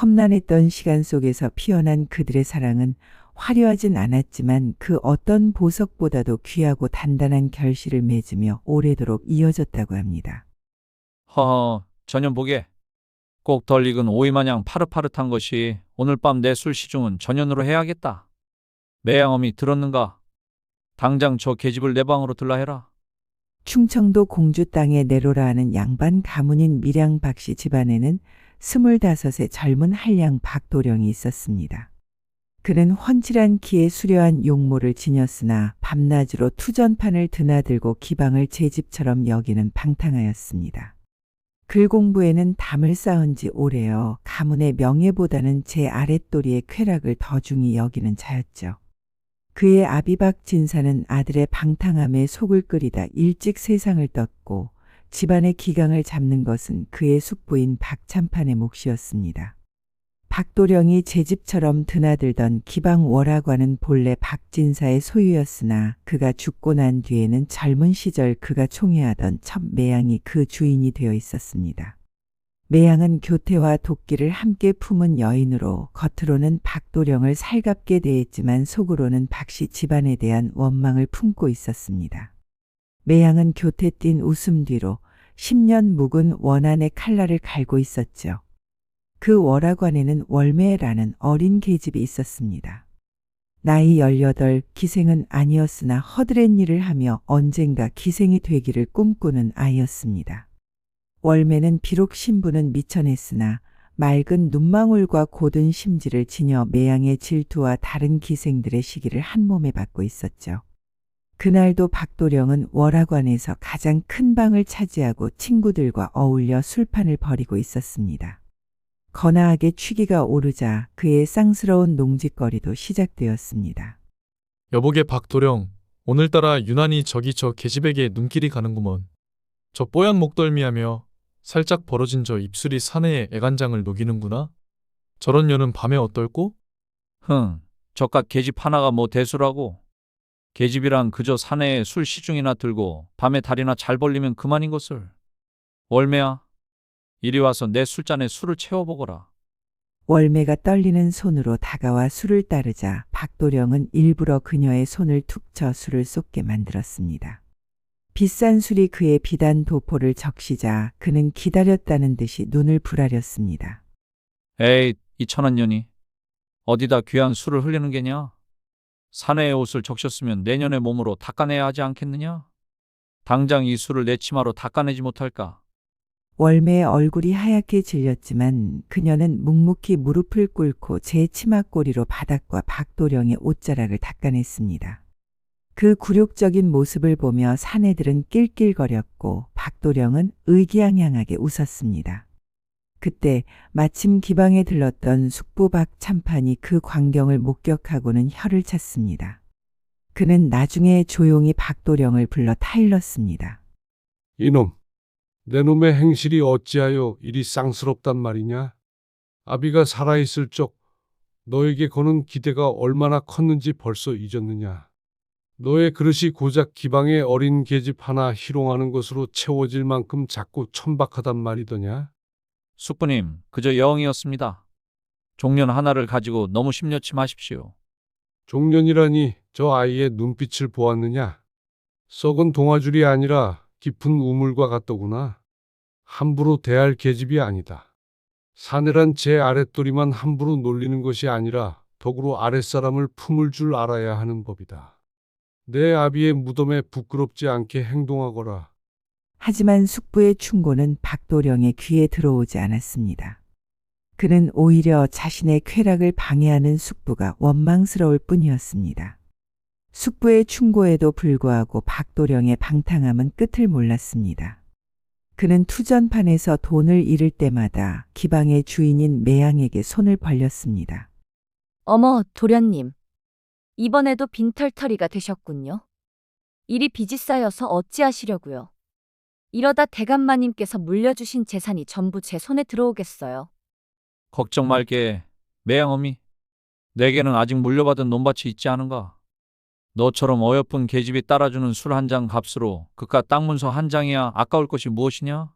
Speaker 3: 험난했던 시간 속에서 피어난 그들의 사랑은 화려하진 않았지만 그 어떤 보석보다도 귀하고 단단한 결실을 맺으며 오래도록 이어졌다고 합니다.
Speaker 10: 허허, 전년 보게. 꼭 덜 익은 오이 마냥 파릇파릇한 것이 오늘 밤 내 술 시중은 전년으로 해야겠다. 매양엄이 들었는가? 당장 저 계집을 내 방으로 들라 해라.
Speaker 3: 충청도 공주 땅에 내로라 하는 양반 가문인 밀양 박씨 집안에는 25의 젊은 한량 박도령이 있었습니다. 그는 훤칠한 키에 수려한 용모를 지녔으나 밤낮으로 투전판을 드나들고 기방을 제 집처럼 여기는 방탕하였습니다. 글 공부에는 담을 쌓은 지 오래여 가문의 명예보다는 제 아랫도리의 쾌락을 더 중히 여기는 자였죠. 그의 아비박 진사는 아들의 방탕함에 속을 끓이다 일찍 세상을 떴고 집안의 기강을 잡는 것은 그의 숙부인 박참판의 몫이었습니다. 박도령이 제 집처럼 드나들던 기방 월화관은 본래 박진사의 소유였으나 그가 죽고 난 뒤에는 젊은 시절 그가 총애하던 첫 매양이 그 주인이 되어 있었습니다. 매양은 교태와 도끼를 함께 품은 여인으로 겉으로는 박도령을 살갑게 대했지만 속으로는 박씨 집안에 대한 원망을 품고 있었습니다. 매양은 교태 띤 웃음 뒤로 10년 묵은 원안의 칼날을 갈고 있었죠. 그 월화관에는 월매라는 어린 계집이 있었습니다. 나이 18, 기생은 아니었으나 허드렛 일을 하며 언젠가 기생이 되기를 꿈꾸는 아이였습니다. 월매는 비록 신부는 미천했으나 맑은 눈망울과 고든 심지를 지녀 매양의 질투와 다른 기생들의 시기를 한 몸에 받고 있었죠. 그날도 박도령은 월화관에서 가장 큰 방을 차지하고 친구들과 어울려 술판을 벌이고 있었습니다. 거나하게 취기가 오르자 그의 쌍스러운 농짓거리도 시작되었습니다.
Speaker 6: 여보게 박도령, 오늘따라 유난히 저기 저 계집에게 눈길이 가는구먼. 저 뽀얀 목덜미하며 살짝 벌어진 저 입술이 사내의 애간장을 녹이는구나. 저런 년은 밤에 어떨꼬?
Speaker 10: 저깟 계집 하나가 뭐 대수라고. 계집이란 그저 사내에 술 시중이나 들고 밤에 다리나 잘 벌리면 그만인 것을. 월매야, 이리 와서 내 술잔에 술을 채워보거라.
Speaker 3: 월매가 떨리는 손으로 다가와 술을 따르자 박도령은 일부러 그녀의 손을 툭 쳐 술을 쏟게 만들었습니다. 비싼 술이 그의 비단 도포를 적시자 그는 기다렸다는 듯이 눈을 부라렸습니다.
Speaker 10: 에이, 이 천한 년이. 어디다 귀한 술을 흘리는 게냐? 사내의 옷을 적셨으면 내년의 몸으로 닦아내야 하지 않겠느냐? 당장 이 술을 내 치마로 닦아내지 못할까?
Speaker 3: 월매의 얼굴이 하얗게 질렸지만 그녀는 묵묵히 무릎을 꿇고 제 치마꼬리로 바닥과 박도령의 옷자락을 닦아냈습니다. 그 굴욕적인 모습을 보며 사내들은 낄낄거렸고 박도령은 의기양양하게 웃었습니다. 그때 마침 기방에 들렀던 숙부 박참판이 그 광경을 목격하고는 혀를 찼습니다. 그는 나중에 조용히 박도령을 불러 타일렀습니다.
Speaker 9: 이놈, 내 놈의 행실이 어찌하여 이리 쌍스럽단 말이냐? 아비가 살아있을 적 너에게 거는 기대가 얼마나 컸는지 벌써 잊었느냐? 너의 그릇이 고작 기방의 어린 계집 하나 희롱하는 것으로 채워질 만큼 자꾸 천박하단 말이더냐?
Speaker 10: 숙부님, 그저 여흥이었습니다. 종년 하나를 가지고 너무 심려치 마십시오.
Speaker 9: 종년이라니 저 아이의 눈빛을 보았느냐? 썩은 동아줄이 아니라 깊은 우물과 같더구나. 함부로 대할 계집이 아니다. 사내란 제 아랫도리만 함부로 놀리는 것이 아니라 덕으로 아랫사람을 품을 줄 알아야 하는 법이다. 내 아비의 무덤에 부끄럽지 않게 행동하거라.
Speaker 3: 하지만 숙부의 충고는 박도령의 귀에 들어오지 않았습니다. 그는 오히려 자신의 쾌락을 방해하는 숙부가 원망스러울 뿐이었습니다. 숙부의 충고에도 불구하고 박도령의 방탕함은 끝을 몰랐습니다. 그는 투전판에서 돈을 잃을 때마다 기방의 주인인 매양에게 손을 벌렸습니다.
Speaker 2: 어머, 도련님. 이번에도 빈털터리가 되셨군요. 일이 빚이 쌓여서 어찌하시려고요. 이러다 대감마님께서 물려주신 재산이 전부 제 손에 들어오겠어요.
Speaker 10: 걱정 말게. 매양어미. 내게는 아직 물려받은 논밭이 있지 않은가? 너처럼 어여쁜 계집이 따라주는 술 한 잔 값으로 그깟 땅 문서 한 장이야 아까울 것이 무엇이냐?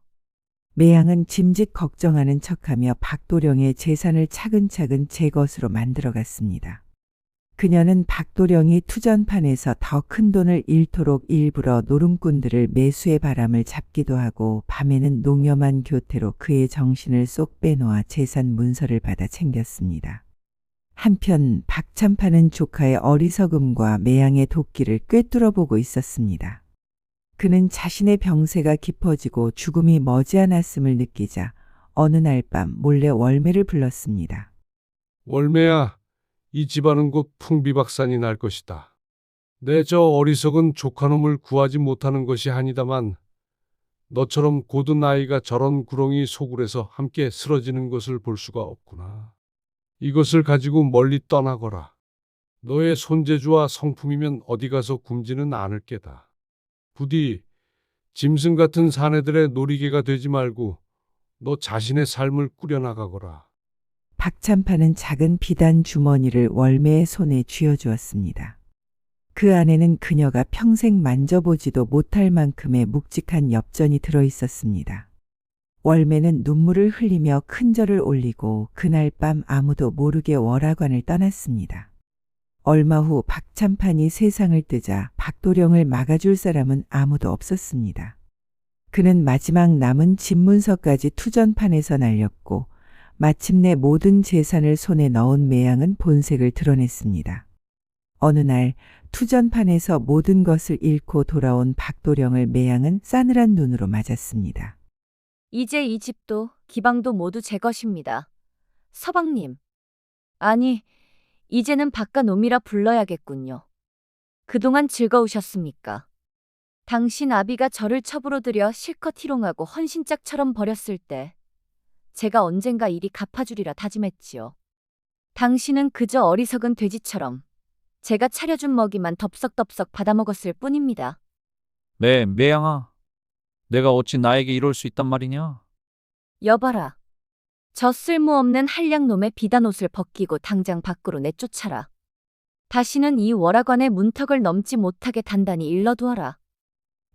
Speaker 3: 매양은 짐짓 걱정하는 척하며 박도령의 재산을 차근차근 제 것으로 만들어갔습니다. 그녀는 박도령이 투전판에서 더 큰 돈을 잃도록 일부러 노름꾼들을 매수의 바람을 잡기도 하고 밤에는 농염한 교태로 그의 정신을 쏙 빼놓아 재산 문서를 받아 챙겼습니다. 한편 박참판은 조카의 어리석음과 매양의 도끼를 꿰뚫어 보고 있었습니다. 그는 자신의 병세가 깊어지고 죽음이 머지않았음을 느끼자 어느 날 밤 몰래 월매를 불렀습니다.
Speaker 9: 월매야, 이 집안은 곧 풍비박산이 날 것이다. 내 저 어리석은 조카놈을 구하지 못하는 것이 아니다만 너처럼 고든 아이가 저런 구렁이 소굴에서 함께 쓰러지는 것을 볼 수가 없구나. 이것을 가지고 멀리 떠나거라. 너의 손재주와 성품이면 어디 가서 굶지는 않을 게다. 부디 짐승 같은 사내들의 놀이개가 되지 말고 너 자신의 삶을 꾸려나가거라.
Speaker 3: 박참판은 작은 비단 주머니를 월매의 손에 쥐어주었습니다. 그 안에는 그녀가 평생 만져보지도 못할 만큼의 묵직한 엽전이 들어있었습니다. 월매는 눈물을 흘리며 큰절을 올리고 그날 밤 아무도 모르게 월화관을 떠났습니다. 얼마 후 박참판이 세상을 뜨자 박도령을 막아줄 사람은 아무도 없었습니다. 그는 마지막 남은 집문서까지 투전판에서 날렸고 마침내 모든 재산을 손에 넣은 매양은 본색을 드러냈습니다. 어느 날 투전판에서 모든 것을 잃고 돌아온 박도령을 매양은 싸늘한 눈으로 맞았습니다.
Speaker 2: 이제 이 집도 기방도 모두 제 것입니다. 서방님. 아니, 이제는 바깥놈이라 불러야겠군요. 그동안 즐거우셨습니까? 당신 아비가 저를 첩으로 들여 실컷 희롱하고 헌신짝처럼 버렸을 때 제가 언젠가 이리 갚아주리라 다짐했지요. 당신은 그저 어리석은 돼지처럼 제가 차려준 먹이만 덥석덥석 받아먹었을 뿐입니다.
Speaker 10: 매양아. 내가 어찌 나에게 이럴 수 있단 말이냐?
Speaker 2: 여봐라. 저 쓸모없는 한량놈의 비단 옷을 벗기고 당장 밖으로 내쫓아라. 다시는 이 월화관의 문턱을 넘지 못하게 단단히 일러두어라.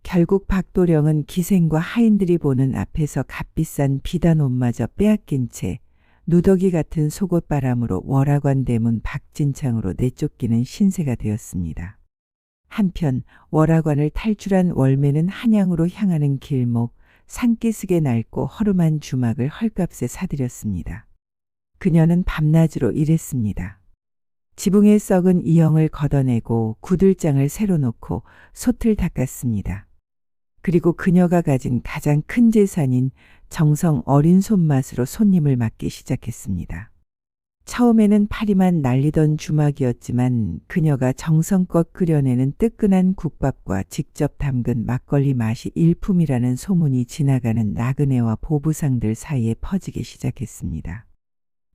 Speaker 3: 결국 박도령은 기생과 하인들이 보는 앞에서 값비싼 비단 옷마저 빼앗긴 채 누더기 같은 속옷바람으로 월화관 대문 박진창으로 내쫓기는 신세가 되었습니다. 한편 월화관을 탈출한 월매는 한양으로 향하는 길목, 산기슭에 낡고 허름한 주막을 헐값에 사들였습니다. 그녀는 밤낮으로 일했습니다. 지붕에 썩은 이형을 걷어내고 구들장을 새로 놓고 솥을 닦았습니다. 그리고 그녀가 가진 가장 큰 재산인 정성 어린 손맛으로 손님을 맞기 시작했습니다. 처음에는 파리만 날리던 주막이었지만 그녀가 정성껏 끓여내는 뜨끈한 국밥과 직접 담근 막걸리 맛이 일품이라는 소문이 지나가는 나그네와 보부상들 사이에 퍼지기 시작했습니다.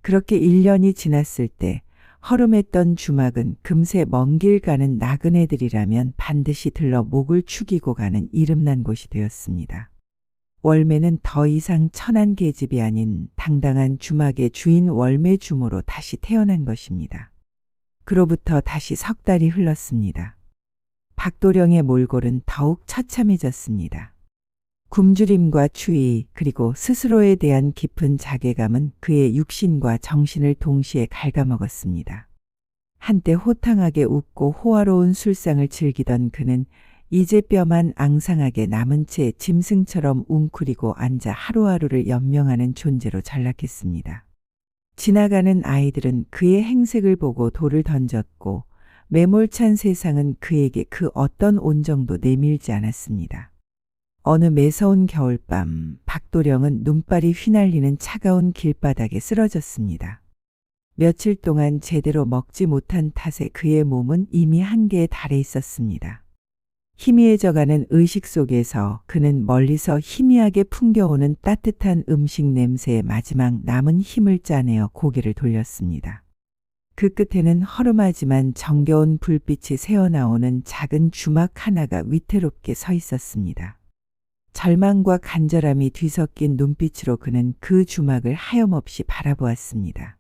Speaker 3: 그렇게 1년이 지났을 때 허름했던 주막은 금세 먼 길 가는 나그네들이라면 반드시 들러 목을 축이고 가는 이름난 곳이 되었습니다. 월매는 더 이상 천한 계집이 아닌 당당한 주막의 주인 월매 주모로 다시 태어난 것입니다. 그로부터 다시 석 달이 흘렀습니다. 박도령의 몰골은 더욱 처참해졌습니다. 굶주림과 추위 그리고 스스로에 대한 깊은 자괴감은 그의 육신과 정신을 동시에 갉아먹었습니다. 한때 호탕하게 웃고 호화로운 술상을 즐기던 그는 이제 뼈만 앙상하게 남은 채 짐승처럼 웅크리고 앉아 하루하루를 연명하는 존재로 전락했습니다. 지나가는 아이들은 그의 행색을 보고 돌을 던졌고 매몰찬 세상은 그에게 그 어떤 온정도 내밀지 않았습니다. 어느 매서운 겨울밤 박도령은 눈발이 휘날리는 차가운 길바닥에 쓰러졌습니다. 며칠 동안 제대로 먹지 못한 탓에 그의 몸은 이미 한계에 달해 있었습니다. 희미해져가는 의식 속에서 그는 멀리서 희미하게 풍겨오는 따뜻한 음식 냄새에 마지막 남은 힘을 짜내어 고개를 돌렸습니다. 그 끝에는 허름하지만 정겨운 불빛이 새어나오는 작은 주막 하나가 위태롭게 서 있었습니다. 절망과 간절함이 뒤섞인 눈빛으로 그는 그 주막을 하염없이 바라보았습니다.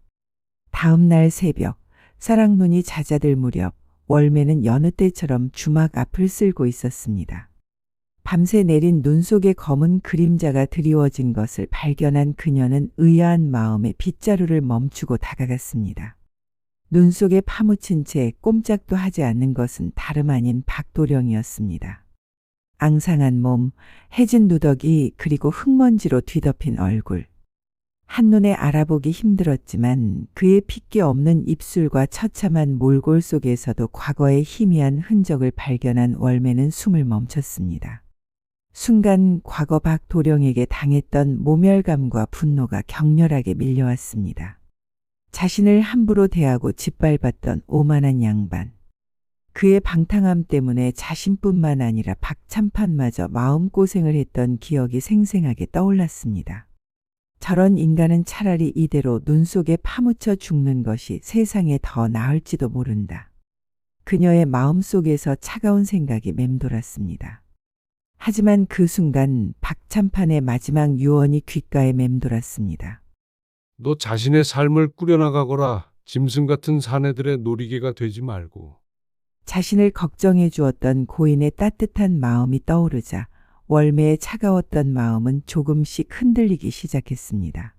Speaker 3: 다음 날 새벽, 사랑눈이 잦아들 무렵 월매는 여느 때처럼 주막 앞을 쓸고 있었습니다. 밤새 내린 눈 속에 검은 그림자가 드리워진 것을 발견한 그녀는 의아한 마음에 빗자루를 멈추고 다가갔습니다. 눈 속에 파묻힌 채 꼼짝도 하지 않는 것은 다름 아닌 박도령이었습니다. 앙상한 몸, 해진 누더기 그리고 흙먼지로 뒤덮인 얼굴. 한눈에 알아보기 힘들었지만 그의 핏기 없는 입술과 처참한 몰골 속에서도 과거의 희미한 흔적을 발견한 월매는 숨을 멈췄습니다. 순간 과거 박도령에게 당했던 모멸감과 분노가 격렬하게 밀려왔습니다. 자신을 함부로 대하고 짓밟았던 오만한 양반. 그의 방탕함 때문에 자신뿐만 아니라 박참판마저 마음고생을 했던 기억이 생생하게 떠올랐습니다. 저런 인간은 차라리 이대로 눈 속에 파묻혀 죽는 것이 세상에 더 나을지도 모른다. 그녀의 마음속에서 차가운 생각이 맴돌았습니다. 하지만 그 순간 박참판의 마지막 유언이 귓가에 맴돌았습니다.
Speaker 9: 너 자신의 삶을 꾸려나가거라. 짐승 같은 사내들의 놀이개가 되지 말고.
Speaker 3: 자신을 걱정해 주었던 고인의 따뜻한 마음이 떠오르자 월매의 차가웠던 마음은 조금씩 흔들리기 시작했습니다.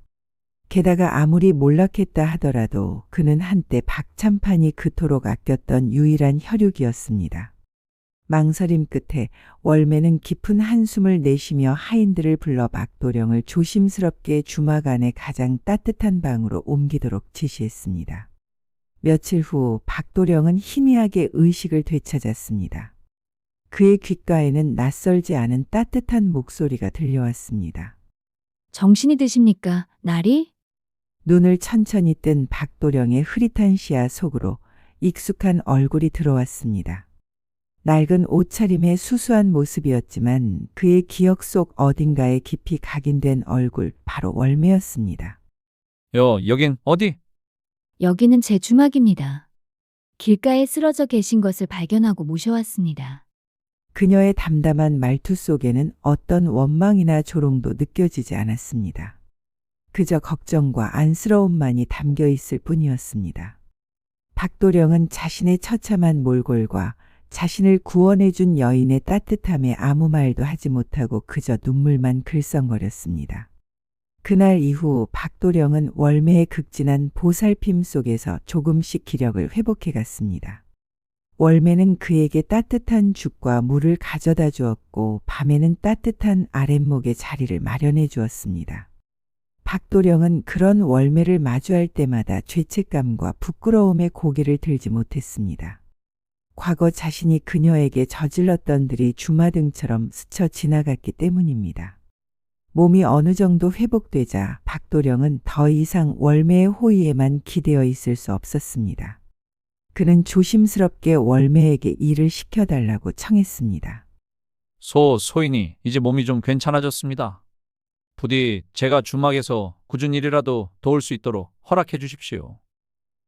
Speaker 3: 게다가 아무리 몰락했다 하더라도 그는 한때 박참판이 그토록 아꼈던 유일한 혈육이었습니다. 망설임 끝에 월매는 깊은 한숨을 내쉬며 하인들을 불러 박도령을 조심스럽게 주막 안의 가장 따뜻한 방으로 옮기도록 지시했습니다. 며칠 후 박도령은 희미하게 의식을 되찾았습니다. 그의 귓가에는 낯설지 않은 따뜻한 목소리가 들려왔습니다.
Speaker 1: 정신이 드십니까, 나리?
Speaker 3: 눈을 천천히 뜬 박도령의 흐릿한 시야 속으로 익숙한 얼굴이 들어왔습니다. 낡은 옷차림의 수수한 모습이었지만 그의 기억 속 어딘가에 깊이 각인된 얼굴, 바로 월매였습니다.
Speaker 10: 여긴 어디?
Speaker 1: 여기는 제 주막입니다. 길가에 쓰러져 계신 것을 발견하고 모셔왔습니다.
Speaker 3: 그녀의 담담한 말투 속에는 어떤 원망이나 조롱도 느껴지지 않았습니다. 그저 걱정과 안쓰러움만이 담겨 있을 뿐이었습니다. 박도령은 자신의 처참한 몰골과 자신을 구원해준 여인의 따뜻함에 아무 말도 하지 못하고 그저 눈물만 글썽거렸습니다. 그날 이후 박도령은 월매의 극진한 보살핌 속에서 조금씩 기력을 회복해 갔습니다. 월매는 그에게 따뜻한 죽과 물을 가져다 주었고 밤에는 따뜻한 아랫목에 자리를 마련해 주었습니다. 박도령은 그런 월매를 마주할 때마다 죄책감과 부끄러움에 고개를 들지 못했습니다. 과거 자신이 그녀에게 저질렀던 들이 주마등처럼 스쳐 지나갔기 때문입니다. 몸이 어느 정도 회복되자 박도령은 더 이상 월매의 호의에만 기대어 있을 수 없었습니다. 그는 조심스럽게 월매에게 일을 시켜달라고 청했습니다.
Speaker 10: 소인이 이제 몸이 좀 괜찮아졌습니다. 부디 제가 주막에서 굳은 일이라도 도울 수 있도록 허락해 주십시오.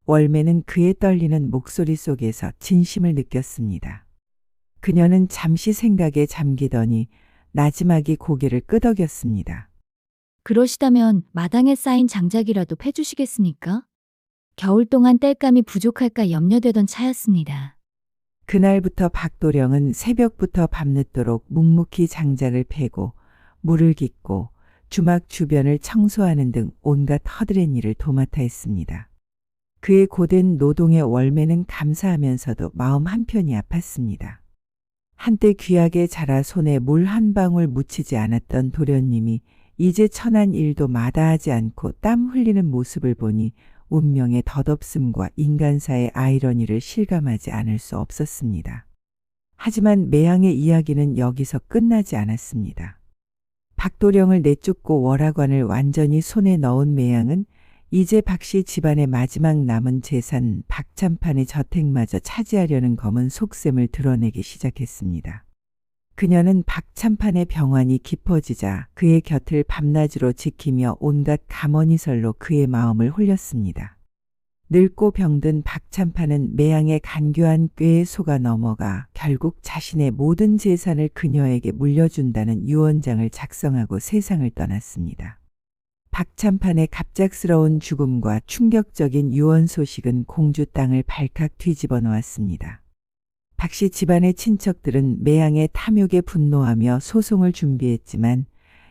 Speaker 3: 월매는 그의 떨리는 목소리 속에서 진심을 느꼈습니다. 그녀는 잠시 생각에 잠기더니 나지막이 고개를 끄덕였습니다.
Speaker 1: 그러시다면 마당에 쌓인 장작이라도 패주시겠습니까? 겨울 동안 땔감이 부족할까 염려되던 차였습니다.
Speaker 3: 그날부터 박도령은 새벽부터 밤늦도록 묵묵히 장작을 패고 물을 깃고 주막 주변을 청소하는 등 온갖 허드렛 일을 도맡아 했습니다. 그의 고된 노동에 월매는 감사하면서도 마음 한편이 아팠습니다. 한때 귀하게 자라 손에 물 한 방울 묻히지 않았던 도련님이 이제 천한 일도 마다하지 않고 땀 흘리는 모습을 보니 운명의 덧없음과 인간사의 아이러니를 실감하지 않을 수 없었습니다. 하지만 매양의 이야기는 여기서 끝나지 않았습니다. 박도령을 내쫓고 월화관을 완전히 손에 넣은 매양은 이제 박씨 집안의 마지막 남은 재산 박참판의 저택마저 차지하려는 검은 속셈을 드러내기 시작했습니다. 그녀는 박참판의 병환이 깊어지자 그의 곁을 밤낮으로 지키며 온갖 감언이설로 그의 마음을 홀렸습니다. 늙고 병든 박참판은 매양의 간교한 꾀에 속아 넘어가 결국 자신의 모든 재산을 그녀에게 물려준다는 유언장을 작성하고 세상을 떠났습니다. 박참판의 갑작스러운 죽음과 충격적인 유언 소식은 공주 땅을 발칵 뒤집어 놓았습니다. 박씨 집안의 친척들은 매양의 탐욕에 분노하며 소송을 준비했지만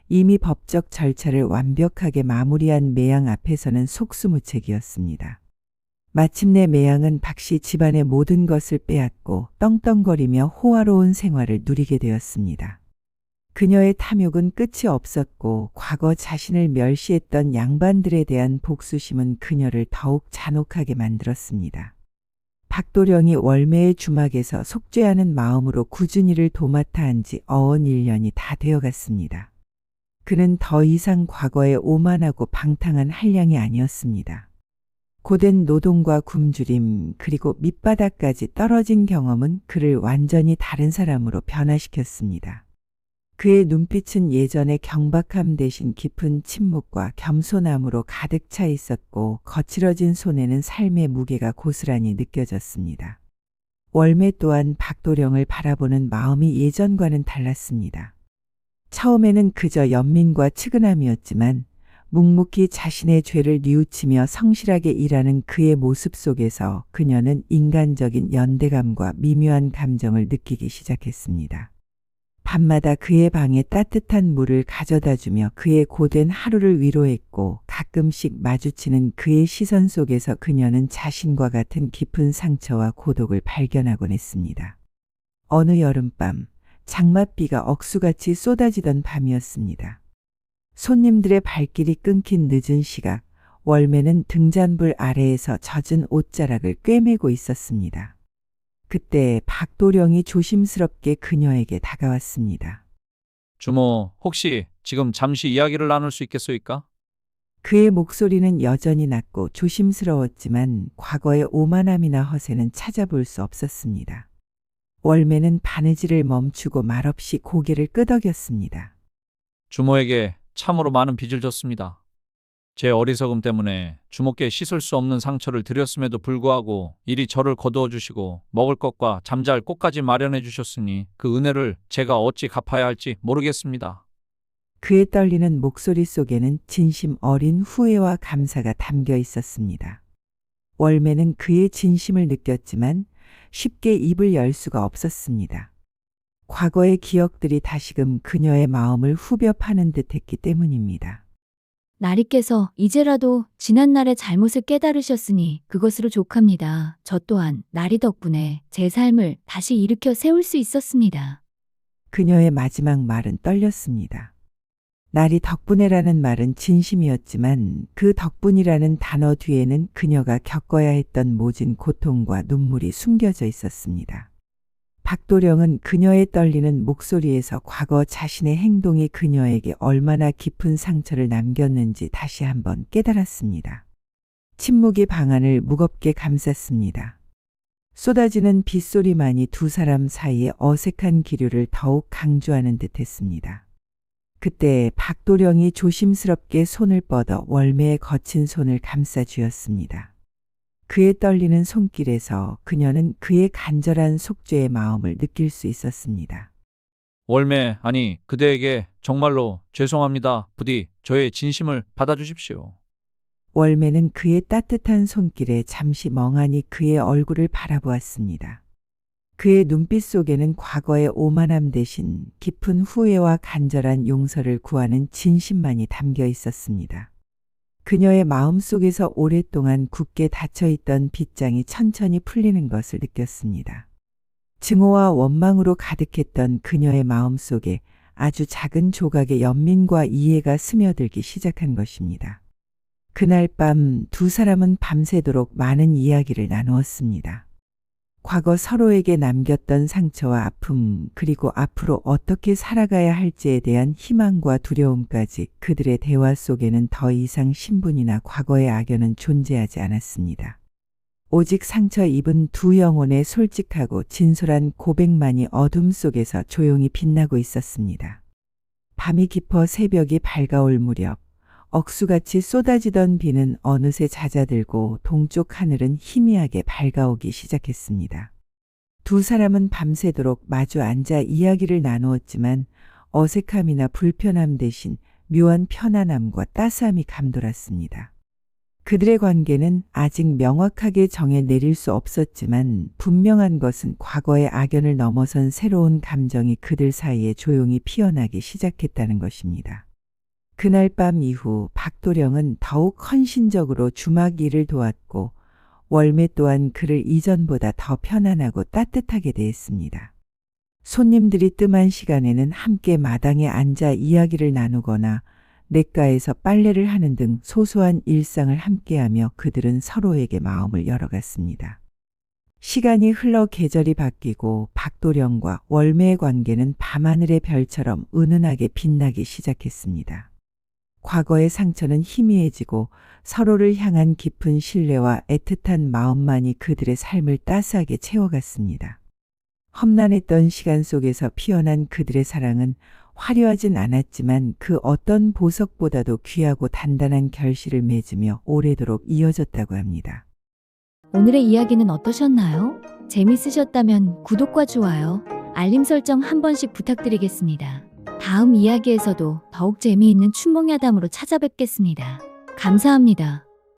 Speaker 3: 이미 법적 절차를 완벽하게 마무리한 매양 앞에서는 속수무책이었습니다. 마침내 매양은 박씨 집안의 모든 것을 빼앗고 떵떵거리며 호화로운 생활을 누리게 되었습니다. 그녀의 탐욕은 끝이 없었고 과거 자신을 멸시했던 양반들에 대한 복수심은 그녀를 더욱 잔혹하게 만들었습니다. 박도령이 월매의 주막에서 속죄하는 마음으로 꾸준히를 도맡아 한 지 어언 1년이 다 되어갔습니다. 그는 더 이상 과거에 오만하고 방탕한 한량이 아니었습니다. 고된 노동과 굶주림 그리고 밑바닥까지 떨어진 경험은 그를 완전히 다른 사람으로 변화시켰습니다. 그의 눈빛은 예전의 경박함 대신 깊은 침묵과 겸손함으로 가득 차 있었고 거칠어진 손에는 삶의 무게가 고스란히 느껴졌습니다. 월매 또한 박도령을 바라보는 마음이 예전과는 달랐습니다. 처음에는 그저 연민과 측은함이었지만 묵묵히 자신의 죄를 뉘우치며 성실하게 일하는 그의 모습 속에서 그녀는 인간적인 연대감과 미묘한 감정을 느끼기 시작했습니다. 밤마다 그의 방에 따뜻한 물을 가져다주며 그의 고된 하루를 위로했고 가끔씩 마주치는 그의 시선 속에서 그녀는 자신과 같은 깊은 상처와 고독을 발견하곤 했습니다. 어느 여름밤 장맛비가 억수같이 쏟아지던 밤이었습니다. 손님들의 발길이 끊긴 늦은 시각 월매는 등잔불 아래에서 젖은 옷자락을 꿰매고 있었습니다. 그때 박도령이 조심스럽게 그녀에게 다가왔습니다.
Speaker 10: 주모, 혹시 지금 잠시 이야기를 나눌 수 있겠소이까?
Speaker 3: 그의 목소리는 여전히 낮고 조심스러웠지만 과거의 오만함이나 허세는 찾아볼 수 없었습니다. 월매는 바느질을 멈추고 말없이 고개를 끄덕였습니다.
Speaker 10: 주모에게 참으로 많은 빚을 졌습니다. 제 어리석음 때문에 주모께 씻을 수 없는 상처를 드렸음에도 불구하고 이리 저를 거두어 주시고 먹을 것과 잠잘 곳까지 마련해 주셨으니 그 은혜를 제가 어찌 갚아야 할지 모르겠습니다.
Speaker 3: 그의 떨리는 목소리 속에는 진심 어린 후회와 감사가 담겨 있었습니다. 월매는 그의 진심을 느꼈지만 쉽게 입을 열 수가 없었습니다. 과거의 기억들이 다시금 그녀의 마음을 후벼 파는 듯했기 때문입니다.
Speaker 1: 나리께서 이제라도 지난날의 잘못을 깨달으셨으니 그것으로 족합니다. 저 또한 나리 덕분에 제 삶을 다시 일으켜 세울 수 있었습니다.
Speaker 3: 그녀의 마지막 말은 떨렸습니다. 나리 덕분에라는 말은 진심이었지만 그 덕분이라는 단어 뒤에는 그녀가 겪어야 했던 모진 고통과 눈물이 숨겨져 있었습니다. 박도령은 그녀의 떨리는 목소리에서 과거 자신의 행동이 그녀에게 얼마나 깊은 상처를 남겼는지 다시 한번 깨달았습니다. 침묵이 방안을 무겁게 감쌌습니다. 쏟아지는 빗소리만이 두 사람 사이의 어색한 기류를 더욱 강조하는 듯했습니다. 그때 박도령이 조심스럽게 손을 뻗어 월매의 거친 손을 감싸 쥐었습니다. 그의 떨리는 손길에서 그녀는 그의 간절한 속죄의 마음을 느낄 수 있었습니다.
Speaker 10: 월매, 아니 그대에게 정말로 죄송합니다. 부디 저의 진심을 받아주십시오.
Speaker 3: 월매는 그의 따뜻한 손길에 잠시 멍하니 그의 얼굴을 바라보았습니다. 그의 눈빛 속에는 과거의 오만함 대신 깊은 후회와 간절한 용서를 구하는 진심만이 담겨 있었습니다. 그녀의 마음 속에서 오랫동안 굳게 닫혀있던 빗장이 천천히 풀리는 것을 느꼈습니다. 증오와 원망으로 가득했던 그녀의 마음 속에 아주 작은 조각의 연민과 이해가 스며들기 시작한 것입니다. 그날 밤 두 사람은 밤새도록 많은 이야기를 나누었습니다. 과거 서로에게 남겼던 상처와 아픔, 그리고 앞으로 어떻게 살아가야 할지에 대한 희망과 두려움까지 그들의 대화 속에는 더 이상 신분이나 과거의 악연은 존재하지 않았습니다. 오직 상처 입은 두 영혼의 솔직하고 진솔한 고백만이 어둠 속에서 조용히 빛나고 있었습니다. 밤이 깊어 새벽이 밝아올 무렵 억수같이 쏟아지던 비는 어느새 잦아들고 동쪽 하늘은 희미하게 밝아오기 시작했습니다. 두 사람은 밤새도록 마주 앉아 이야기를 나누었지만 어색함이나 불편함 대신 묘한 편안함과 따스함이 감돌았습니다. 그들의 관계는 아직 명확하게 정해 내릴 수 없었지만 분명한 것은 과거의 악연을 넘어선 새로운 감정이 그들 사이에 조용히 피어나기 시작했다는 것입니다. 그날 밤 이후 박도령은 더욱 헌신적으로 주막 일을 도왔고 월매 또한 그를 이전보다 더 편안하고 따뜻하게 대했습니다. 손님들이 뜸한 시간에는 함께 마당에 앉아 이야기를 나누거나 냇가에서 빨래를 하는 등 소소한 일상을 함께하며 그들은 서로에게 마음을 열어갔습니다. 시간이 흘러 계절이 바뀌고 박도령과 월매의 관계는 밤하늘의 별처럼 은은하게 빛나기 시작했습니다. 과거의 상처는 희미해지고 서로를 향한 깊은 신뢰와 애틋한 마음만이 그들의 삶을 따스하게 채워갔습니다. 험난했던 시간 속에서 피어난 그들의 사랑은 화려하진 않았지만 그 어떤 보석보다도 귀하고 단단한 결실을 맺으며 오래도록 이어졌다고 합니다.
Speaker 1: 오늘의 이야기는 어떠셨나요? 재밌으셨다면 구독과 좋아요, 알림 설정 한 번씩 부탁드리겠습니다. 다음 이야기에서도 더욱 재미있는 춘몽야담으로 찾아뵙겠습니다. 감사합니다.